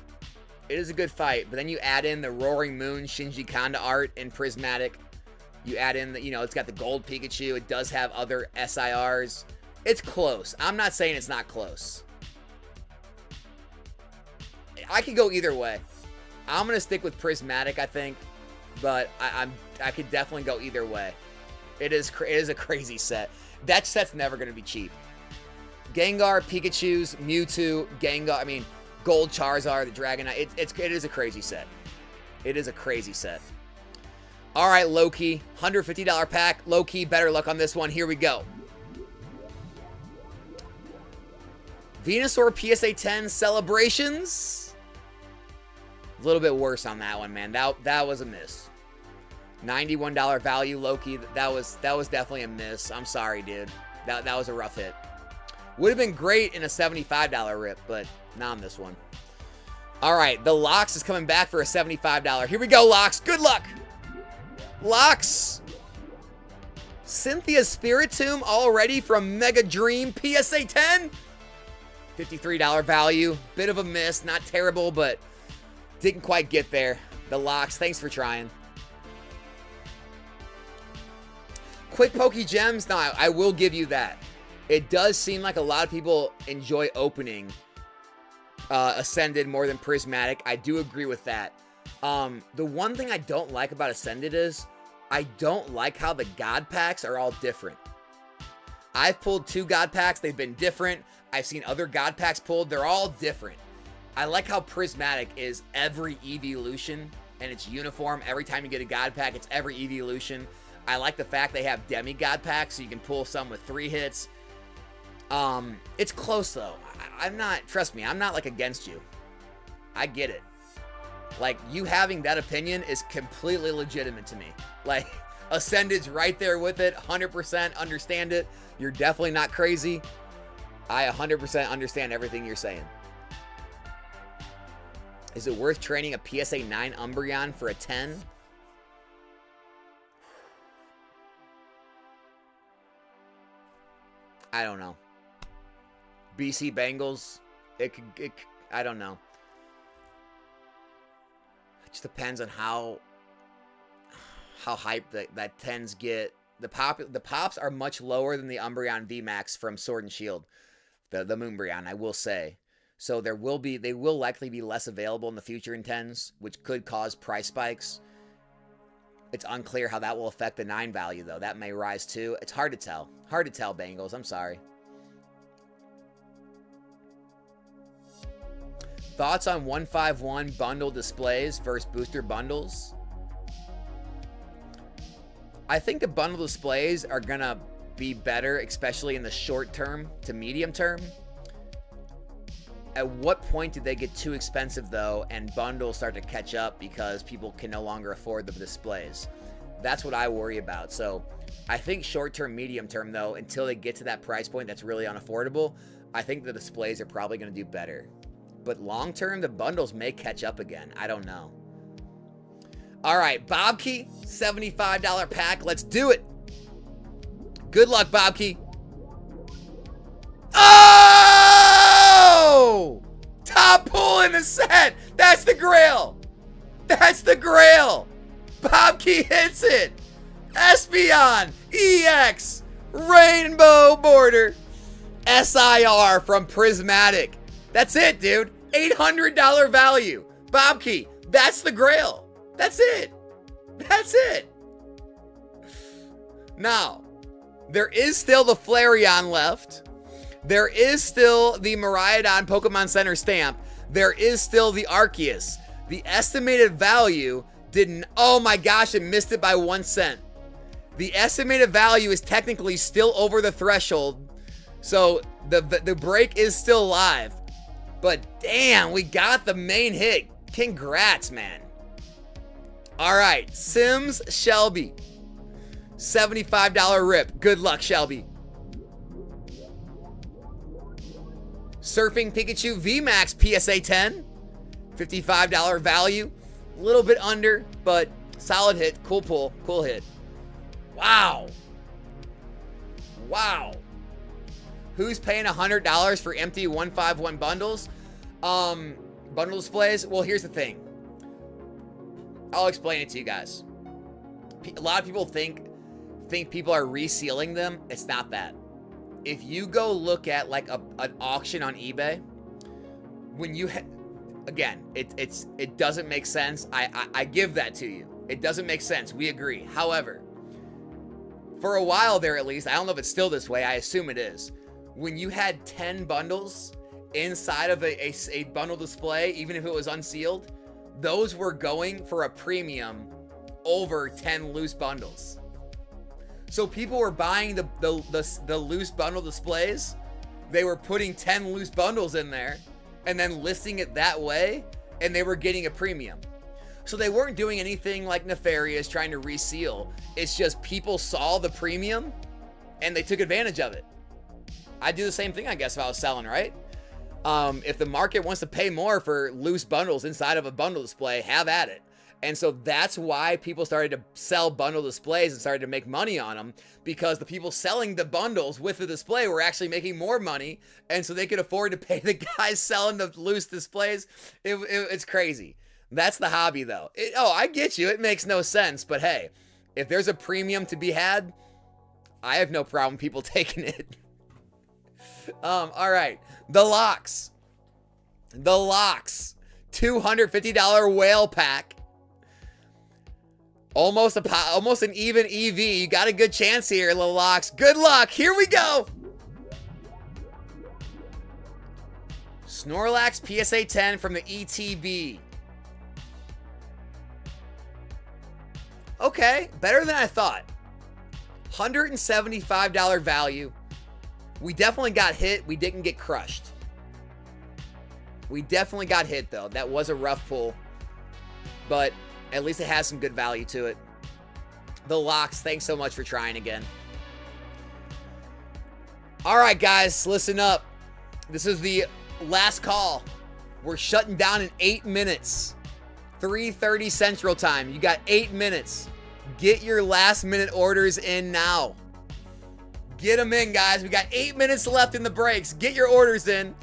It is a good fight, but then you add in the Roaring Moon Shinji Kanda art in Prismatic. You add in the, you know, it's got the gold Pikachu. It does have other SIRs. It's close. I'm not saying it's not close. I could go either way. I'm going to stick with Prismatic, I think. But I could definitely go either way. It is a crazy set. That set's never going to be cheap. Gengar, Pikachu's, Mewtwo, Gengar. I mean, Gold Charizard, the Dragonite. It is a crazy set. It is a crazy set. All right, Loki. $150 pack. Loki, better luck on this one. Here we go. Venusaur PSA 10 Celebrations. A little bit worse on that one, man. That was a miss. $91 value, Loki. That was definitely a miss. I'm sorry, dude. That was a rough hit. Would have been great in a $75 rip, but not on this one. All right, the Lox is coming back for a $75. Here we go, Lox. Good luck. Lox. Cynthia Spiritomb already from Mega Dream PSA 10. $53 value. Bit of a miss. Not terrible, but didn't quite get there. The Lox, thanks for trying. Quick Poke Gems. No, I will give you that. It does seem like a lot of people enjoy opening Ascended more than Prismatic. I do agree with that. The one thing I don't like about Ascended is I don't like how the God Packs are all different. I've pulled 2 God Packs. They've been different. I've seen other God Packs pulled. They're all different. I like how Prismatic is every evolution and it's uniform. Every time you get a God Pack, it's every evolution. I like the fact they have Demigod Packs, so you can pull some with 3 hits. It's close, though. I'm not, trust me, I'm not, like, against you. I get it. Like, you having that opinion is completely legitimate to me. Like, Ascended's right there with it, 100% understand it. You're definitely not crazy. I 100% understand everything you're saying. Is it worth trading a PSA 9 Umbreon for a 10? I don't know. BC Bengals, I don't know. It just depends on how hyped that 10s get. The pops are much lower than the Umbreon VMAX from Sword and Shield, the Moonbreon, I will say. So they will likely be less available in the future in 10s, which could cause price spikes. It's unclear how that will affect the 9 value, though. That may rise, too. It's hard to tell. Hard to tell, Bengals. I'm sorry. Thoughts on 151 bundle displays versus booster bundles? I think the bundle displays are going to be better, especially in the short term to medium term. At what point did they get too expensive, though, and bundles start to catch up because people can no longer afford the displays? That's what I worry about. So I think short-term, medium-term, though, until they get to that price point that's really unaffordable, I think the displays are probably going to do better. But long-term, the bundles may catch up again. I don't know. All right, Bobkey, $75 pack. Let's do it. Good luck, Bobkey. Oh! Top pull in the set. That's the grail. That's the grail. Bobkey hits it. Espeon, EX, Rainbow Border, SIR from Prismatic. That's it, dude. $800 value. Bobkey, that's the grail. That's it. That's it. Now, there is still the Flareon left. There is still the Miraidon Pokemon Center stamp. There is still the Arceus. The estimated value didn't... Oh my gosh, it missed it by 1 cent. The estimated value is technically still over the threshold. So the break is still live. But damn, we got the main hit. Congrats, man. All right, Sims Shelby. $75 rip. Good luck, Shelby. Surfing Pikachu VMAX PSA 10. $55 value. A little bit under, but solid hit. Cool pull. Cool hit. Wow. Wow. Who's paying $100 for empty 151 bundles? Bundle displays? Well, here's the thing. I'll explain it to you guys. A lot of people think people are resealing them. It's not that. If you go look at like an auction on eBay, when you Again, it doesn't make sense. I give that to you. It doesn't make sense. We agree. However, for a while there at least, I don't know if it's still this way. I assume it is. When you had 10 bundles inside of a bundle display, even if it was unsealed, those were going for a premium over 10 loose bundles. So people were buying the loose bundle displays. They were putting 10 loose bundles in there and then listing it that way, and they were getting a premium. So they weren't doing anything like nefarious, trying to reseal. It's just people saw the premium and they took advantage of it. I'd do the same thing, I guess, if I was selling, right? If the market wants to pay more for loose bundles inside of a bundle display, have at it. And so that's why people started to sell bundle displays and started to make money on them, because the people selling the bundles with the display were actually making more money, and so they could afford to pay the guys selling the loose displays. It's crazy. That's the hobby, though. I get you. It makes no sense, but hey, if there's a premium to be had, I have no problem people taking it. All right, the locks. The locks. $250 whale pack. Almost an even EV. You got a good chance here, little locks. Good luck. Here we go. Snorlax PSA 10 from the ETB. Okay, better than I thought. $175 value. We definitely got hit. We didn't get crushed. We definitely got hit, though. That was a rough pull. But at least it has some good value to it. The locks, thanks so much for trying again. All right, guys, listen up. This is the last call. We're shutting down in 8 minutes. 3:30 Central Time. You got 8 minutes. Get your last minute orders in now. Get them in, guys. We got 8 minutes left in the breaks. Get your orders in.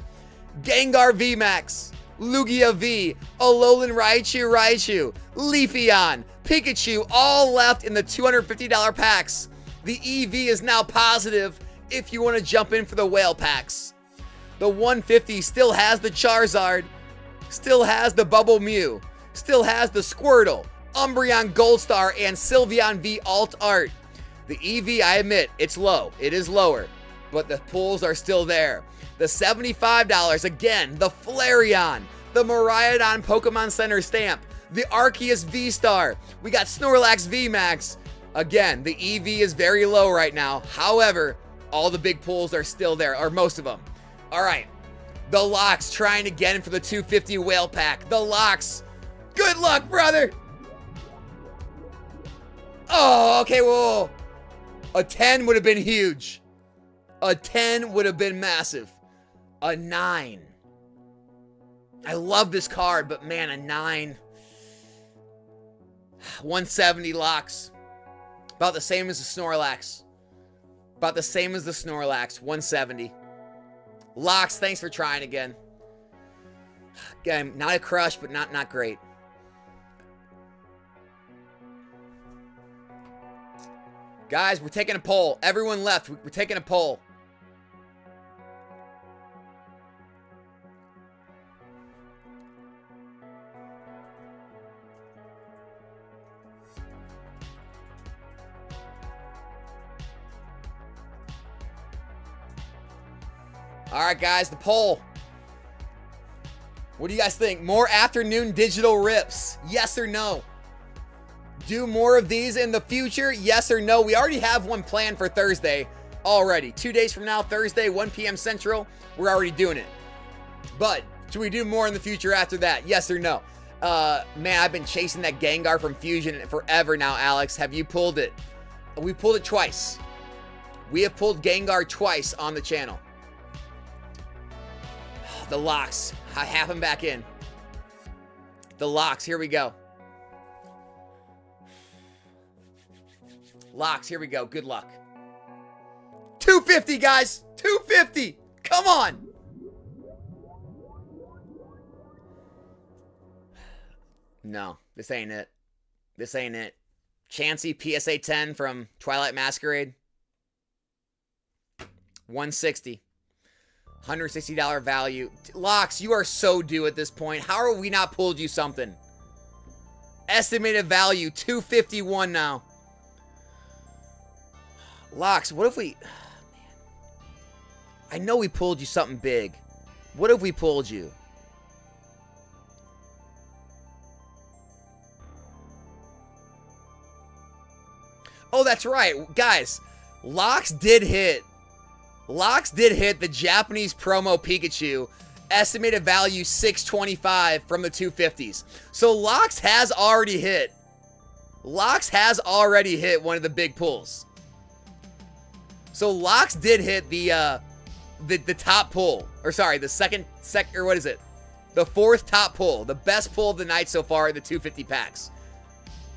Gengar VMAX, Lugia V, Alolan Raichu, Leafeon, Pikachu, all left in the $250 packs. The EV is now positive if you want to jump in for the whale packs. The 150 still has the Charizard, still has the Bubble Mew, still has the Squirtle, Umbreon Gold Star, and Sylveon V Alt Art. The EV, I admit, it's low. It is lower, but the pulls are still there. The $75, again, the Flareon, the Miraidon Pokemon Center stamp, the Arceus V-Star. We got Snorlax VMAX. Again, the EV is very low right now. However, all the big pulls are still there, or most of them. All right, the locks trying to get in for the 250 whale pack. The locks. Good luck, brother. Oh, okay, whoa. A 10 would have been huge. A 10 would have been massive. A 9. I love this card, but man, a 9. 170 locks. About the same as the Snorlax. About the same as the Snorlax. 170. Locks, thanks for trying again. Again, not a crush, but not great. Guys, we're taking a poll. Everyone left. We're taking a poll. All right, guys, the poll. What do you guys think? More afternoon digital rips? Yes or no? Do more of these in the future? Yes or no? We already have one planned for Thursday already. 2 days from now, Thursday, 1 p.m. Central, we're already doing it. But should we do more in the future after that? Yes or no? Man, I've been chasing that Gengar from Fusion forever now, Alex. Have you pulled it? We pulled it twice. We have pulled Gengar twice on the channel. The locks. I have them back in. The locks. Here we go. Locks. Here we go. Good luck. 250, guys. 250. Come on. No, this ain't it. This ain't it. Chansey PSA 10 from Twilight Masquerade. 160. $160 value. Locks, you are so due at this point. How are we not pulled you something? Estimated value, $251 now. Locks, what if we... man. I know we pulled you something big. What if we pulled you? Oh, that's right. Guys, Locks did hit. Locks did hit the Japanese promo Pikachu. Estimated value $625 from the 250s. So Locks has already hit. Locks has already hit one of the big pulls. So Locks did hit the top pull. Or sorry, the or what is it? The fourth top pull. The best pull of the night so far in the 250 packs.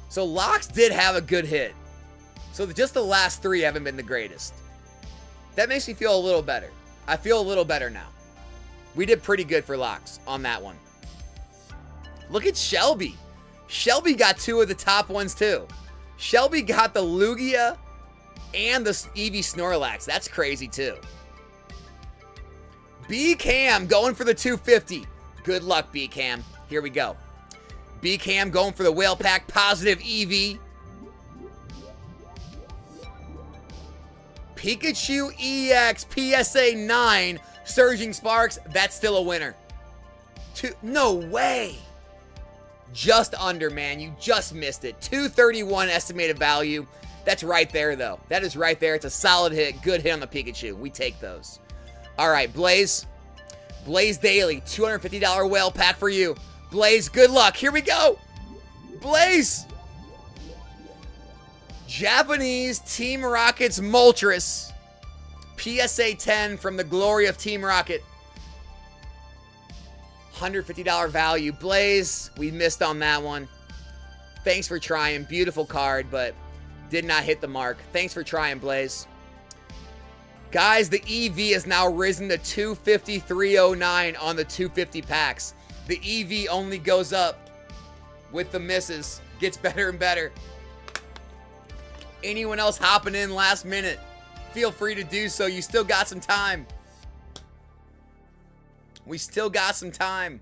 So Locks did have a good hit. So just the last three haven't been the greatest. That makes me feel a little better. I feel a little better now. We did pretty good for Locks on that one. Look at Shelby. Shelby got two of the top ones too. Shelby got the Lugia and the Eevee Snorlax. That's crazy too. B-Cam going for the 250. Good luck, B-Cam. Here we go. B-Cam going for the Whale Pack positive Eevee. Pikachu EX PSA 9 Surging Sparks. That's still a winner. No way. Just under, man. You just missed it. 231 estimated value. That's right there, though. That is right there. It's a solid hit. Good hit on the Pikachu. We take those. All right, Blaze. Blaze Daily. $250 Whale Pack for you. Blaze, good luck. Here we go. Blaze. Japanese Team Rocket's Moltres. PSA 10 from the glory of Team Rocket. $150 value. Blaze, we missed on that one. Thanks for trying. Beautiful card, but did not hit the mark. Thanks for trying, Blaze. Guys, the EV has now risen to 253.09 on the 250 packs. The EV only goes up with the misses. Gets better and better. Anyone else hopping in last minute, feel free to do so. You still got some time. We still got some time.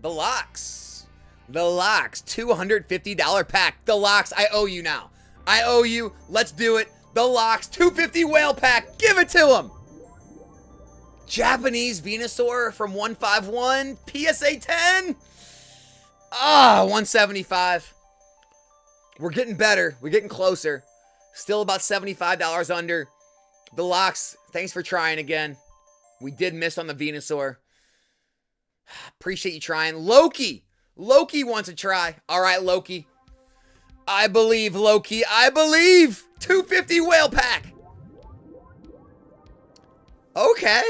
The Locks. The Locks. $250 pack. The Locks. I owe you now. I owe you. Let's do it. The Locks. $250 Whale Pack. Give it to him. Japanese Venusaur from 151. PSA 10. Ah, 175. We're getting better. We're getting closer. Still about $75 under. The Locks. Thanks for trying again. We did miss on the Venusaur. Appreciate you trying. Loki. Loki wants to try. All right, Loki. I believe, Loki. I believe. 250 Whale Pack. Okay.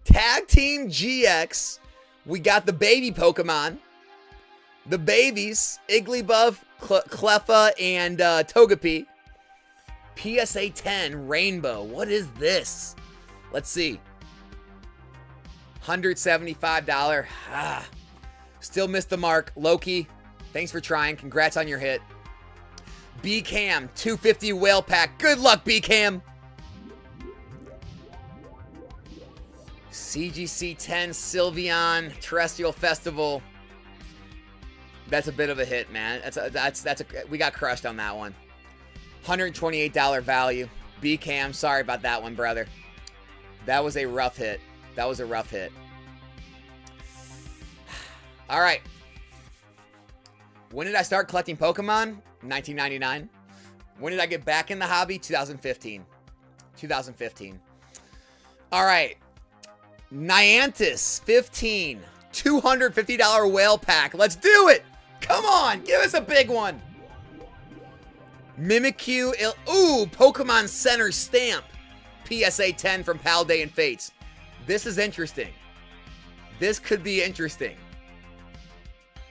Tag Team GX. We got the baby Pokemon. The babies. Igglybuff, Cleffa, and Togepi. PSA 10 Rainbow. What is this? Let's see. $175. Still missed the mark. Loki, thanks for trying. Congrats on your hit. B-Cam, 250 Whale Pack. Good luck, B-Cam. CGC 10 Sylveon Terrestrial Festival. That's a bit of a hit, man. We got crushed on that one. $128 value. B-Cam, sorry about that one, brother. That was a rough hit. That was a rough hit. All right. When did I start collecting Pokemon? 1999. When did I get back in the hobby? 2015. 2015. All right. Niantic 15. $250 Whale Pack. Let's do it. Come on. Give us a big one. Mimikyu. Ooh, Pokemon Center Stamp. PSA 10 from Palday and Fates. This is interesting. This could be interesting.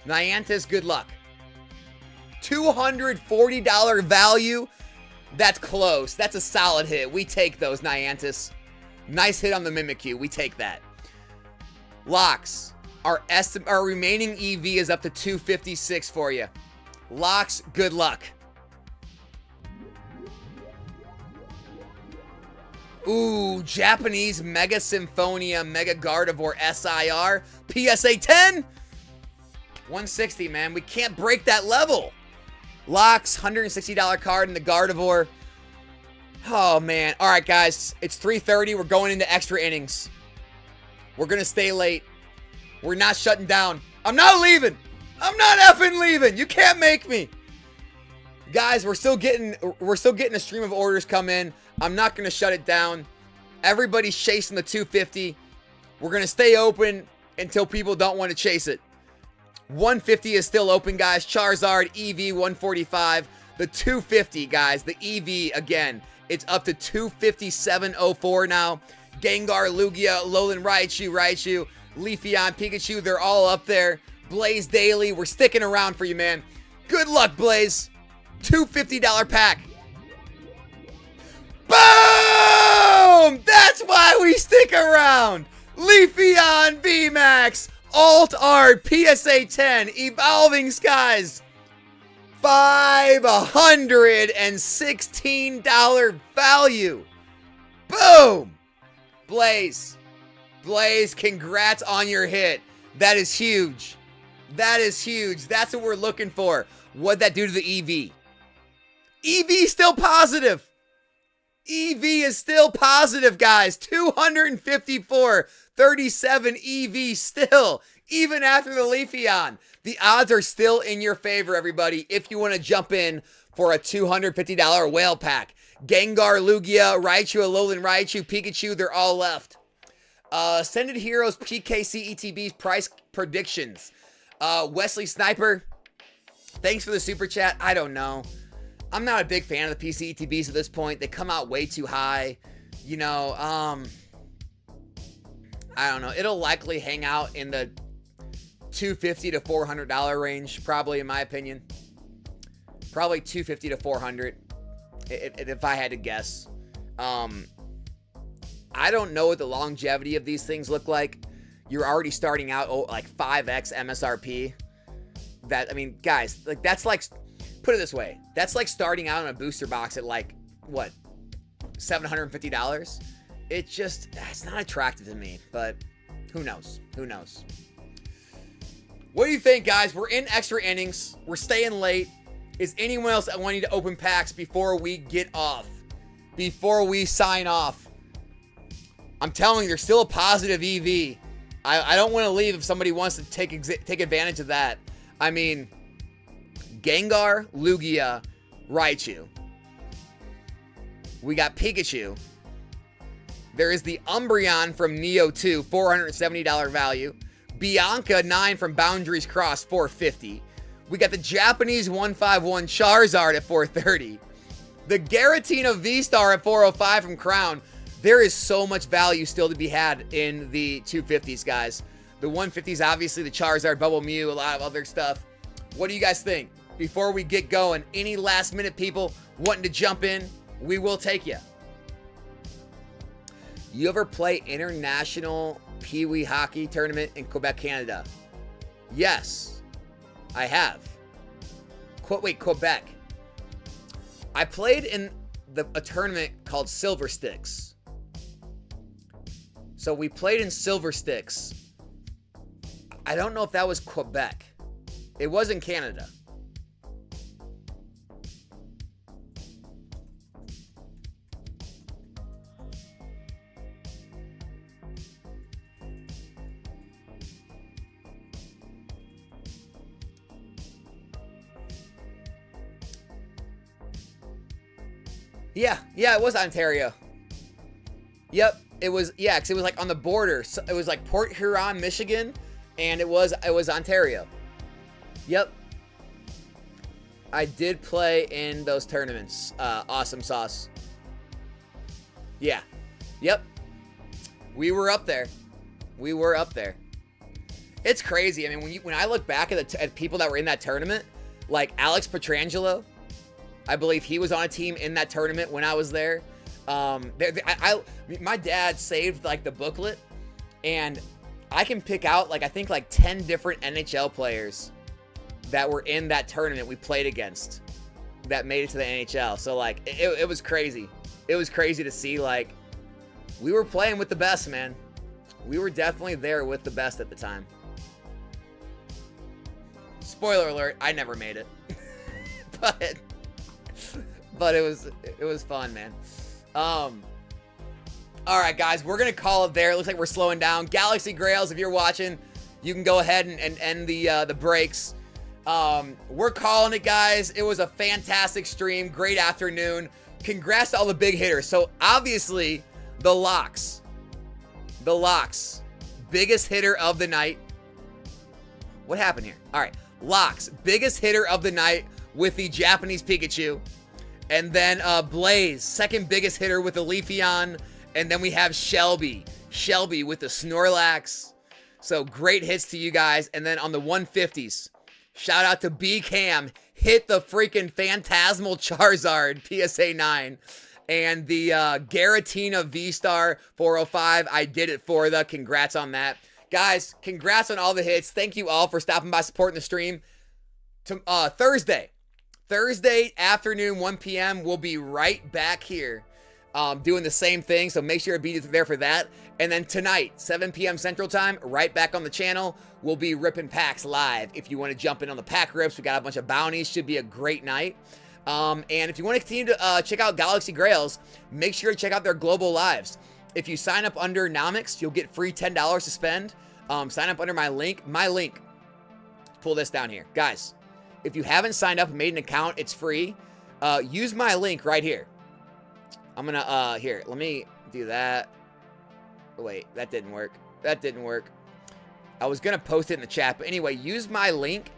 Niantic, good luck. $240 value. That's close. That's a solid hit. We take those, Niantic. Nice hit on the Mimikyu. We take that. Locks. Our remaining EV is up to 256 for you. Locks, good luck. Ooh, Japanese Mega Symphonia Mega Gardevoir SIR PSA 10. 160, man. We can't break that level. Locks, $160 card in the Gardevoir. Oh, man. All right, guys. It's 3:30. We're going into extra innings. We're going to stay late. We're not shutting down. I'm not leaving. I'm not effing leaving. You can't make me. Guys, we're still getting a stream of orders come in. I'm not going to shut it down. Everybody's chasing the 250. We're going to stay open until people don't want to chase it. 150 is still open, guys. Charizard, EV 145. The 250, guys. The EV, again, it's up to 257.04 now. Gengar, Lugia, Alolan Raichu, Leafeon, Pikachu, they're all up there. Blaze Daily, we're sticking around for you, man. Good luck, Blaze. $250 pack. Boom! That's why we stick around. Leafeon VMAX, Alt Art, PSA 10, Evolving Skies. $516 value. Boom! Blaze, congrats on your hit. That is huge. That is huge. That's what we're looking for. What'd that do to the EV? EV still positive. EV is still positive, guys. 254, 37 EV still, even after the Leafeon. The odds are still in your favor, everybody, if you want to jump in for a $250 whale pack. Gengar, Lugia, Raichu, Alolan Raichu, Pikachu, they're all left. Ascended Heroes PKC ETB's price predictions. Wesley Sniper, thanks for the super chat. I don't know. I'm not a big fan of the PC ETBs at this point. They come out way too high. You know, I don't know. It'll likely hang out in the $250 to $400 range, probably, in my opinion. Probably $250 to $400, if I had to guess. I don't know what the longevity of these things look like. You're already starting out like 5x MSRP. That, I mean, guys, like that's like, put it this way, that's like starting out in a booster box at like what, $750. It's not attractive to me, but who knows? What do you think, guys? We're in extra innings. We're staying late. Is anyone else wanting to open packs before we get off? Before we sign off? I'm telling you, there's still a positive EV. I don't want to leave if somebody wants to take advantage of that. I mean, Gengar, Lugia, Raichu. We got Pikachu. There is the Umbreon from Neo 2, $470 value. Bianca 9 from Boundaries Cross, $450. We got the Japanese 151 Charizard at $430. The Giratina V-Star at $405 from Crown. There is so much value still to be had in the 250s, guys. The 150s, obviously, the Charizard, Bubble Mew, a lot of other stuff. What do you guys think? Before we get going, any last-minute people wanting to jump in, we will take you. You ever play international Pee Wee hockey tournament in Quebec, Canada? Yes, I have. Wait, Quebec. I played in a tournament called Silver Sticks. So we played in Silver Sticks. I don't know if that was Quebec. It was in Canada. Yeah, it was Ontario. Yep, it was, yeah, because it was like on the border. So it was like Port Huron, Michigan, and it was Ontario. Yep. I did play in those tournaments. Awesome sauce. Yeah. Yep. We were up there. It's crazy. I mean, when I look back at people that were in that tournament, like Alex Petrangelo, I believe he was on a team in that tournament when I was there. My dad saved like the booklet, and I can pick out, like, I think, like, 10 different NHL players that were in that tournament we played against that made it to the NHL. So, like, it was crazy. It was crazy to see, like, we were playing with the best, man. We were definitely there with the best at the time. Spoiler alert, I never made it. but it was fun, man. All right, guys, we're going to call it there. It looks like we're slowing down. Galaxy Grails, if you're watching, you can go ahead and end the breaks. We're calling it, guys. It was a fantastic stream. Great afternoon. Congrats to all the big hitters. So, obviously, the locks. Biggest hitter of the night. What happened here? All right. Locks. Biggest hitter of the night with the Japanese Pikachu. And then Blaze. Second biggest hitter with the Leafeon. And then we have Shelby with the Snorlax. So great hits to you guys. And then on the 150s, shout out to B Cam. Hit the freaking Phantasmal Charizard PSA 9. And the Garatina V-Star 405. I did it for the. Congrats on that. Guys, congrats on all the hits. Thank you all for stopping by, supporting the stream. Thursday afternoon, 1 p.m. We'll be right back here. Doing the same thing, so make sure to be there for that. And then tonight, 7 p.m. Central Time, right back on the channel, we'll be ripping packs live. If you want to jump in on the pack rips, we got a bunch of bounties. Should be a great night. And if you want to continue to check out Galaxy Grails, make sure to check out their global lives. If you sign up under Nomics, you'll get free $10 to spend. Sign up under my link. Pull this down here. Guys, if you haven't signed up and made an account, it's free. Use my link right here. I'm gonna, here, let me do that. Wait, that didn't work. I was gonna post it in the chat, but anyway, use my link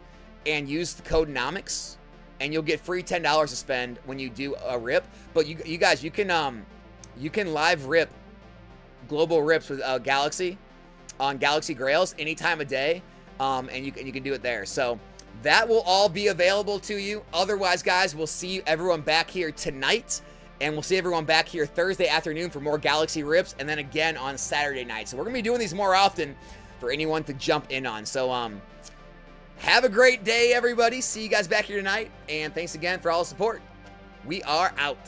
and use the code Nomics, and you'll get free $10 to spend when you do a rip. But you guys, you can live rip global rips with Galaxy on Galaxy Grails any time of day, and you can do it there. So that will all be available to you. Otherwise, guys, we'll see everyone back here tonight. And we'll see everyone back here Thursday afternoon for more Galaxy Rips, and then again on Saturday night. So we're going to be doing these more often for anyone to jump in on. So have a great day, everybody. See you guys back here tonight. And thanks again for all the support. We are out.